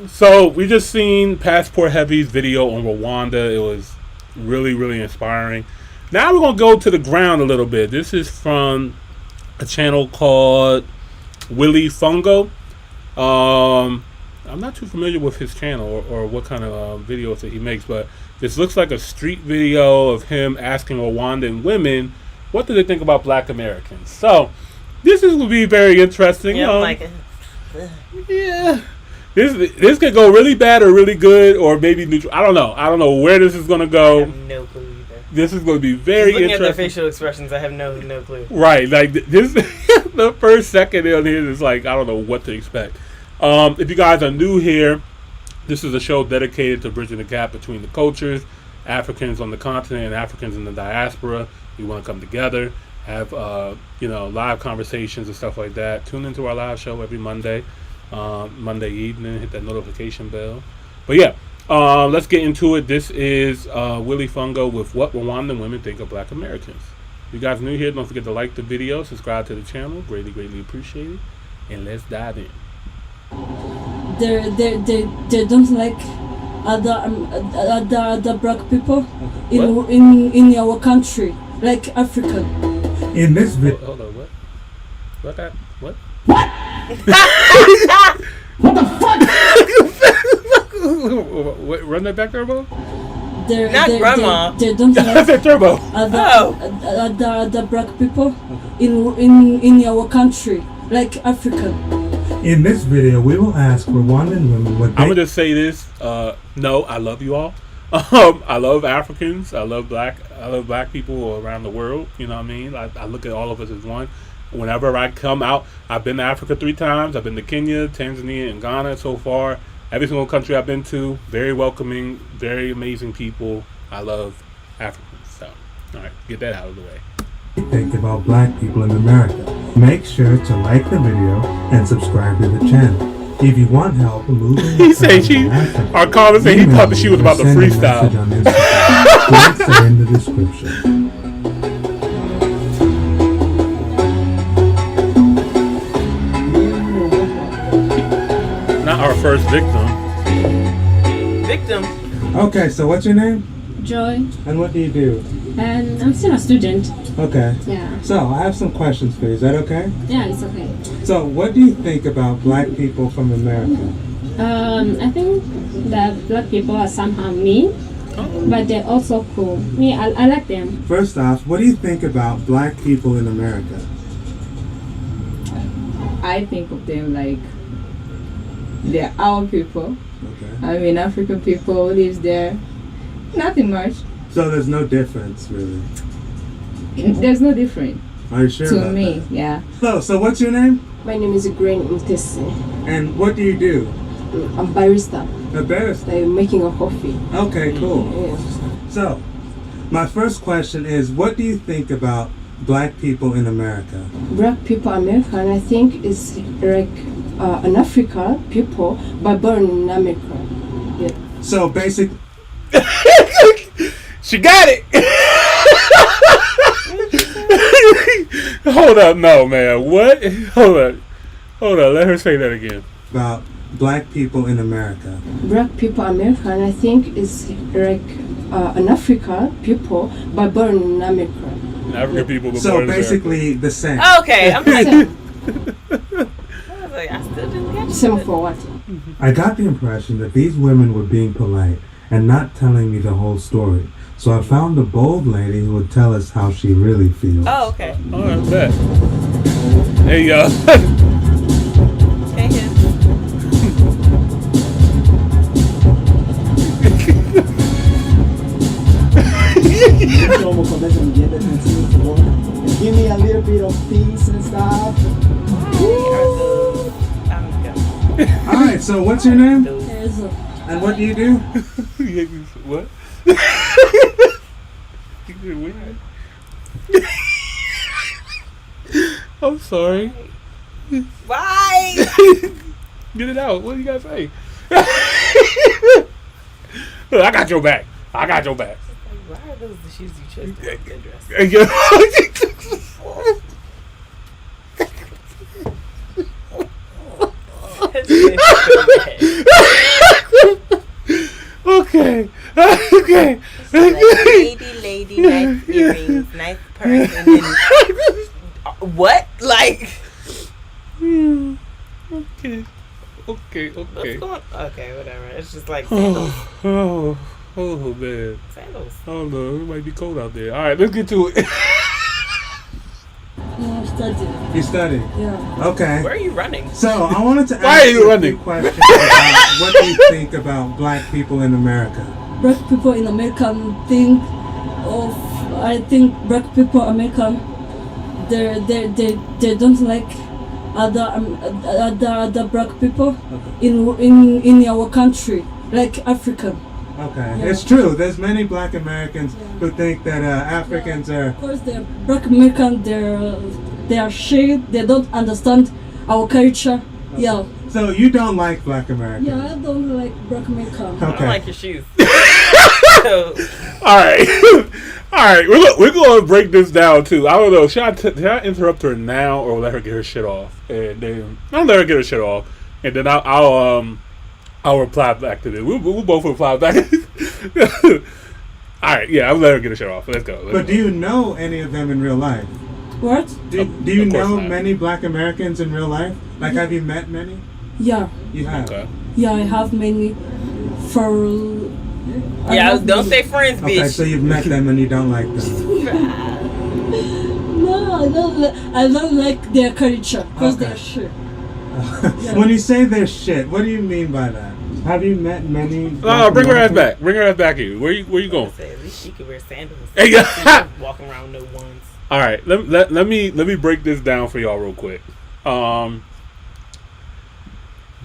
So we just seen Passport Heavy's video on Rwanda. It was really inspiring. Now we're gonna go to the ground a little bit. This is from a channel called Willy Fungo. I'm not too familiar with his channel or what kind of videos that he makes, but this looks like a street video of him asking Rwandan women what do they think about Black Americans. So this is going to be very interesting. Yeah, I'm like, yeah. This could go really bad or really good or maybe neutral. I don't know where this is going to go. I have no clue either. This is going to be very looking interesting. At their facial expressions, I have no clue. Right, like this. The first second on here is like I don't know what to expect. If you guys are new here, this is a show dedicated to bridging the gap between the cultures, Africans on the continent and Africans in the diaspora. We want to come together, have live conversations and stuff like that. Tune into our live show every Monday evening. Hit that notification bell. But yeah, let's get into it. This is Willy Fungo with what Rwandan women think of Black Americans. If you guys are new here, don't forget to like the video, subscribe to the channel. Greatly appreciate it. And let's dive in. They don't like other black people in our country, like Africa. In this video, hold on, what? What? What the fuck? Run that back, Turbo. Not grandma. They don't like I said Turbo. Other black people in our country, like Africa. In this video, we will ask Rwandan women what they... I'm going to say this. No, I love you all. I love Africans. I love black people around the world. You know what I mean? I look at all of us as one. Whenever I come out, I've been to Africa 3 times. I've been to Kenya, Tanzania, and Ghana so far. Every single country I've been to, very welcoming, very amazing people. I love Africans. So, all right, get that out of the way. Think about Black people in America. Make sure to like the video and subscribe to the channel. If you want help moving, he said our comments say he thought that she was about to freestyle. Links are in the description. Not our first victim. Okay, so what's your name? Joy. And what do you do? And I'm still a student. Okay. Yeah. So I have some questions for you. Is that okay? Yeah, it's okay. So what do you think about Black people from America? I think that Black people are somehow mean, but they're also cool. Me, I like them. First off, what do you think about Black people in America? I think of them like they're our people. Okay. I mean, African people lives there. Nothing much. So there's no difference, really? There's no difference. Are you sure To about me, that? yeah. So what's your name? My name is Grain Mtesi. And what do you do? I'm barista. A barista? I'm making a coffee. Okay, cool. Yeah. So, my first question is, what do you think about black people in America? Black people American, I think is like an African people but born in America. Yeah. So basic. She got it. Hold up, no man. What? Hold up. Let her say that again. About black people in America. Black people American, I think is like an African people but born in America. African people were So born in basically the same. Okay, I'm like, I was like, I still didn't get Same for what? I got the impression that these women were being polite and not telling me the whole story. So I found a bold lady who would tell us how she really feels. Oh, okay. All right, bet. There you go. Okay, yeah. Give me a little bit of peace and stuff. Alright, so what's your name? Hazel. And what do you do? What? I'm sorry. Why? Get it out. What do you gotta say? Look, I got your back. Why are those the shoes you chose to wear with that dress? Okay. Lady, nice earrings, nice purse, and then what? Like, Okay. what's going? Okay, whatever. It's just like sandals. Oh man. Sandals. Oh no, it might be cold out there. All right, let's get to it. No, I'm studying. You study? Yeah. Okay. Where are you running? So I wanted to ask Why are you a running? few questions about what do you think about black people in America? Black people in American think of, I think black people American, they don't like other black people in our country, like African. Okay, Yeah. it's true. There's many black Americans who think that Africans are. Of course, they're black American. They are shy. They don't understand our culture. Yeah. So you don't like black Americans? Yeah, I don't like black American. Okay. I don't like your shoes. All right. All right, we're going to break this down too. I don't know. Should I interrupt her now or let her get her shit off? And then I'll let her get her shit off, and then I'll reply back to this. We'll both reply back. All right, yeah, I'll let her get her shit off. Let's go. But do you know any of them in real life? What? Do you Of course know not. many black Americans in real life? Like, have you met many? Yeah. You have. Okay. Yeah, I have many. Yeah, don't say friends, bitch. Okay, so you've met them and you don't like them. No, I don't like their culture because Okay. they're shit. When you say they're shit, what do you mean by that? Have you met many? No, bring her ass back. Bring her ass back here. Where you going? At least she could wear sandals. Hey, yeah. Walking around with no ones. All right, let me break this down for y'all real quick.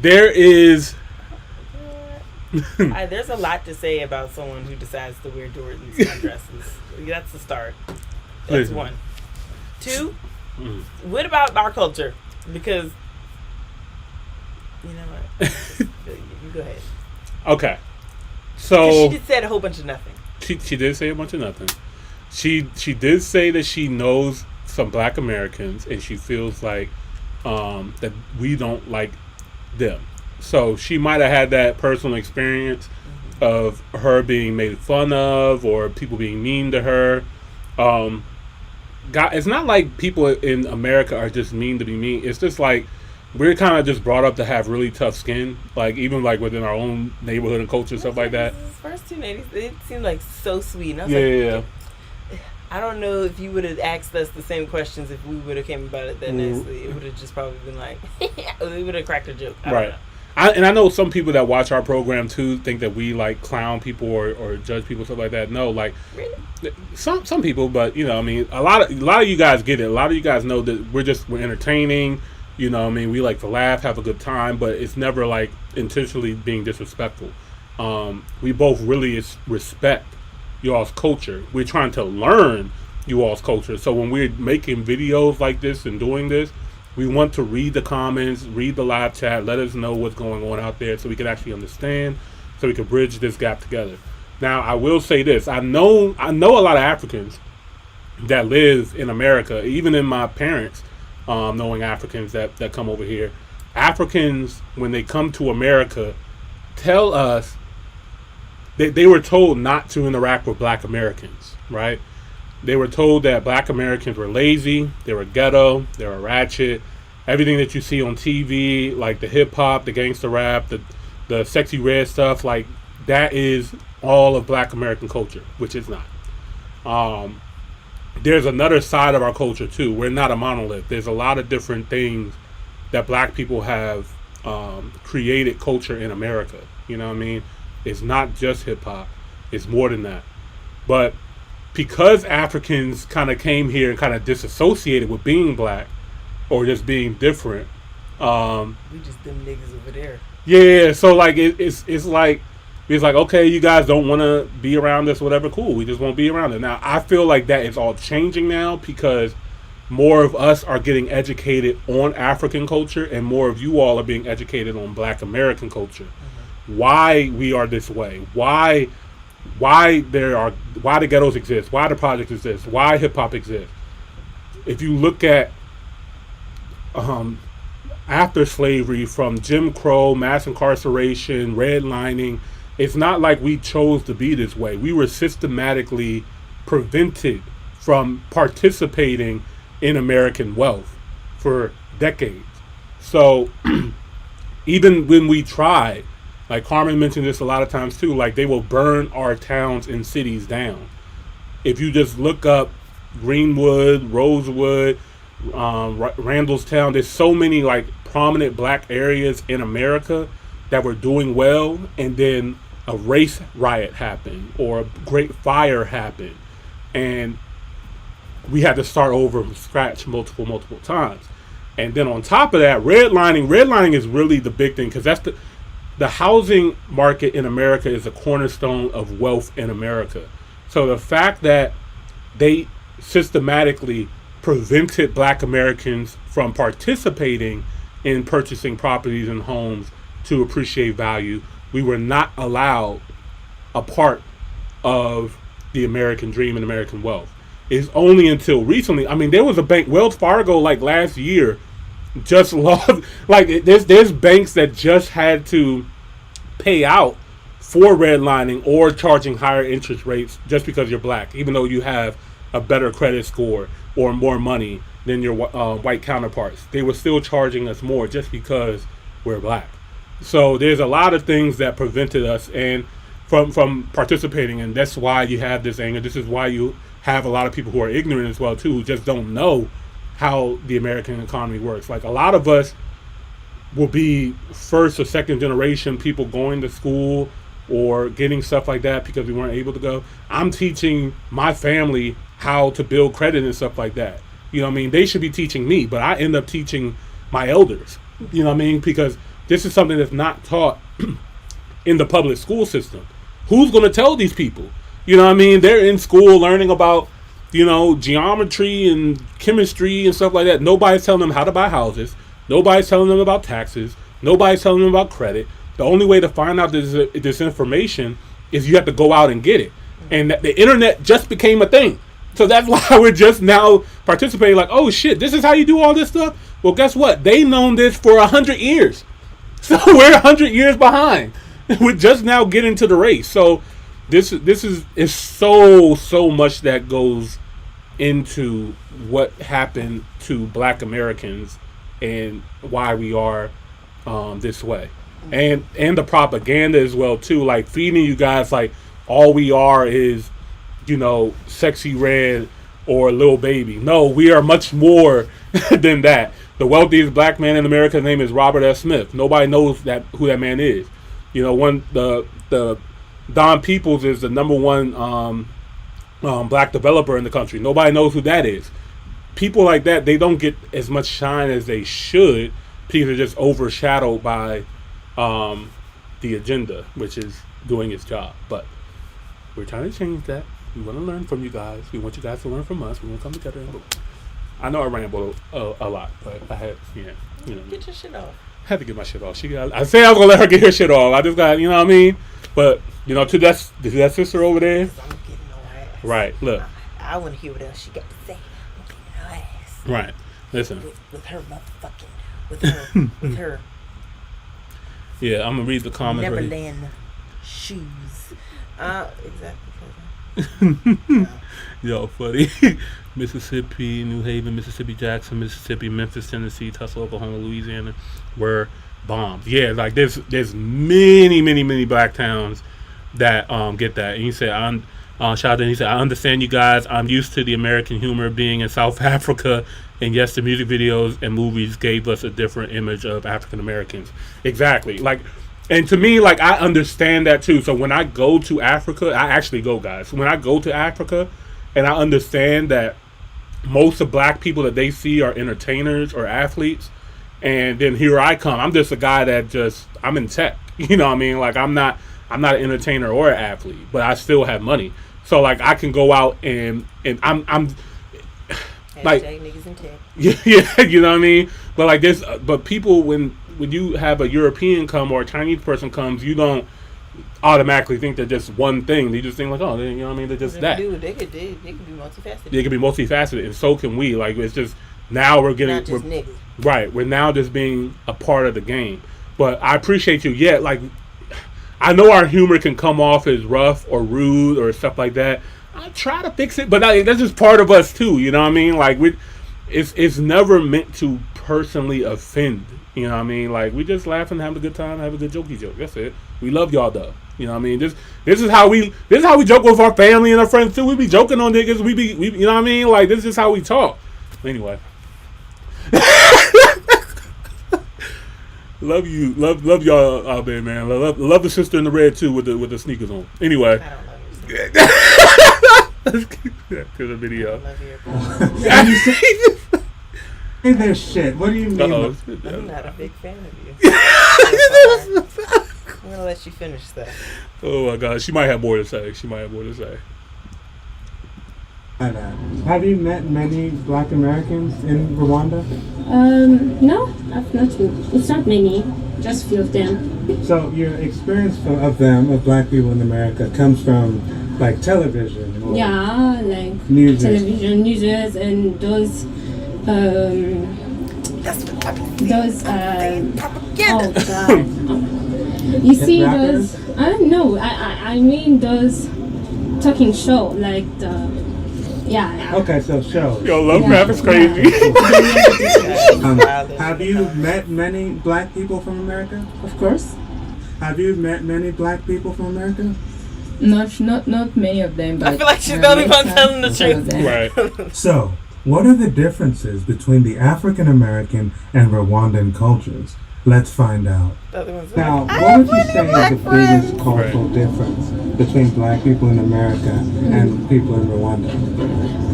There is. There's a lot to say about someone who decides to wear Jordans and dresses. That's the start. That's Listen. one. Two, what about our culture? Because, you know what? You go ahead. Okay. 'Cause So she just said a whole bunch of nothing. she did say a bunch of nothing. She did say that she knows some black Americans and she feels like that we don't like them. So she might have had that personal experience of her being made fun of or people being mean to her. It's not like people in America are just mean to be mean. It's just like we're kind of just brought up to have really tough skin, like even like within our own neighborhood and culture, stuff like that. These first two ladies, it seemed like so sweet. And I was Yeah. I don't know if you would have asked us the same questions if we would have came about it that nicely. It would have just probably been like, we would have cracked a joke. I don't Right. know. I know some people that watch our program too think that we like clown people or judge people, stuff like that. No, like some people, but you know, I mean, a lot of you guys get it. A lot of you guys know that we're entertaining. You know, I mean, we like to laugh, have a good time, but it's never like intentionally being disrespectful. We both really respect you all's culture. We're trying to learn you all's culture. So when we're making videos like this and doing this, we want to read the comments, read the live chat, let us know what's going on out there so we can actually understand, so we can bridge this gap together. Now, I will say this. I know a lot of Africans that live in America, even in my parents, knowing Africans that come over here. Africans, when they come to America, tell us that they were told not to interact with black Americans, right? They were told that black Americans were lazy, they were ghetto, they were ratchet. Everything that you see on TV, like the hip hop, the gangster rap, the sexy red stuff, like that is all of black American culture, which is not. There's another side of our culture too. We're not a monolith. There's a lot of different things that black people have created culture in America. You know what I mean? It's not just hip hop. It's more than that. But because Africans kind of came here and kind of disassociated with being black or just being different, we just them niggas over there. Yeah, so like it's like okay, you guys don't want to be around us, whatever. Cool, we just won't be around it. Now I feel like that is all changing now because more of us are getting educated on African culture, and more of you all are being educated on Black American culture. Mm-hmm. Why we are this way? Why the ghettos exist, why the projects exist, why hip hop exists. If you look at after slavery, from Jim Crow, mass incarceration, redlining, it's not like we chose to be this way. We were systematically prevented from participating in American wealth for decades. So even when we tried, like Carmen mentioned this a lot of times too, like they will burn our towns and cities down. If you just look up Greenwood, Rosewood, Randallstown, there's so many like prominent black areas in America that were doing well, and then a race riot happened or a great fire happened, and we had to start over from scratch multiple times. And then on top of that, redlining is really the big thing, because that's the housing market in America is a cornerstone of wealth in America. So the fact that they systematically prevented black Americans from participating in purchasing properties and homes to appreciate value, we were not allowed a part of the American dream and American wealth. It's only until recently, I mean, there was a bank, Wells Fargo, like last year, just lost, like there's banks that just had to pay out for redlining or charging higher interest rates just because you're black, even though you have a better credit score or more money than your white counterparts. They were still charging us more just because we're black. So there's a lot of things that prevented us and from participating, and that's why you have this anger. This is why you have a lot of people who are ignorant as well too, who just don't know how the American economy works. Like a lot of us will be first or second generation people going to school or getting stuff like that because we weren't able to go. I'm teaching my family how to build credit and stuff like that. You know what I mean? They should be teaching me, but I end up teaching my elders. You know what I mean? Because this is something that's not taught in the public school system. Who's going to tell these people? You know what I mean? They're in school learning about, you know, geometry and chemistry and stuff like that. Nobody's telling them how to buy houses. Nobody's telling them about taxes. Nobody's telling them about credit. The only way to find out this information is you have to go out and get it. And the internet just became a thing. So that's why we're just now participating like, oh shit, this is how you do all this stuff? Well, guess what? They known this for 100 years. So we're 100 years behind. We're just now getting to the race. So this is so much that goes into what happened to black Americans and why we are this way. And the propaganda as well too, like feeding you guys like all we are is, you know, Sexy Red or Lil Baby. No, we are much more than that. the wealthiest black man in America. His name is Robert S. Smith. Nobody knows who that man is. You know, the Don Peoples is the number one black developer in the country. Nobody knows who that is. People like that, they don't get as much shine as they should. People are just overshadowed by the agenda, which is doing its job. But we're trying to change that. We want to learn from you guys. We want you guys to learn from us. We want to come together. And I know I rambled a lot, but I had, Get your shit off. I had to get my shit off. I said I was going to let her get her shit off. I just got, you know what I mean? But, to that sister over there. I'm getting no ass. Right, look. I want to hear what else she got to say. I'm getting no ass. Right, listen. With her motherfucking, with her. Yeah, I'm going to read the comments. Neverland shoes. Exactly. Yo, funny. Mississippi, New Haven, Mississippi, Jackson, Mississippi, Memphis, Tennessee, Tulsa, Oklahoma, Louisiana were bombed. Yeah, like there's many black towns that get that. And he said, shout out to him. He said, I understand you guys. I'm used to the American humor being in South Africa, and yes, the music videos and movies gave us a different image of African Americans. Exactly. Like, and to me, like, I understand that too. So when I go to Africa, I actually go, guys. When I go to Africa, and I understand that most of black people that they see are entertainers or athletes, and then here I come. I'm just a guy that I'm in tech. You know what I mean? Like, I'm not an entertainer or an athlete, but I still have money. So like I can go out and I'm like niggas in tech. Yeah, you know what I mean? But like this, but people when you have a European come or a Chinese person comes, you don't automatically think they're just one thing. They just think like, oh, you know what I mean? They're just that. They could be multifaceted. They can be multifaceted, and so can we. Like, it's just now we're getting not just niggas. Right. We're now just being a part of the game. But I appreciate you. Yeah, like I know our humor can come off as rough or rude or stuff like that. I try to fix it, but that's just part of us too. You know what I mean? Like it's never meant to personally offend. You know what I mean? Like, we just laugh and have a good time, have a good jokey joke. That's it. We love y'all though. You know what I mean? This is how we joke with our family and our friends too. We be joking on niggas. We you know what I mean? Like, this is how we talk. Anyway. Love you. Love y'all out there, man. Love the sister in the red too with the sneakers on. Anyway. I don't love you. To the video. Hey there, shit. What do you mean? I'm not a big fan of you. I'm gonna let you finish that. Oh my God, she might have more to say. Have you met many Black Americans in Rwanda? No, I've not. It's not many, just few of them. So your experience of Black people in America comes from like television? Or like music. Television, news, and those. That's what those. Propaganda. Oh God! You see those? I don't know. I mean those talking show like the. Yeah. Okay, so shows. Yo, Lovecraft is crazy. Have you met many Black people from America? Of course. Have you met many Black people from America? Not many of them. But I feel like she's the only one telling the truth. Right. So, what are the differences between the African American and Rwandan cultures? Let's find out. Now, what would you say is the biggest cultural difference between Black people in America and people in Rwanda?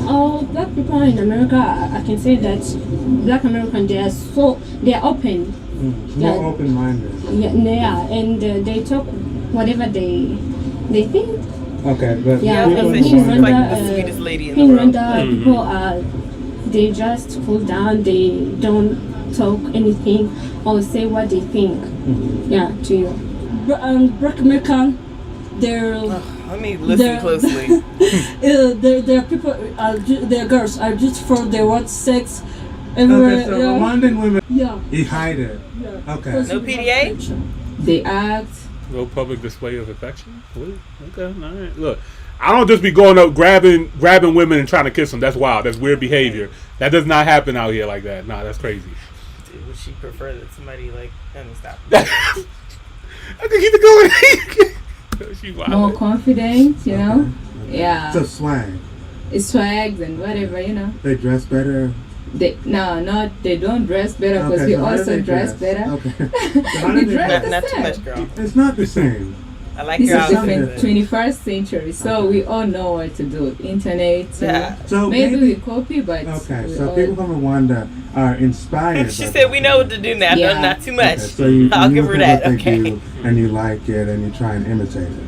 Oh, Black people in America, I can say that Black Americans, they are open. More open-minded. Yeah, and they talk whatever they think. Okay, but in like the sweetest lady in the world. People they just cool down. They don't talk anything or say what they think. To you. Black American, let me listen closely. Their people their girls are just for their what sex. Everywhere, okay, so Rwandan women, you hide it. Yeah. Okay. No PDA? They act. No public display of affection? Okay, all right. Look, I don't just be going up grabbing women and trying to kiss them. That's wild. That's weird behavior. That does not happen out here like that. Nah, that's crazy. Would she prefer that somebody like? Let me stop. I can keep it going. She wild. More confident, you know. Yeah. So swag. It's swags and whatever, you know. They dress better. They don't dress better because Okay, we so how do also they dress dress? better. Okay. So how do We they dress dress? the Not too same. much, girl. It's not the same. I like This your is different. outfit. 21st century, so we all know what to do. Internet. Yeah. So maybe we copy, but okay, we so all- people from Rwanda are inspired. She by said we know what to do now. Yeah. Not too much. Okay, so you I'll give her look that. at what they Okay. do, and you like it, and you try and imitate it.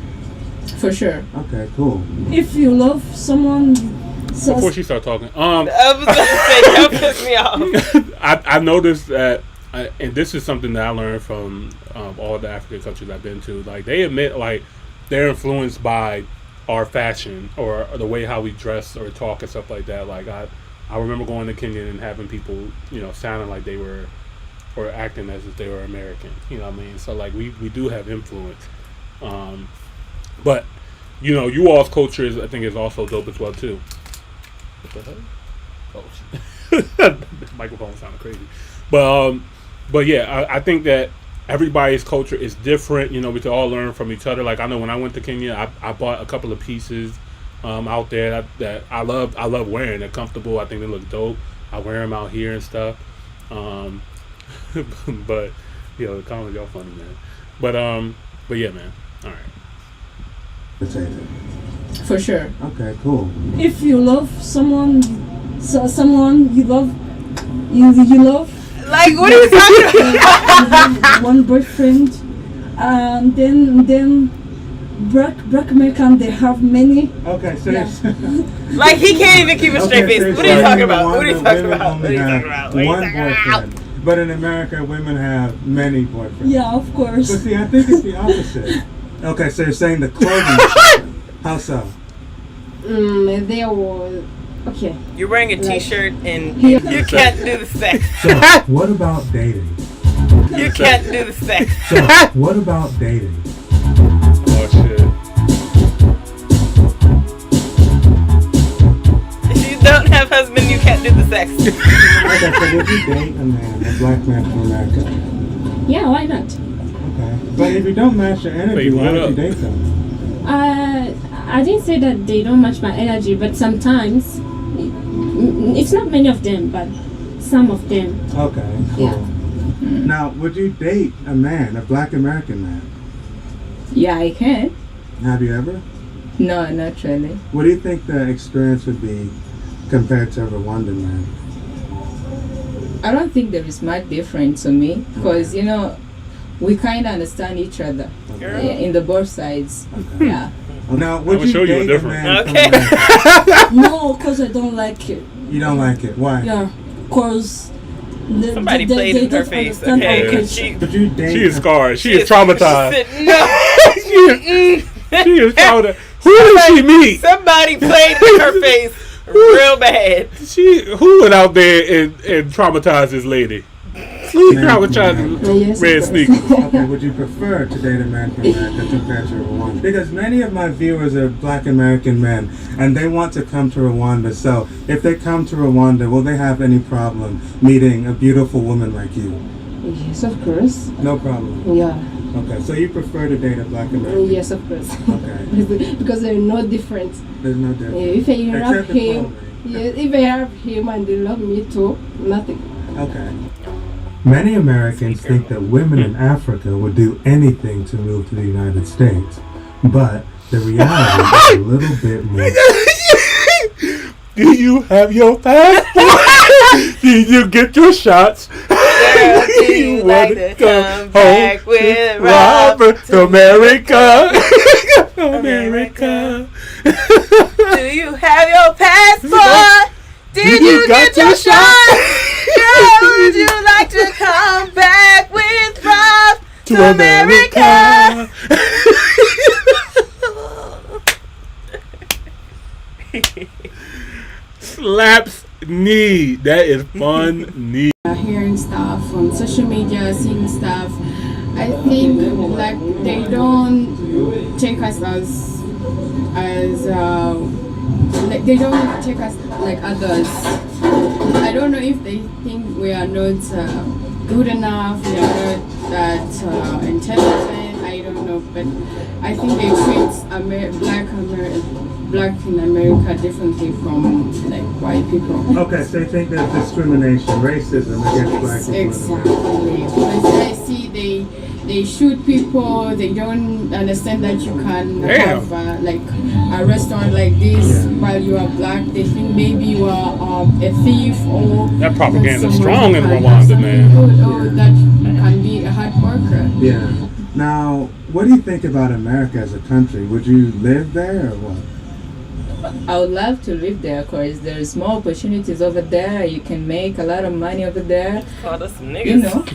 For sure. Okay, cool. If you love someone, Before she started talking, I was about to say, don't piss me off. I noticed that, and this is something that I learned from all the African countries I've been to. Like, they admit, like, they're influenced by our fashion or the way how we dress or talk and stuff like that. Like, I remember going to Kenya and having people, sounding like they were, or acting as if they were American. You know what I mean? So, like, we do have influence. But, you all's culture is, I think, is also dope as well, too. What the hell? Oh, shit. The microphone sounded crazy. But yeah, I think that everybody's culture is different. We can all learn from each other. Like, I know when I went to Kenya, I bought a couple of pieces out there that I love wearing. They're comfortable. I think they look dope. I wear them out here and stuff. But the comments y'all funny, man. But yeah, man. All right. For sure. Okay, cool. if you love someone, someone you love, you love. Like, what are you talking about? One boyfriend, and then black American, they have many. Okay, so Like, he can't even keep a straight face. What are you talking about? What are you talking women about? What are only you have talking about? What are you one talking about? boyfriend. But in America, women have many boyfriends. Yeah, of course. But see, I think it's the opposite. Okay, so you're saying the clothing. How so? There was okay. You're wearing a t-shirt and He- you can't do the sex. So, what about dating? You can't do the sex. So, what about dating? Oh, shit. If you don't have husband, you can't do the sex. Okay, so would you date a man, a black man from America? Yeah, why not? Okay. But if you don't match your energy, why would you date them? I didn't say that they don't match my energy, but sometimes it's not many of them, but some of them. Okay, cool. Yeah. Now, would you date a man, a black American man? Yeah, I can. Have you ever? No, not really. What do you think the experience would be compared to a Rwandan man? I don't think there is much difference to me because we kind of understand each other in the both sides. Okay. Yeah. Now, I would will you show you a date a difference. man from Okay. America? No, because I don't like it. You don't like it. Why? Yeah, because Somebody played in her face. understand our Okay. culture. Would you date? She is scarred. She is She traumatized. said, no. She is traumatized. Who did she meet? Somebody played in her face real bad. Who went out there and traumatized this lady? She traumatized Yes, red of course. sneakers. Okay, would you prefer to date a man from America compared to Rwanda? Because many of my viewers are black American men, and they want to come to Rwanda. So, if they come to Rwanda, will they have any problem meeting a beautiful woman like you? Yes, of course. No problem. Yeah. Okay, so you prefer to date a black American? Yes, of course. Okay. Because there's no difference. There's no difference. If I have Except the him, clothing. yes, if I have him and they love me too, nothing. Okay. Many Americans think that women in Africa would do anything to move to the United States, but the reality is a little bit more. Do you have your passport? Did you get your shots? Girl, do you like to come back with Robert to America? America. Do you have your passport? Did you get your shot? Girl, would you like to come back with Rob to America? Slaps knee. That is fun knee. Hearing stuff on social media, seeing stuff, I think like they don't take us as like they don't take us like others. I don't know if they think we are not good enough, we are not that intelligent. I don't know, but I think they treat black in America differently from like white people. Okay, so you think there's discrimination, racism against black people? Exactly. Because I see they shoot people. They don't understand that you can have like a restaurant like this while you are black. They think maybe you are a thief or that propaganda is strong in Rwanda, man. Good, or that you can be a hard worker. Yeah. Now, what do you think about America as a country? Would you live there or what? I would love to live there because there's more opportunities over there. You can make a lot of money over there. Call us some niggas. You know,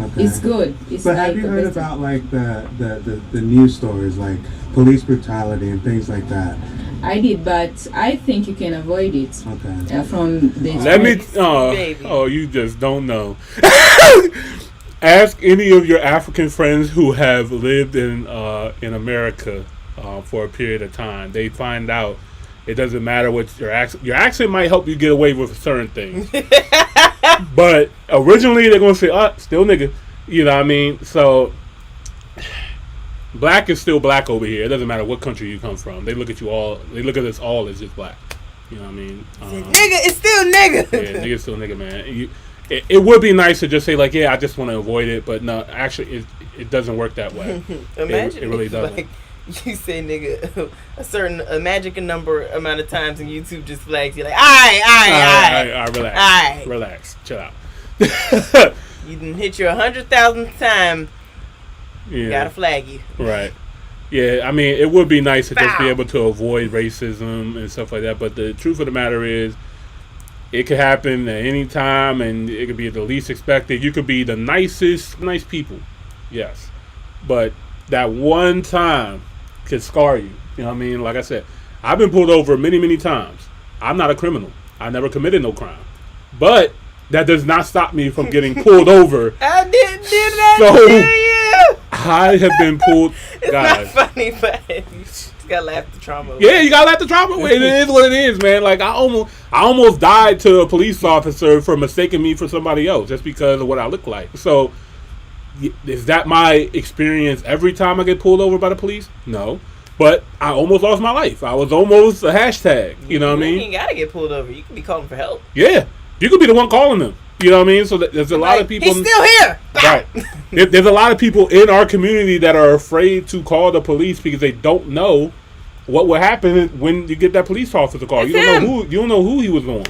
Okay. it's good. It's But like have you the heard best about like the news stories like police brutality and things like that? I did, but I think you can avoid it. Okay. From the Let me. Oh, you just don't know. Ask any of your African friends who have lived in America for a period of time. They find out it doesn't matter what your accent. Your accent might help you get away with certain things, but originally they're gonna say, still nigga." You know what I mean? So black is still black over here. It doesn't matter what country you come from. They look at you all. They look at us all as just black. You know what I mean? Nigga, it's still nigga. Yeah, nigga, still nigga, man. It would be nice to just say like, yeah, I just want to avoid it, but no, actually, it doesn't work that way. Imagine it really if, doesn't. like, you say nigga a magic number amount of times and YouTube just flags you like, relax, chill out. You didn't hit your 100,000th time. Yeah. Gotta flag you. Right. Yeah, I mean, it would be nice to just be able to avoid racism and stuff like that, but the truth of the matter is, it could happen at any time, and it could be the least expected. You could be the nice people, yes, but that one time could scar you. You know what I mean? Like I said, I've been pulled over many times. I'm not a criminal. I never committed no crime, but that does not stop me from getting pulled over. I didn't do that So, to you. I have been pulled. It's guys, not funny, but you just gotta laugh the trauma away. Yeah, you gotta laugh the trauma away. It is what it is, man. Like I almost died to a police officer for mistaking me for somebody else just because of what I look like. So, is that my experience every time I get pulled over by the police? No, but I almost lost my life. I was almost a hashtag. You know what I mean? You ain't gotta get pulled over. You can be calling for help. Yeah, you could be the one calling them. You know what I mean? So there's a lot of people. He's still here. Right. There's a lot of people in our community that are afraid to call the police because they don't know what will happen when you get that police officer call. You don't know who he was on.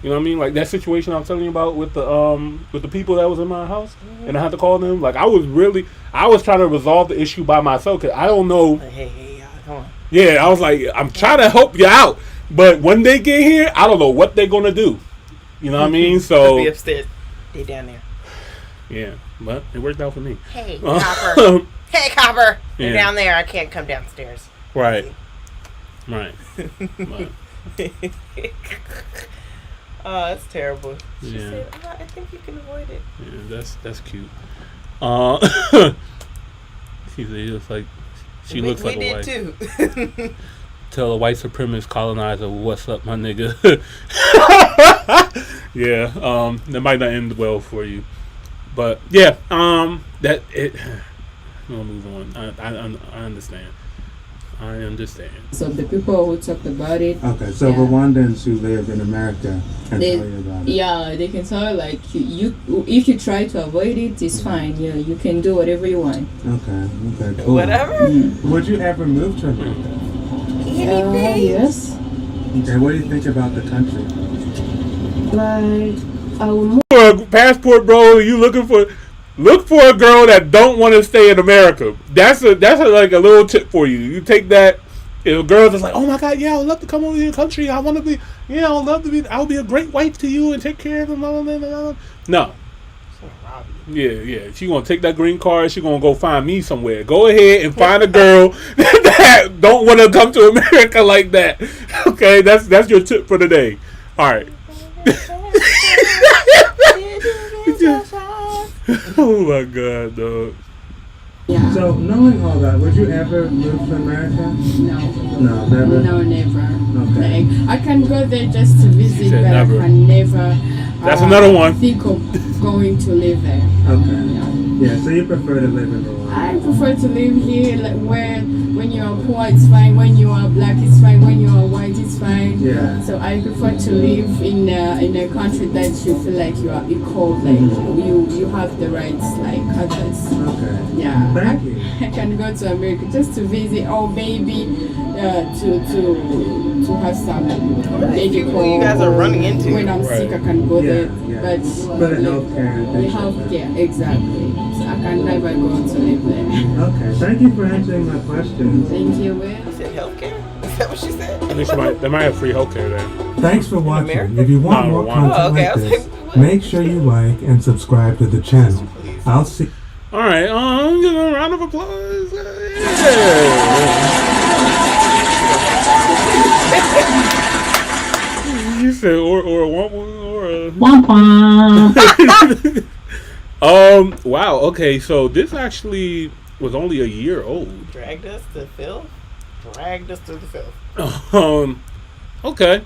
You know what I mean? Like that situation I was telling you about with the people that was in my house, and I had to call them. Like I was trying to resolve the issue by myself because I don't know. Hey, come on. Yeah, I was like, I'm trying to help you out, but when they get here, I don't know what they're gonna do. You know what I mean? So they'll be upstairs. They down there. Yeah, but it worked out for me. Hey, Copper. Hey, Copper. They're Yeah. down there. I can't come downstairs. Right. Oh, that's terrible. She said, I think you can avoid it. Yeah, that's cute. She's just like she looks like a white. We did too. Tell a white supremacist colonizer, "What's up, my nigga?" Yeah, that might not end well for you, but yeah, that it. We'll move on. I understand. I understand. So the people who talked about it. Okay, so Rwandans who live in America can tell you about it. Yeah, they can tell like you if you try to avoid it, it's fine. Yeah, you can do whatever you want. Okay, cool. Whatever. Would you ever move to America? Yes. Okay, what do you think about the country? Like, I will For a passport, bro, you look for a girl that don't want to stay in America. That's like a little tip for you. You take that. If a girl that's like, oh my god, yeah, I would love to come over to your country. I want to be, I would love to be. I'll be a great wife to you and take care of them. No. Yeah. She gonna take that green card. She gonna go find me somewhere. Go ahead and find a girl that don't want to come to America like that. Okay, that's your tip for the day. All right. Oh my god, dog. Yeah. So knowing all that, would you ever move to America? No, never. No, never. Okay. Like, I can go there just to visit, but never. I can never. That's another one. Think of going to live there. Okay. Yeah. So you prefer to live in Rwanda? I prefer to live here, like where when you are poor it's fine, when you are black it's fine, when you are white it's fine. Yeah. So I prefer to live in a country that you feel like you are equal, like you have the rights like others. Okay. Yeah. Thank you. I can go to America just to visit, or maybe to have some medical. You guys are running into when I'm sick, I can go there. But for the healthcare, exactly. So I can never go to live there. Okay, thank you for answering my question. Thank you. You said healthcare? Is that what she said? I think they might have free healthcare there. Thanks for watching. If you want more content like this, make sure you like and subscribe to the channel. I'll see. All right, give a round of applause. Yeah. You said or a womp wow. Okay, so this actually was only a year old. Dragged us to the filth. Okay.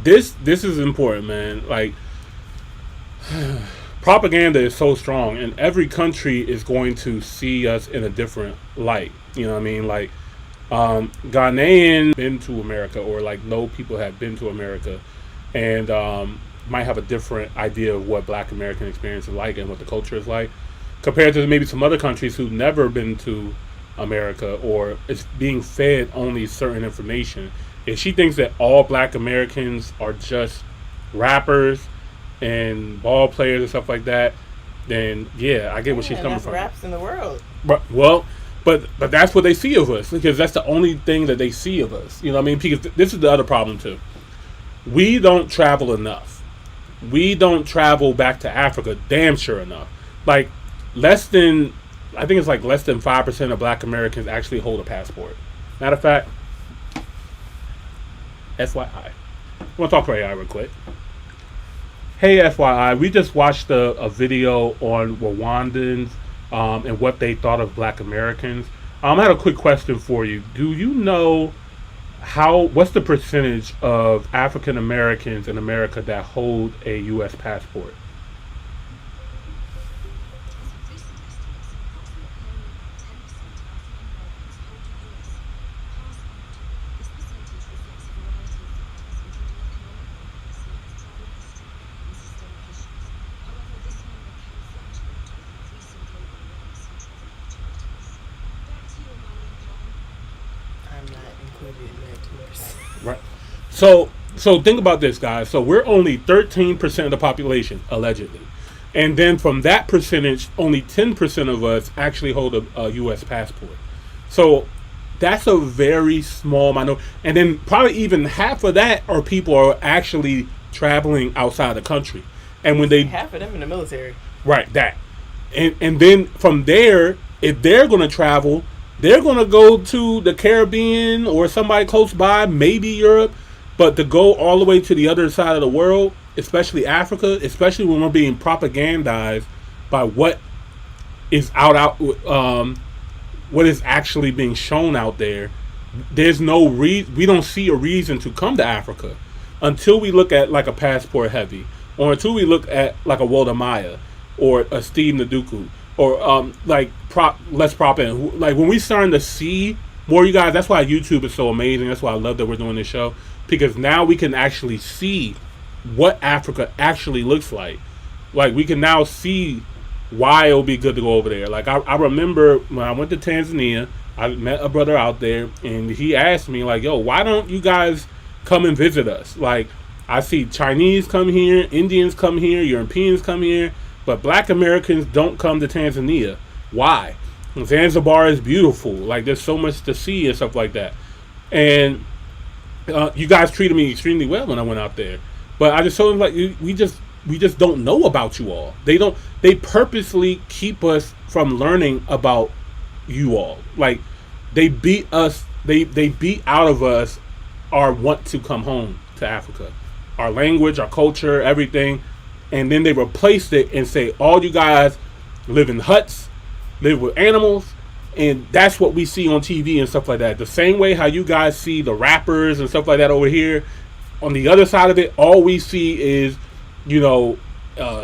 This is important, man. Like, propaganda is so strong, and every country is going to see us in a different light. You know what I mean? Like, Ghanaian been to America, or like no people have been to America, and might have a different idea of what Black American experience is like and what the culture is like, compared to maybe some other countries who've never been to America, or is being fed only certain information. If she thinks that all Black Americans are just rappers and ball players and stuff like that, then yeah, I get where she's coming from. Raps in the world. But that's what they see of us, because that's the only thing that they see of us. You know what I mean? Because this is the other problem too. We don't travel enough. We don't travel back to Africa damn sure enough. Like I think it's like less than 5% of Black Americans actually hold a passport. Matter of fact, FYI. I want to talk to AI real quick. Hey, FYI, we just watched a video on Rwandans and what they thought of Black Americans. I had a quick question for you. Do you know what's the percentage of African Americans in America that hold a U.S. passport? Right. So think about this, guys. So we're only 13% of the population, allegedly. And then from that percentage, only 10% of us actually hold a U.S. passport. So that's a very small minority. And then probably even half of that are people who are actually traveling outside the country. And when half of them in the military. Right, that. And then from there, if they're going to travel, they're going to go to the Caribbean or somebody close by, maybe Europe, but to go all the way to the other side of the world, especially Africa, especially when we're being propagandized by what is what is actually being shown out there, there's no we don't see a reason to come to Africa until we look at like a Passport Heavy, or until we look at like a Walter Maya or a Steve Nduku, or less propaganda. Like when we starting to see more, you guys, that's why YouTube is so amazing. That's why I love that we're doing this show, because now we can actually see what Africa actually looks like. Like we can now see why it would be good to go over there. Like I remember when I went to Tanzania, I met a brother out there, and he asked me like, "Yo, why don't you guys come and visit us? Like I see Chinese come here, Indians come here, Europeans come here, but Black Americans don't come to Tanzania. Why? Zanzibar is beautiful. Like there's so much to see and stuff like that. And you guys treated me extremely well when I went out there. But I just told them like we just don't know about you all. They purposely keep us from learning about you all. Like they beat us. They beat out of us our want to come home to Africa, our language, our culture, everything. And then they replaced it and say, all you guys live in huts, live with animals, and that's what we see on TV and stuff like that. The same way how you guys see the rappers and stuff like that over here, on the other side of it, all we see is,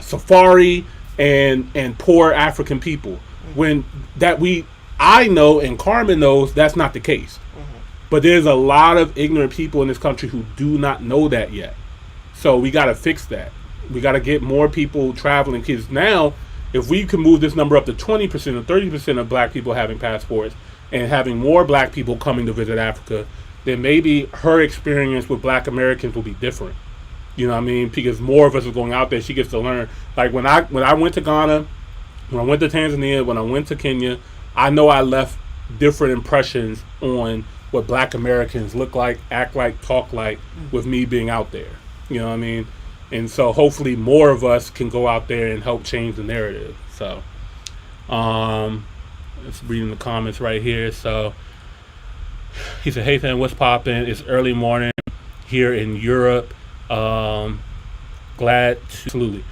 safari and poor African people. when I know and Carmen knows that's not the case. But there's a lot of ignorant people in this country who do not know that yet. So we got to fix that. We got to get more people traveling. Because now, if we can move this number up to 20% or 30% of black people having passports and having more black people coming to visit Africa, then maybe her experience with black Americans will be different. You know what I mean? Because more of us are going out there. She gets to learn. Like when I went to Ghana, when I went to Tanzania, when I went to Kenya, I know I left different impressions on what black Americans look like, act like, talk like with me being out there. You know what I mean? And so hopefully more of us can go out there and help change the narrative. So let's read in the comments right here. So he said, hey fam, what's poppin'? It's early morning here in Europe. Glad to absolutely.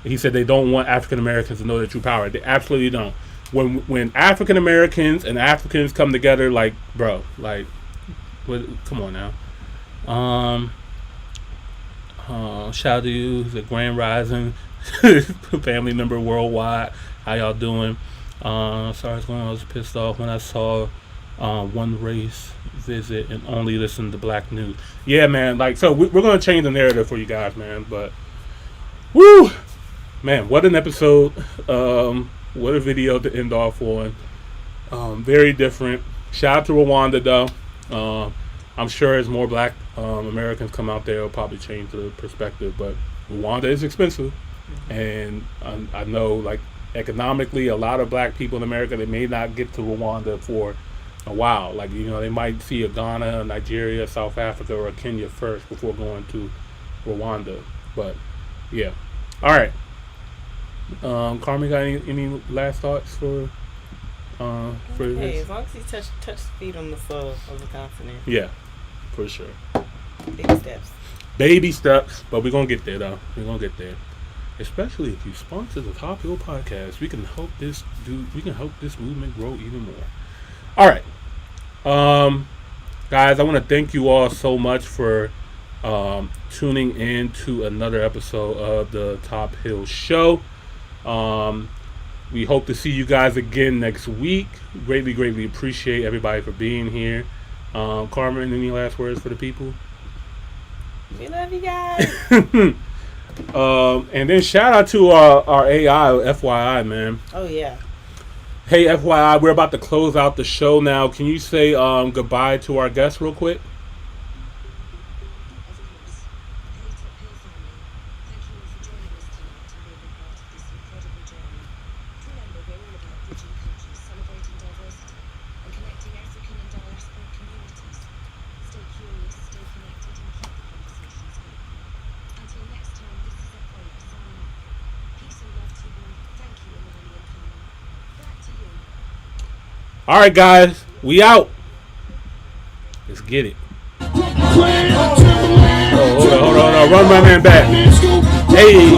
He said they don't want African Americans to know their true power. They absolutely don't. When African Americans and Africans come together, like, bro, like, come on now. Shout out to you, the Grand Rising family member worldwide. How y'all doing? Sorry, I was pissed off when I saw one race visit and only listen to black news. Yeah, man. Like, so we're gonna change the narrative for you guys, man. But, woo, man, what an episode. What a video to end off on. Very different. Shout out to Rwanda, though. I'm sure as more black Americans come out there, it'll probably change the perspective. But Rwanda is expensive. And I know, like, economically, a lot of black people in America, they may not get to Rwanda for a while. Like, you know, they might see a Ghana, Nigeria, South Africa, or a Kenya first before going to Rwanda. But, yeah. All right. Carmen, got any last thoughts for Hey, this? as long as he touch feet on the soil of the continent. Yeah, for sure. Baby steps. Baby steps, but we're gonna get there though. We're gonna get there. Especially if you sponsor the Top Hill Podcast, we can help this movement grow even more. All right, guys, I want to thank you all so much for tuning in to another episode of the Top Hill Show. We hope to see you guys again next week. Greatly appreciate everybody for being here. Carmen, any last words for the people? We love you guys. And then shout out to our AI, FYI, man. Oh, yeah. Hey, FYI, we're about to close out the show now. Can you say goodbye to our guests real quick? All right, guys, we out. Let's get it. Hold on. Run my man back. Hey.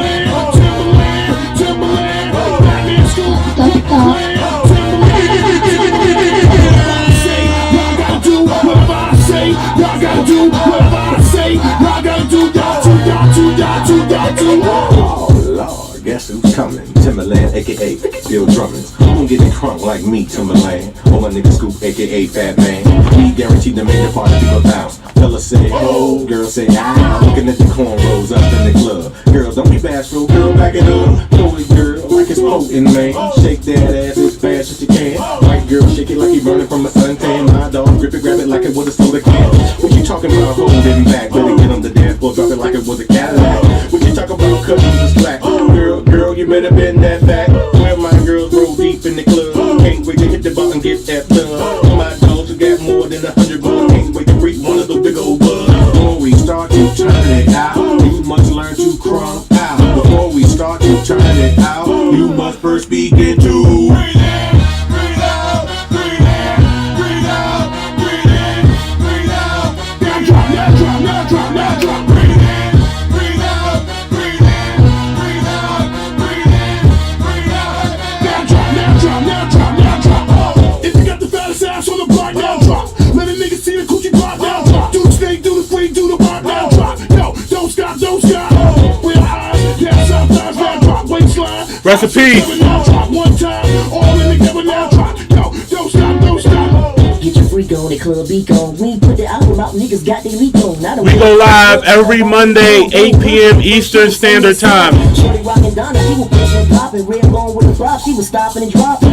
Oh, Lord, guess who's coming? Timberland, aka Bill Drummond. Who gon' get it crunk like me, Timberland? All my niggas Scoop, aka Fat Man. He guaranteed to make the party people bounce. Fella say, oh, girl say, ah. Looking at the cornrows up in the club. Girl, don't be bashful, girl, back it up. Throw it, girl, like it's potent, man. Shake that ass as fast as you can. White girl, shake it like he running from a suntan. My dog, grip it, grab it like it was a soda can. What you talking about, holding back? Better get on the dance floor, drop it like it was a Cadillac. What you talking about, cutting the slack? Girl, you better bend that back. Where my girls roll deep in the club. Can't wait to hit the button, get that done. My dogs got more than 100 bucks. Can't wait to freak one of the big old bugs. Before we start to turn it out, you must learn to crump out. Before we start to turn it out, you must first begin to breathe in, breathe out, breathe in, breathe out, breathe in, breathe out. Now drop, now drop, now drop, now drop. Breathe in, breathe out, breathe in, breathe out, breathe in, breathe out. Now drop, now drop, now drop, now drop. If you got the fattest ass on the block, now drop. Let a nigga see the coochie block, now drop. Do the snake, do the freak, do the rock, now drop. No, don't stop, don't stop. We're high, down south, now drop. Waistline. Rest in peace. One time, all in together now. Drop. Yo, don't stop, don't stop. Get your freak on, the club beat on. We put the album out, niggas got their leak on. We go live every Monday, 8 p.m. Eastern Standard Time. Shorty rockin' Donna, she was pushing, poppin', red bone with a flop. She was stopping and dropping,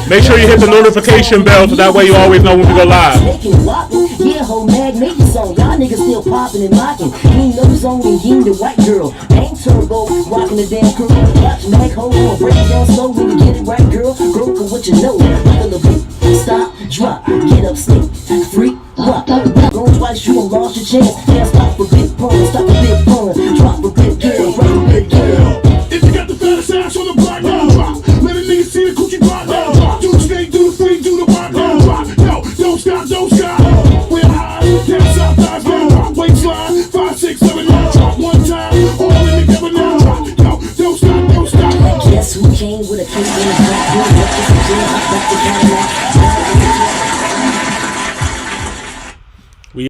Make sure you hit the notification bell so that way you always know when we go live. Yeah, whole mag make it song. Y'all niggas still popping and locking. You ain't no zone and you the white girl. Ain't turbo, rocking the damn crew. Watch mag hold on, break it down slow when you get it right, girl. Girl, cause what you know. Stop, drop, get up, stick, freak, rock. Go twice, you done lost your chance. Can't stop for big pun, stop for big fun. Drop for big girl, drop for big girl. If you got the fattest ass on the block, now drop. Let a nigga see the coochie block, now drop. Do the snake, do the freak, do the rock, now drop. Yo, don't stop, don't stop. We're high, down south, dive, now drop. Wait, slide, 5, 6, 7, now drop. One time, all in together, now drop. Yo, don't stop, don't stop. Guess who came with a cake in his back? Who left us a jail? I back to Cadillac.